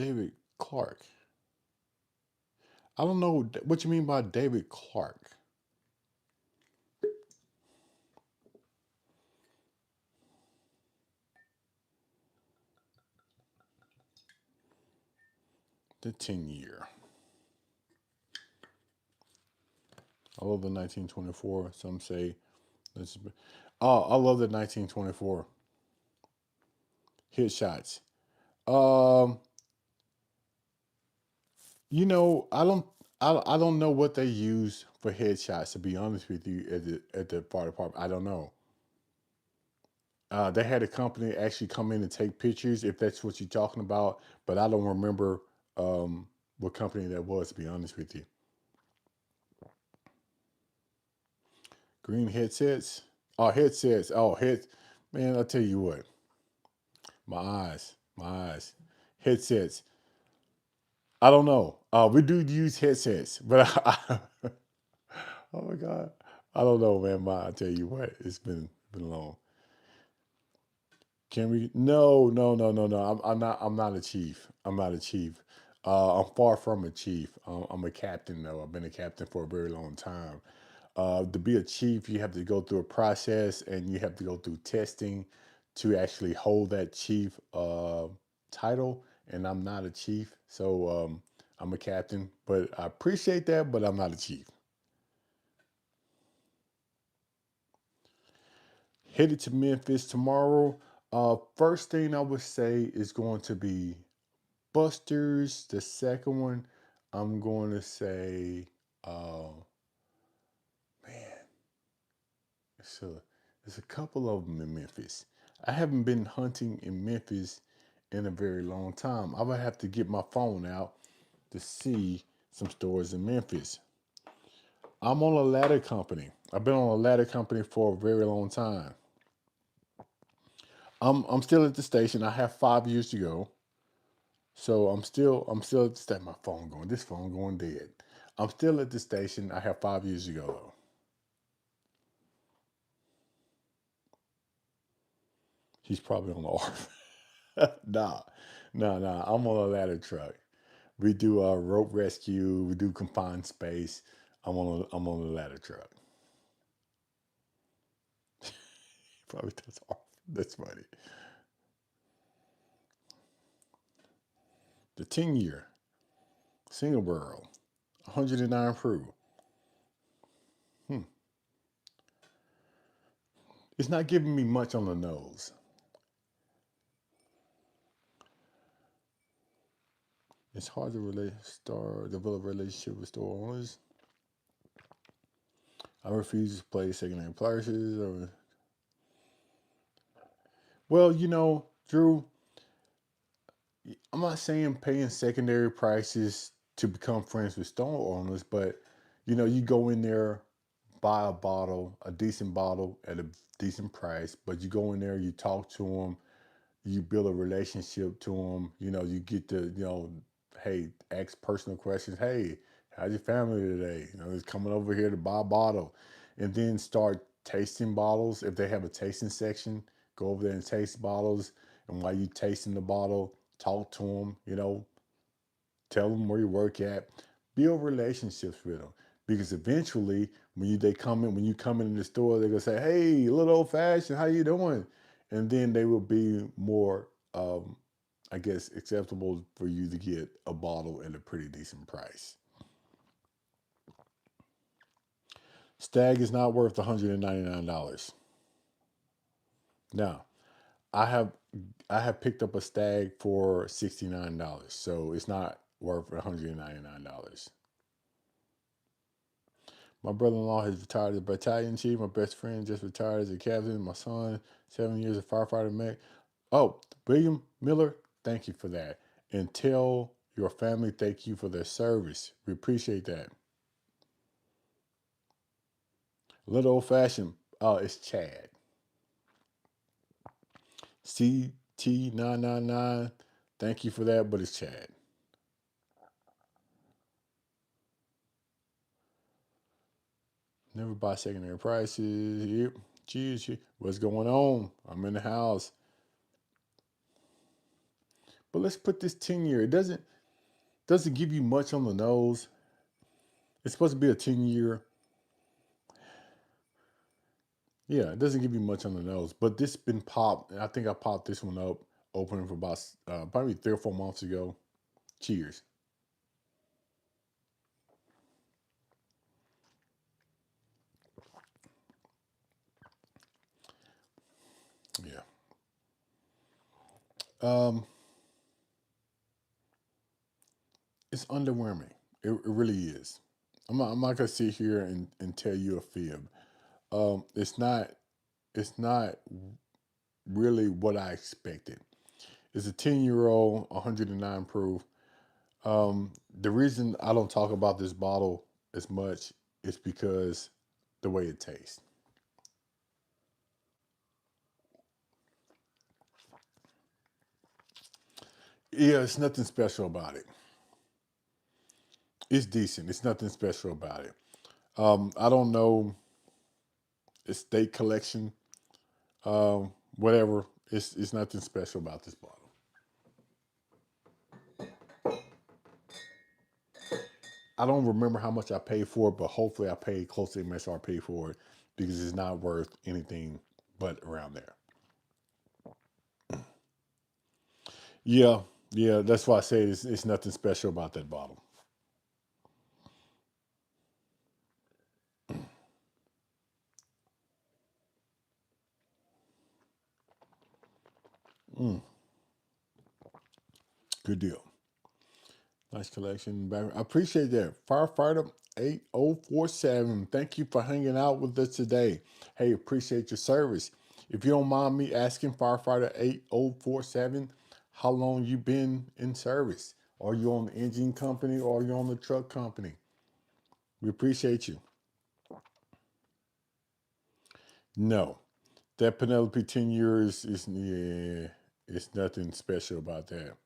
David Clark. I don't know what you mean by David Clark. The 10-year. I love the 1924. Some say this. Oh, I love the 1924 hit shots. Um, I don't know what they use for headshots. To be honest with you, at the fire department, I don't know. They had a company actually come in and take pictures, if that's what you're talking about. But I don't remember what company that was. To be honest with you, green headsets. Oh, headsets. Oh, head. Man, I'll tell you what. My eyes. Headsets. I don't know. We do use headsets, but oh my god, I don't know, man. I tell you what, it's been long. Can we? No, no, no, no, no. I'm not. I'm not a chief. I'm not a chief. I'm far from a chief. I'm a captain, though. I've been a captain for a very long time. To be a chief, you have to go through a process and you have to go through testing to actually hold that chief title. And I'm not a chief, so I'm a captain. But I appreciate that, but I'm not a chief. Headed to Memphis tomorrow. First thing I would say is going to be Buster's. The second one, I'm going to say, uh, man, it's a, there's a couple of them in Memphis. I haven't been hunting in Memphis in a very long time. I would have to get my phone out to see some stores in Memphis. I'm on a ladder company. I've been on a ladder company for a very long time. I'm still at the station. I have 5 years to go. So I'm still at the station. My phone going. This phone going dead. I'm still at the station. I have 5 years to go though. He's probably on the arm. Nah, nah. I'm on a ladder truck. We do rope rescue. We do confined space. I'm on a ladder truck. Probably that's off. That's funny. The 10-year single barrel, 109 proof. Hmm. It's not giving me much on the nose. It's hard to develop a relationship with store owners. I refuse to play secondhand prices. Well, Drew, I'm not saying paying secondary prices to become friends with store owners, but you go in there, buy a bottle, a decent bottle at a decent price, but you go in there, you talk to them, you build a relationship to them. You get to, hey, ask personal questions. Hey, how's your family today? It's coming over here to buy a bottle, and then start tasting bottles. If they have a tasting section, go over there and taste bottles. And while you tasting the bottle, talk to them. Tell them where you work at. Build relationships with them. Because eventually, when you come in the store, they're gonna say, "Hey, little old fashioned, how you doing?" And then they will be more, I guess, acceptable for you to get a bottle at a pretty decent price. Stagg is not worth $199. Now, I have I have picked up a Stagg for $69, so it's not worth $199. My brother-in-law has retired as a battalion chief. My best friend just retired as a captain. My son, 7 years of firefighter mech. Oh, William Miller, thank you for that. And tell your family thank you for their service. We appreciate that. Little old fashioned. Oh, it's Chad. CT999. Thank you for that, but it's Chad. Never buy secondary prices. Yep. Geez, what's going on? I'm in the house. But let's put this 10-year. It doesn't give you much on the nose. It's supposed to be a 10-year. Yeah, it doesn't give you much on the nose. But this been popped. I think I popped this one up, opening for about probably 3 or 4 months ago. Cheers. Yeah. Um, it's underwhelming. It really is. I'm not gonna sit here and tell you a fib. It's not really what I expected. It's a 10-year-old, 109 proof. The reason I don't talk about this bottle as much is because the way it tastes. Yeah, it's nothing special about it. It's decent. It's nothing special about it. I don't know estate collection, whatever. It's nothing special about this bottle. I don't remember how much I paid for it, but hopefully I paid close to MSRP for it because it's not worth anything but around there. Yeah, yeah, that's why I say it's nothing special about that bottle. Mm, good deal. Nice collection. I appreciate that. Firefighter 8047. Thank you for hanging out with us today. Hey, appreciate your service. If you don't mind me asking, Firefighter 8047, how long you been in service? Are you on the engine company or are you on the truck company? We appreciate you. No. That Penelope 10 years is yeah, it's nothing special about that.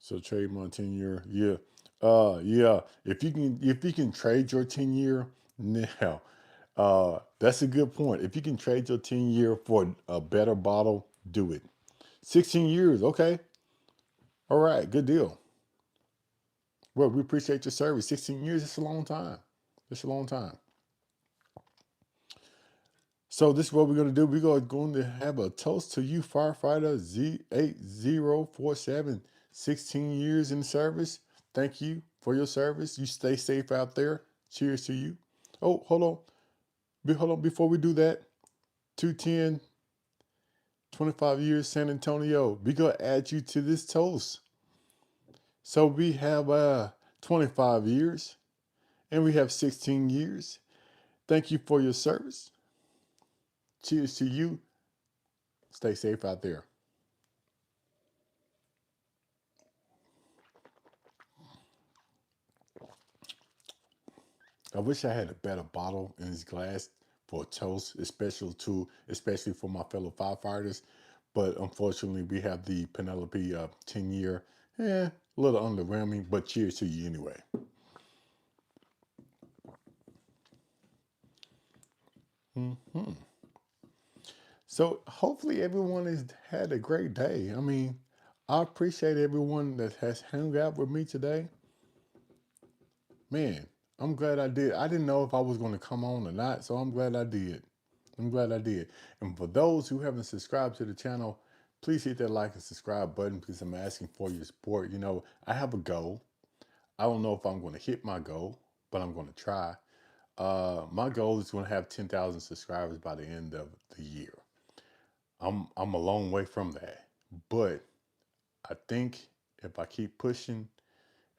So trade my 10-year, yeah, yeah. If you can trade your 10-year now, that's a good point. If you can trade your 10-year for a better bottle, do it. 16 years, okay, all right, good deal. Well, we appreciate your service. 16 years, it's a long time. It's a long time. So this is what we're gonna do. We're going to have a toast to you, firefighter Z8047. 16 years in service. Thank you for your service. You stay safe out there. Cheers to you. Oh, hold on. Hold on. Before we do that, 210, 25 years San Antonio. We're gonna add you to this toast. So we have 25 years and we have 16 years. Thank you for your service. Cheers to you. Stay safe out there. I wish I had a better bottle in this glass for a toast, especially for my fellow firefighters. But unfortunately, we have the Penelope 10-year. A little underwhelming, but cheers to you anyway. Hmm. So hopefully everyone has had a great day. I mean, I appreciate everyone that has hung out with me today. Man, I'm glad I did. I didn't know if I was going to come on or not, so I'm glad I did. I'm glad I did. And for those who haven't subscribed to the channel, please hit that like and subscribe button because I'm asking for your support. I have a goal. I don't know if I'm going to hit my goal, but I'm going to try. My goal is going to have 10,000 subscribers by the end of the year. I'm a long way from that, but I think if I keep pushing,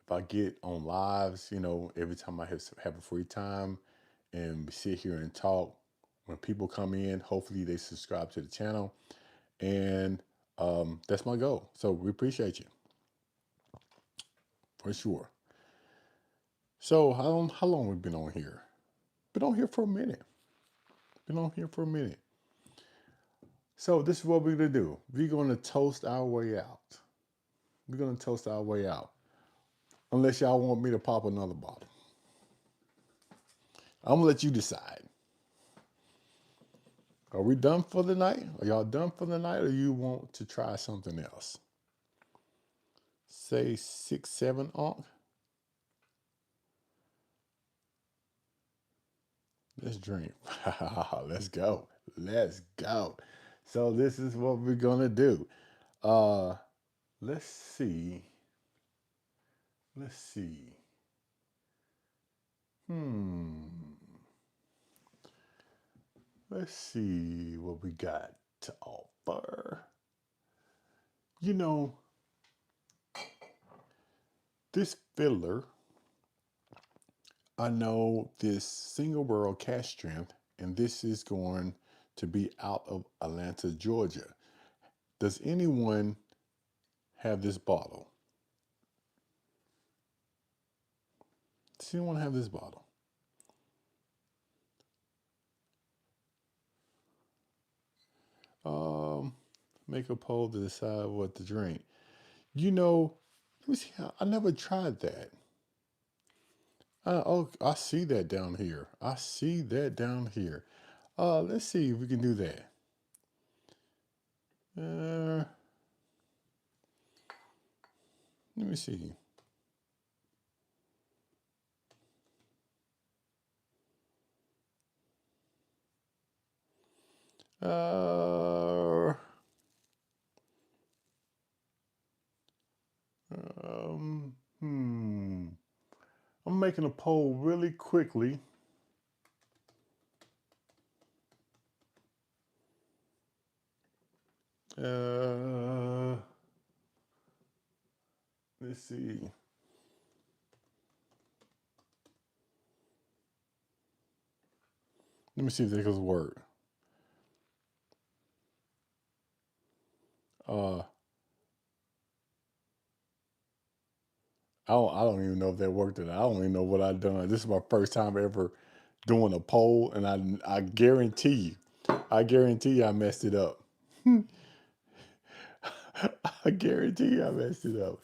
if I get on lives, every time I have a free time and we sit here and talk, when people come in, hopefully they subscribe to the channel. And that's my goal. So we appreciate you for sure. So how long we been on here? Been on here for a minute. Been on here for a minute. So this is what we're gonna do. We're gonna toast our way out. We're gonna toast our way out. Unless y'all want me to pop another bottle. I'm gonna let you decide. Are we done for the night? Are y'all done for the night or you want to try something else? say 6, 7 onk. Let's drink. Let's go. Let's go. So this is what we're gonna do. Uh let's see. Let's see. Hmm. Let's see what we got to offer. You know, this filler, I know this single barrel cask strength, and this is going to be out of Atlanta, Georgia. Does anyone have this bottle? Does anyone have this bottle? Um, Make a poll to decide what to drink. You know, let me see. I never tried that. Oh, I see that down here. I see that down here. Let's see if we can do that. Uh, Let me see. Uh, hmm. I'm making a poll really quickly. Uh, let's see. Let me see if this will work. Uh, I don't even know if that worked or not. I don't even know what I've done. This is my first time ever doing a poll, and I guarantee you I messed it up. I guarantee you I messed it up.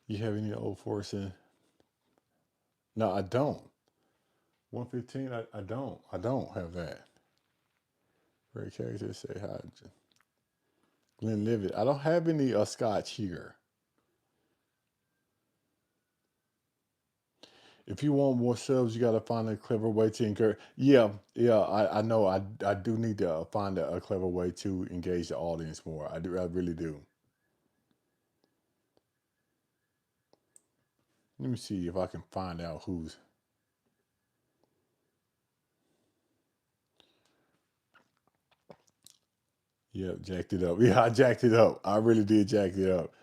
You have any old forcing? No, I don't. 115. I don't. I don't have that. Great characters say hi. Glenlivet. I don't have any scotch here. If you want more subs, you got to find a clever way to encourage. Yeah, yeah, I know. I do need to find a clever way to engage the audience more. I do. I really do. Let me see if I can find out who's. Yep, jacked it up. Yeah, I jacked it up. I really did jack it up.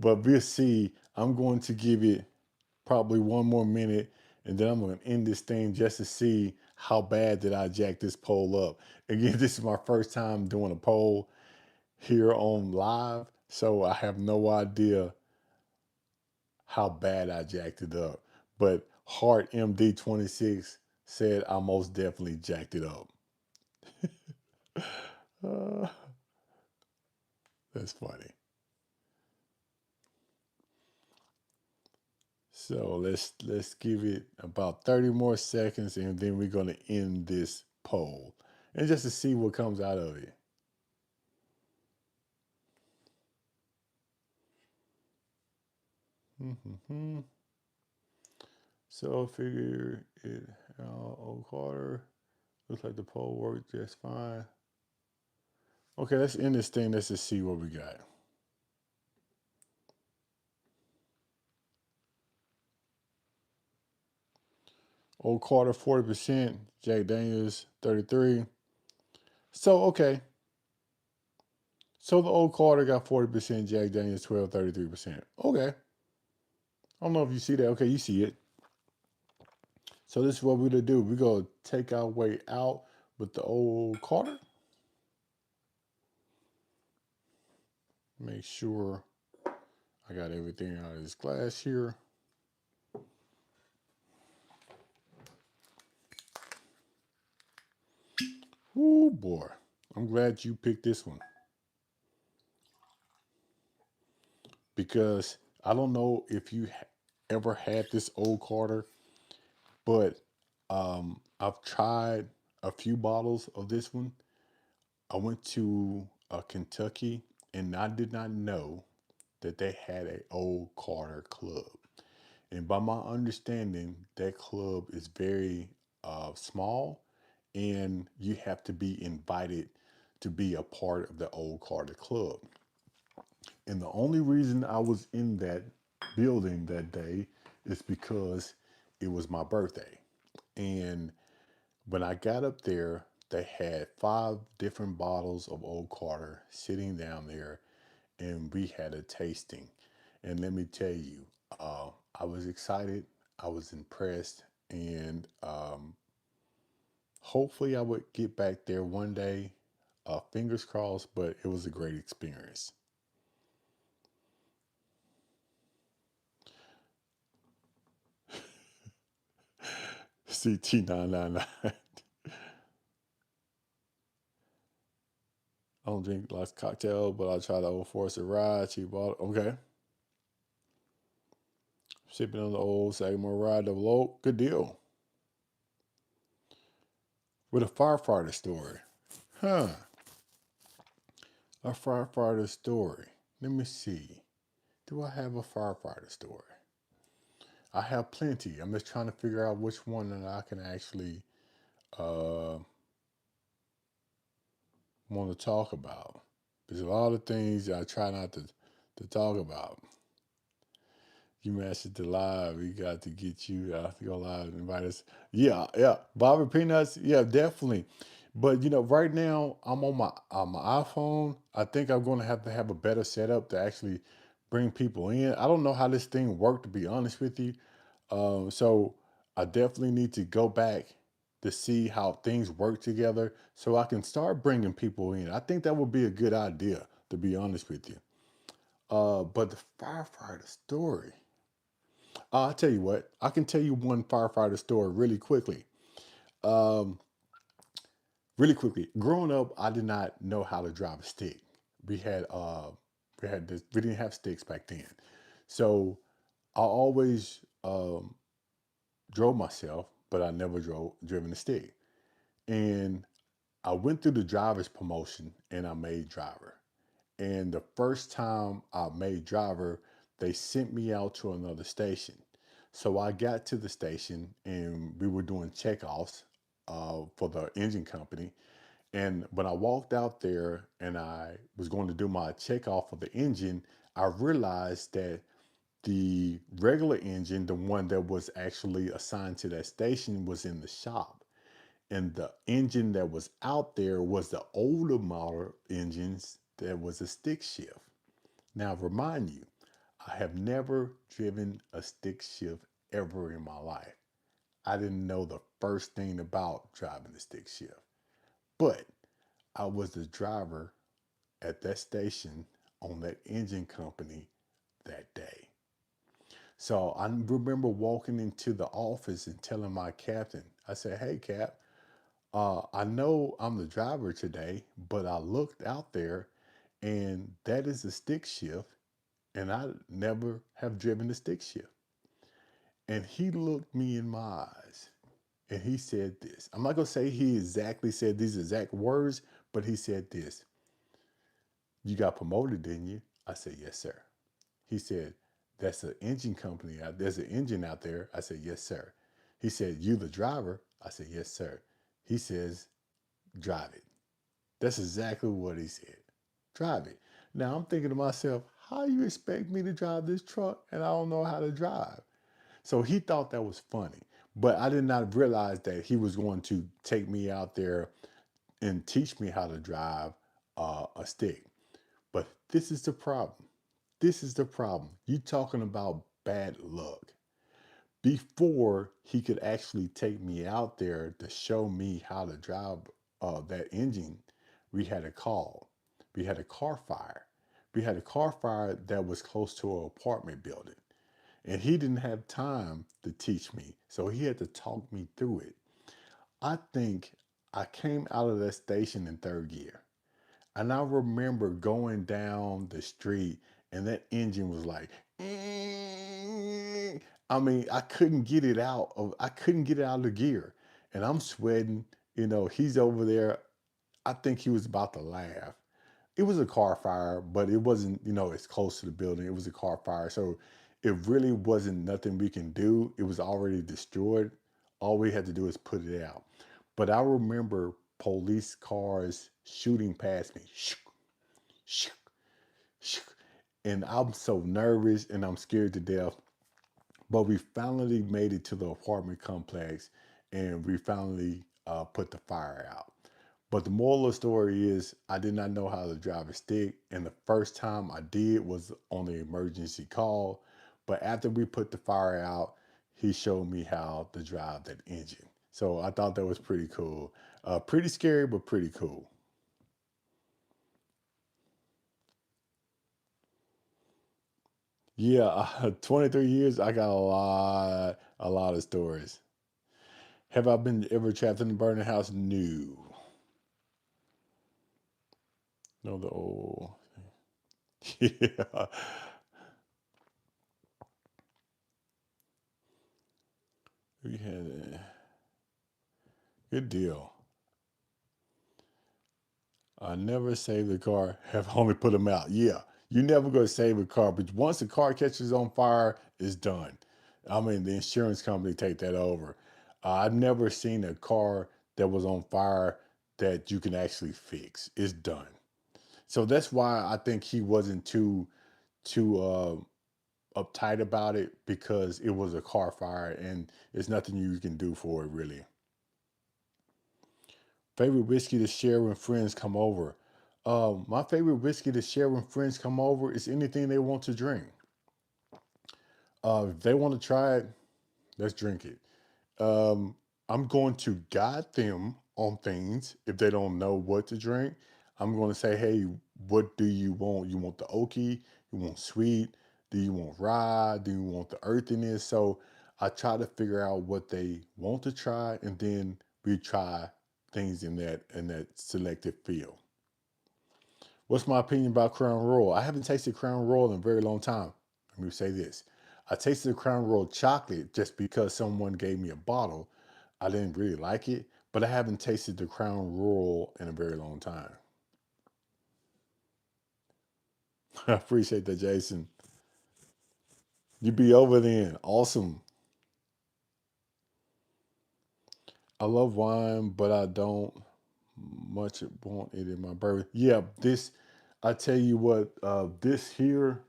But we'll see. I'm going to give it probably one more minute, and then I'm going to end this thing just to see how bad did I jack this poll up. Again, this is my first time doing a poll here on live, so I have no idea how bad I jacked it up. But Heart MD26 said I most definitely jacked it up. Uh, that's funny. So let's give it about 30 more seconds, and then we're gonna end this poll, and just to see what comes out of it. Mm-hmm. So figure it out. Old Carter. Looks like the poll worked just fine. Okay, let's end this thing. Let's just see what we got. Old Carter 40%, Jack Daniels 33. So okay. So the old Carter got 40%, Jack Daniels 12, 33%. Okay. I don't know if you see that. Okay, you see it. So this is what we're gonna do. We're gonna take our way out with the old Carter. Make sure I got everything out of this glass here. Oh boy. I'm glad you picked this one. Because I don't know if you ever had this old Carter, but I've tried a few bottles of this one. I went to Kentucky, and I did not know that they had a old Carter club. And by my understanding, that club is very small, and you have to be invited to be a part of the old Carter club. And the only reason I was in that building that day is because it was my birthday. And when I got up there, they had 5 different bottles of Old Carter sitting down there, and we had a tasting. And let me tell you, I was excited, I was impressed, and hopefully I would get back there one day. Fingers crossed, but it was a great experience. CT999. I don't drink lots of cocktail, but I try to old force a ride. Cheap bottle. Okay. Sipping on the old Sagamore ride double oak. Good deal. With a firefighter story. Huh. A firefighter story. Let me see. Do I have a firefighter story? I have plenty. I'm just trying to figure out which one that I can actually uh, want to talk about. There's a lot of things I try not to talk about. You matched it to live. We got to get you to go live and invite us. Yeah, yeah. Bobby Peanuts. Yeah, definitely. But right now I'm on my iPhone. I think I'm going to have a better setup to actually bring people in. I don't know how this thing worked, to be honest with you. So I definitely need to go back to see how things work together so I can start bringing people in. I think that would be a good idea, to be honest with you. But the firefighter story. I'll tell you what, I can tell you one firefighter story really quickly. Um, really quickly. Growing up, I did not know how to drive a stick. We had uh, we didn't have sticks back then, so I always drove myself, but I never driven a stick. And I went through the driver's promotion, and I made driver. And the first time I made driver, they sent me out to another station. So I got to the station, and we were doing checkoffs for the engine company. And when I walked out there and I was going to do my checkoff for the engine, I realized that the regular engine, the one that was actually assigned to that station, was in the shop. And the engine that was out there was the older model engines that was a stick shift. Now, remind you, I have never driven a stick shift ever in my life. I didn't know the first thing about driving a stick shift, but I was the driver at that station on that engine company that day. So I remember walking into the office and telling my captain, I said, "Hey, Cap, I know I'm the driver today, but I looked out there and that is a stick shift, and I never have driven a stick shift." And he looked me in my eyes and he said this. I'm not going to say he exactly said these exact words, but he said this: "You got promoted, didn't you?" I said, "Yes, sir." He said, "That's an engine company out there's an engine out there." I said, "Yes, sir." He said, "You the driver?" I said, "Yes, sir." He says, "Drive it." That's exactly what he said. Drive it. Now I'm thinking to myself, how you expect me to drive this truck and I don't know how to drive? So he thought that was funny. But I did not realize that he was going to take me out there and teach me how to drive a stick. But this is the problem. This is the problem. You talking about bad luck. Before he could actually take me out there to show me how to drive that engine, we had a call. We had a car fire. We had a car fire that was close to an apartment building. And he didn't have time to teach me. So he had to talk me through it. I think I came out of that station in third gear. And I remember going down the street and that engine was like, I mean, I couldn't get it out of the gear. And I'm sweating, he's over there. I think he was about to laugh. It was a car fire, but it wasn't, as close to the building. It was a car fire. So it really wasn't nothing we can do. It was already destroyed. All we had to do is put it out. But I remember police cars shooting past me. And I'm so nervous and I'm scared to death. But we finally made it to the apartment complex and we finally put the fire out. But the moral of the story is I did not know how to drive a stick. And the first time I did was on the emergency call. But after we put the fire out, he showed me how to drive that engine. So I thought that was pretty cool. Pretty scary, but pretty cool. Yeah, 23 years, I got a lot of stories. Have I been ever trapped in a burning house? No. No, the old. Yeah. We had a good deal. I never saved the car, have only put them out. Yeah, you never going to save a car, but once the car catches on fire, it's done. I mean, the insurance company take that over. I've never seen a car that was on fire that you can actually fix. It's done. So that's why I think he wasn't too uptight about it because it was a car fire and there's nothing you can do for it really. Favorite whiskey to share when friends come over. My favorite whiskey to share when friends come over is anything they want to drink. If they want to try it, let's drink it. Um, I'm going to guide them on things if they don't know what to drink. I'm going to say, hey, what do you want? You want the oaky? You want sweet? Do you want rye? Do you want the earthiness? So I try to figure out what they want to try, and then we try things in that selective field. What's my opinion about Crown Royal? I haven't tasted Crown Royal in a very long time. Let me say this. I tasted the Crown Royal chocolate just because someone gave me a bottle. I didn't really like it, but I haven't tasted the Crown Royal in a very long time. I appreciate that, Jason. You be over then. Awesome. I love wine, but I don't much want it in my bourbon. Yeah, I tell you what, this here,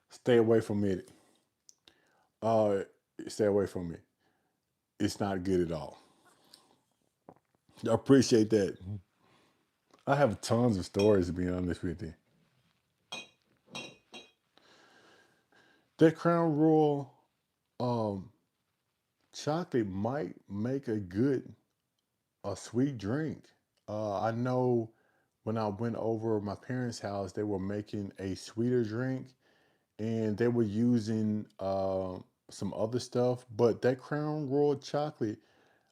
stay away from it. Uh, Stay away from it. It's not good at all. I appreciate that. I have tons of stories to be honest with you. That Crown Royal um, chocolate might make a sweet drink. I know when I went over my parents' house, they were making a sweeter drink, and they were using some other stuff. But that Crown Royal chocolate,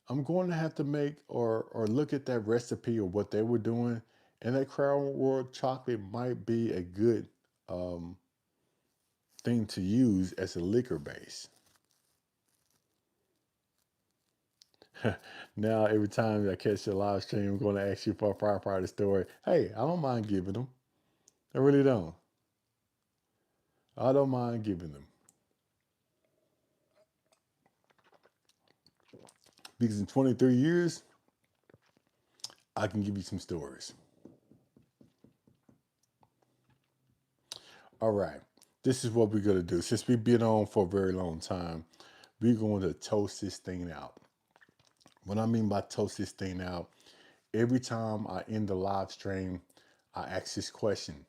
I'm going to have to make or look at that recipe of what they were doing, and that Crown Royal chocolate might be a good um, thing to use as a liquor base. Now, every time I catch a live stream, I'm going to ask you for a firefighter story. Hey, I don't mind giving them. I really don't. I don't mind giving them because in 23 years, I can give you some stories. All right, this is what we're going to do. Since we've been on for a very long time, we're going to toast this thing out. What I mean by toast this thing out, every time I end the live stream, I ask this question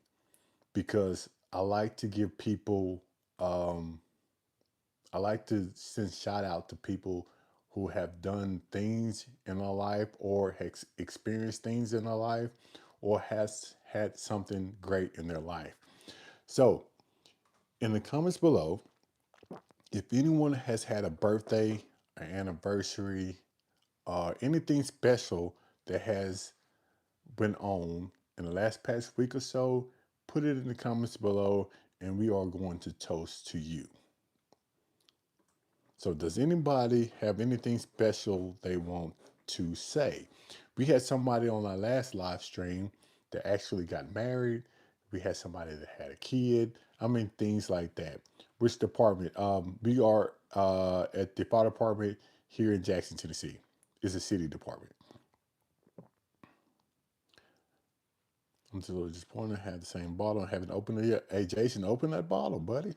because I like to give people, um, I like to send shout out to people who have done things in their life or has experienced things in their life or has had something great in their life. So, in the comments below, if anyone has had a birthday, an anniversary, anything special that has been on in the last past week or so, put it in the comments below and we are going to toast to you. So, does anybody have anything special they want to say. We had somebody on our last live stream that actually got married. We had somebody that had a kid. I mean, things like that. Which department? We are at the fire department here in Jackson, Tennessee. It's a city department. I'm just a little disappointed. I had the same bottle. I haven't opened it yet. Hey, Jason, open that bottle, buddy.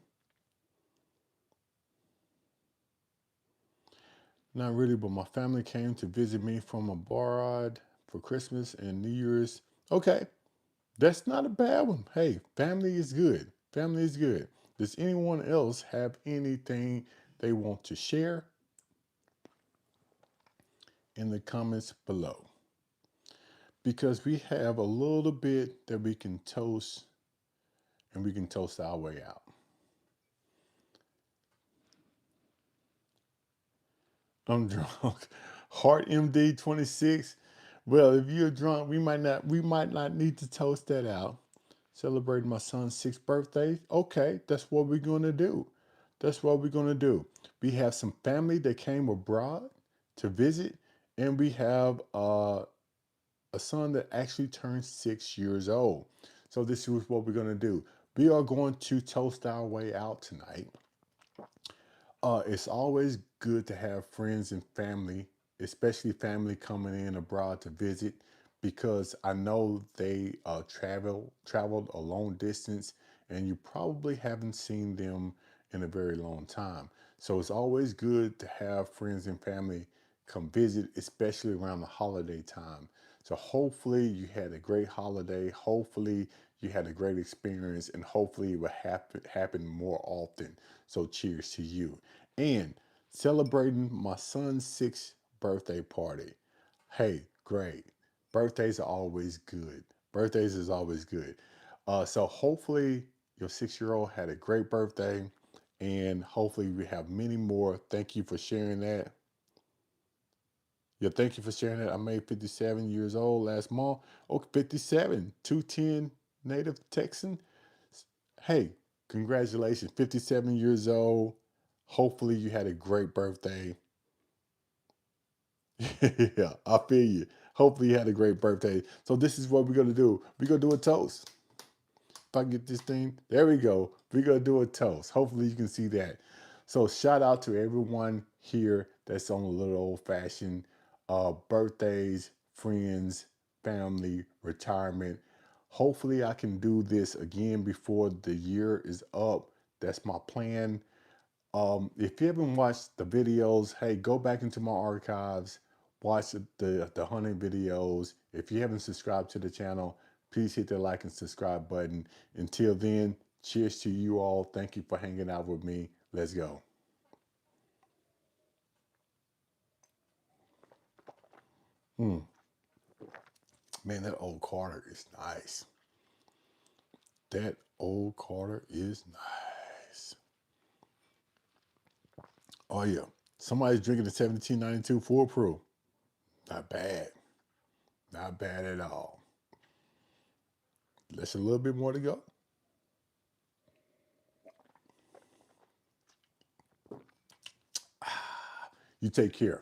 Not really, but my family came to visit me from abroad for Christmas and New Year's. Okay, that's not a bad one. Hey, family is good. Family is good. Does anyone else have anything they want to share in the comments below? Because we have a little bit that we can toast, and we can toast our way out. I'm drunk. Heart MD 26. Well, if you're drunk, we might not need to toast that out. Celebrating my son's 6th birthday. Okay, that's what we're gonna do. That's what we're gonna do. We have some family that came abroad to visit, and we have a son that actually turned 6 years old. So this is what we're gonna do. We are going to toast our way out tonight. It's always good to have friends and family, especially family coming in abroad to visit, because I know they traveled a long distance, and you probably haven't seen them in a very long time. So it's always good to have friends and family come visit, especially around the holiday time. So hopefully you had a great holiday. Hopefully you had a great experience, and hopefully it will happen more often. So cheers to you. And celebrating my son's 6th birthday party. Hey, great. Birthdays are always good. Birthdays is always good. So hopefully your 6-year-old had a great birthday, and hopefully we have many more. Thank you for sharing that. Yeah, thank you for sharing that. I made 57 years old last month. Oh, 57, 210 native Texan. Hey, congratulations, 57 years old. Hopefully you had a great birthday. Yeah, I feel you. Hopefully you had a great birthday. So this is what we're gonna do. We're gonna do a toast. If I get this thing, there we go. We're gonna do a toast. Hopefully you can see that. So shout out to everyone here that's on a little old fashioned birthdays, friends, family, retirement. Hopefully I can do this again before the year is up. That's my plan. If you haven't watched the videos, hey, go back into my archives, watch the hunting videos. If you haven't subscribed to the channel, please hit the like and subscribe button. Until then, cheers to you all. Thank you for hanging out with me. Let's go. Mm, man, that old Carter is nice. That old Carter is nice. Oh yeah, somebody's drinking the 1792 Full Proof. Not bad. Not bad at all. There's a little bit more to go. You take care.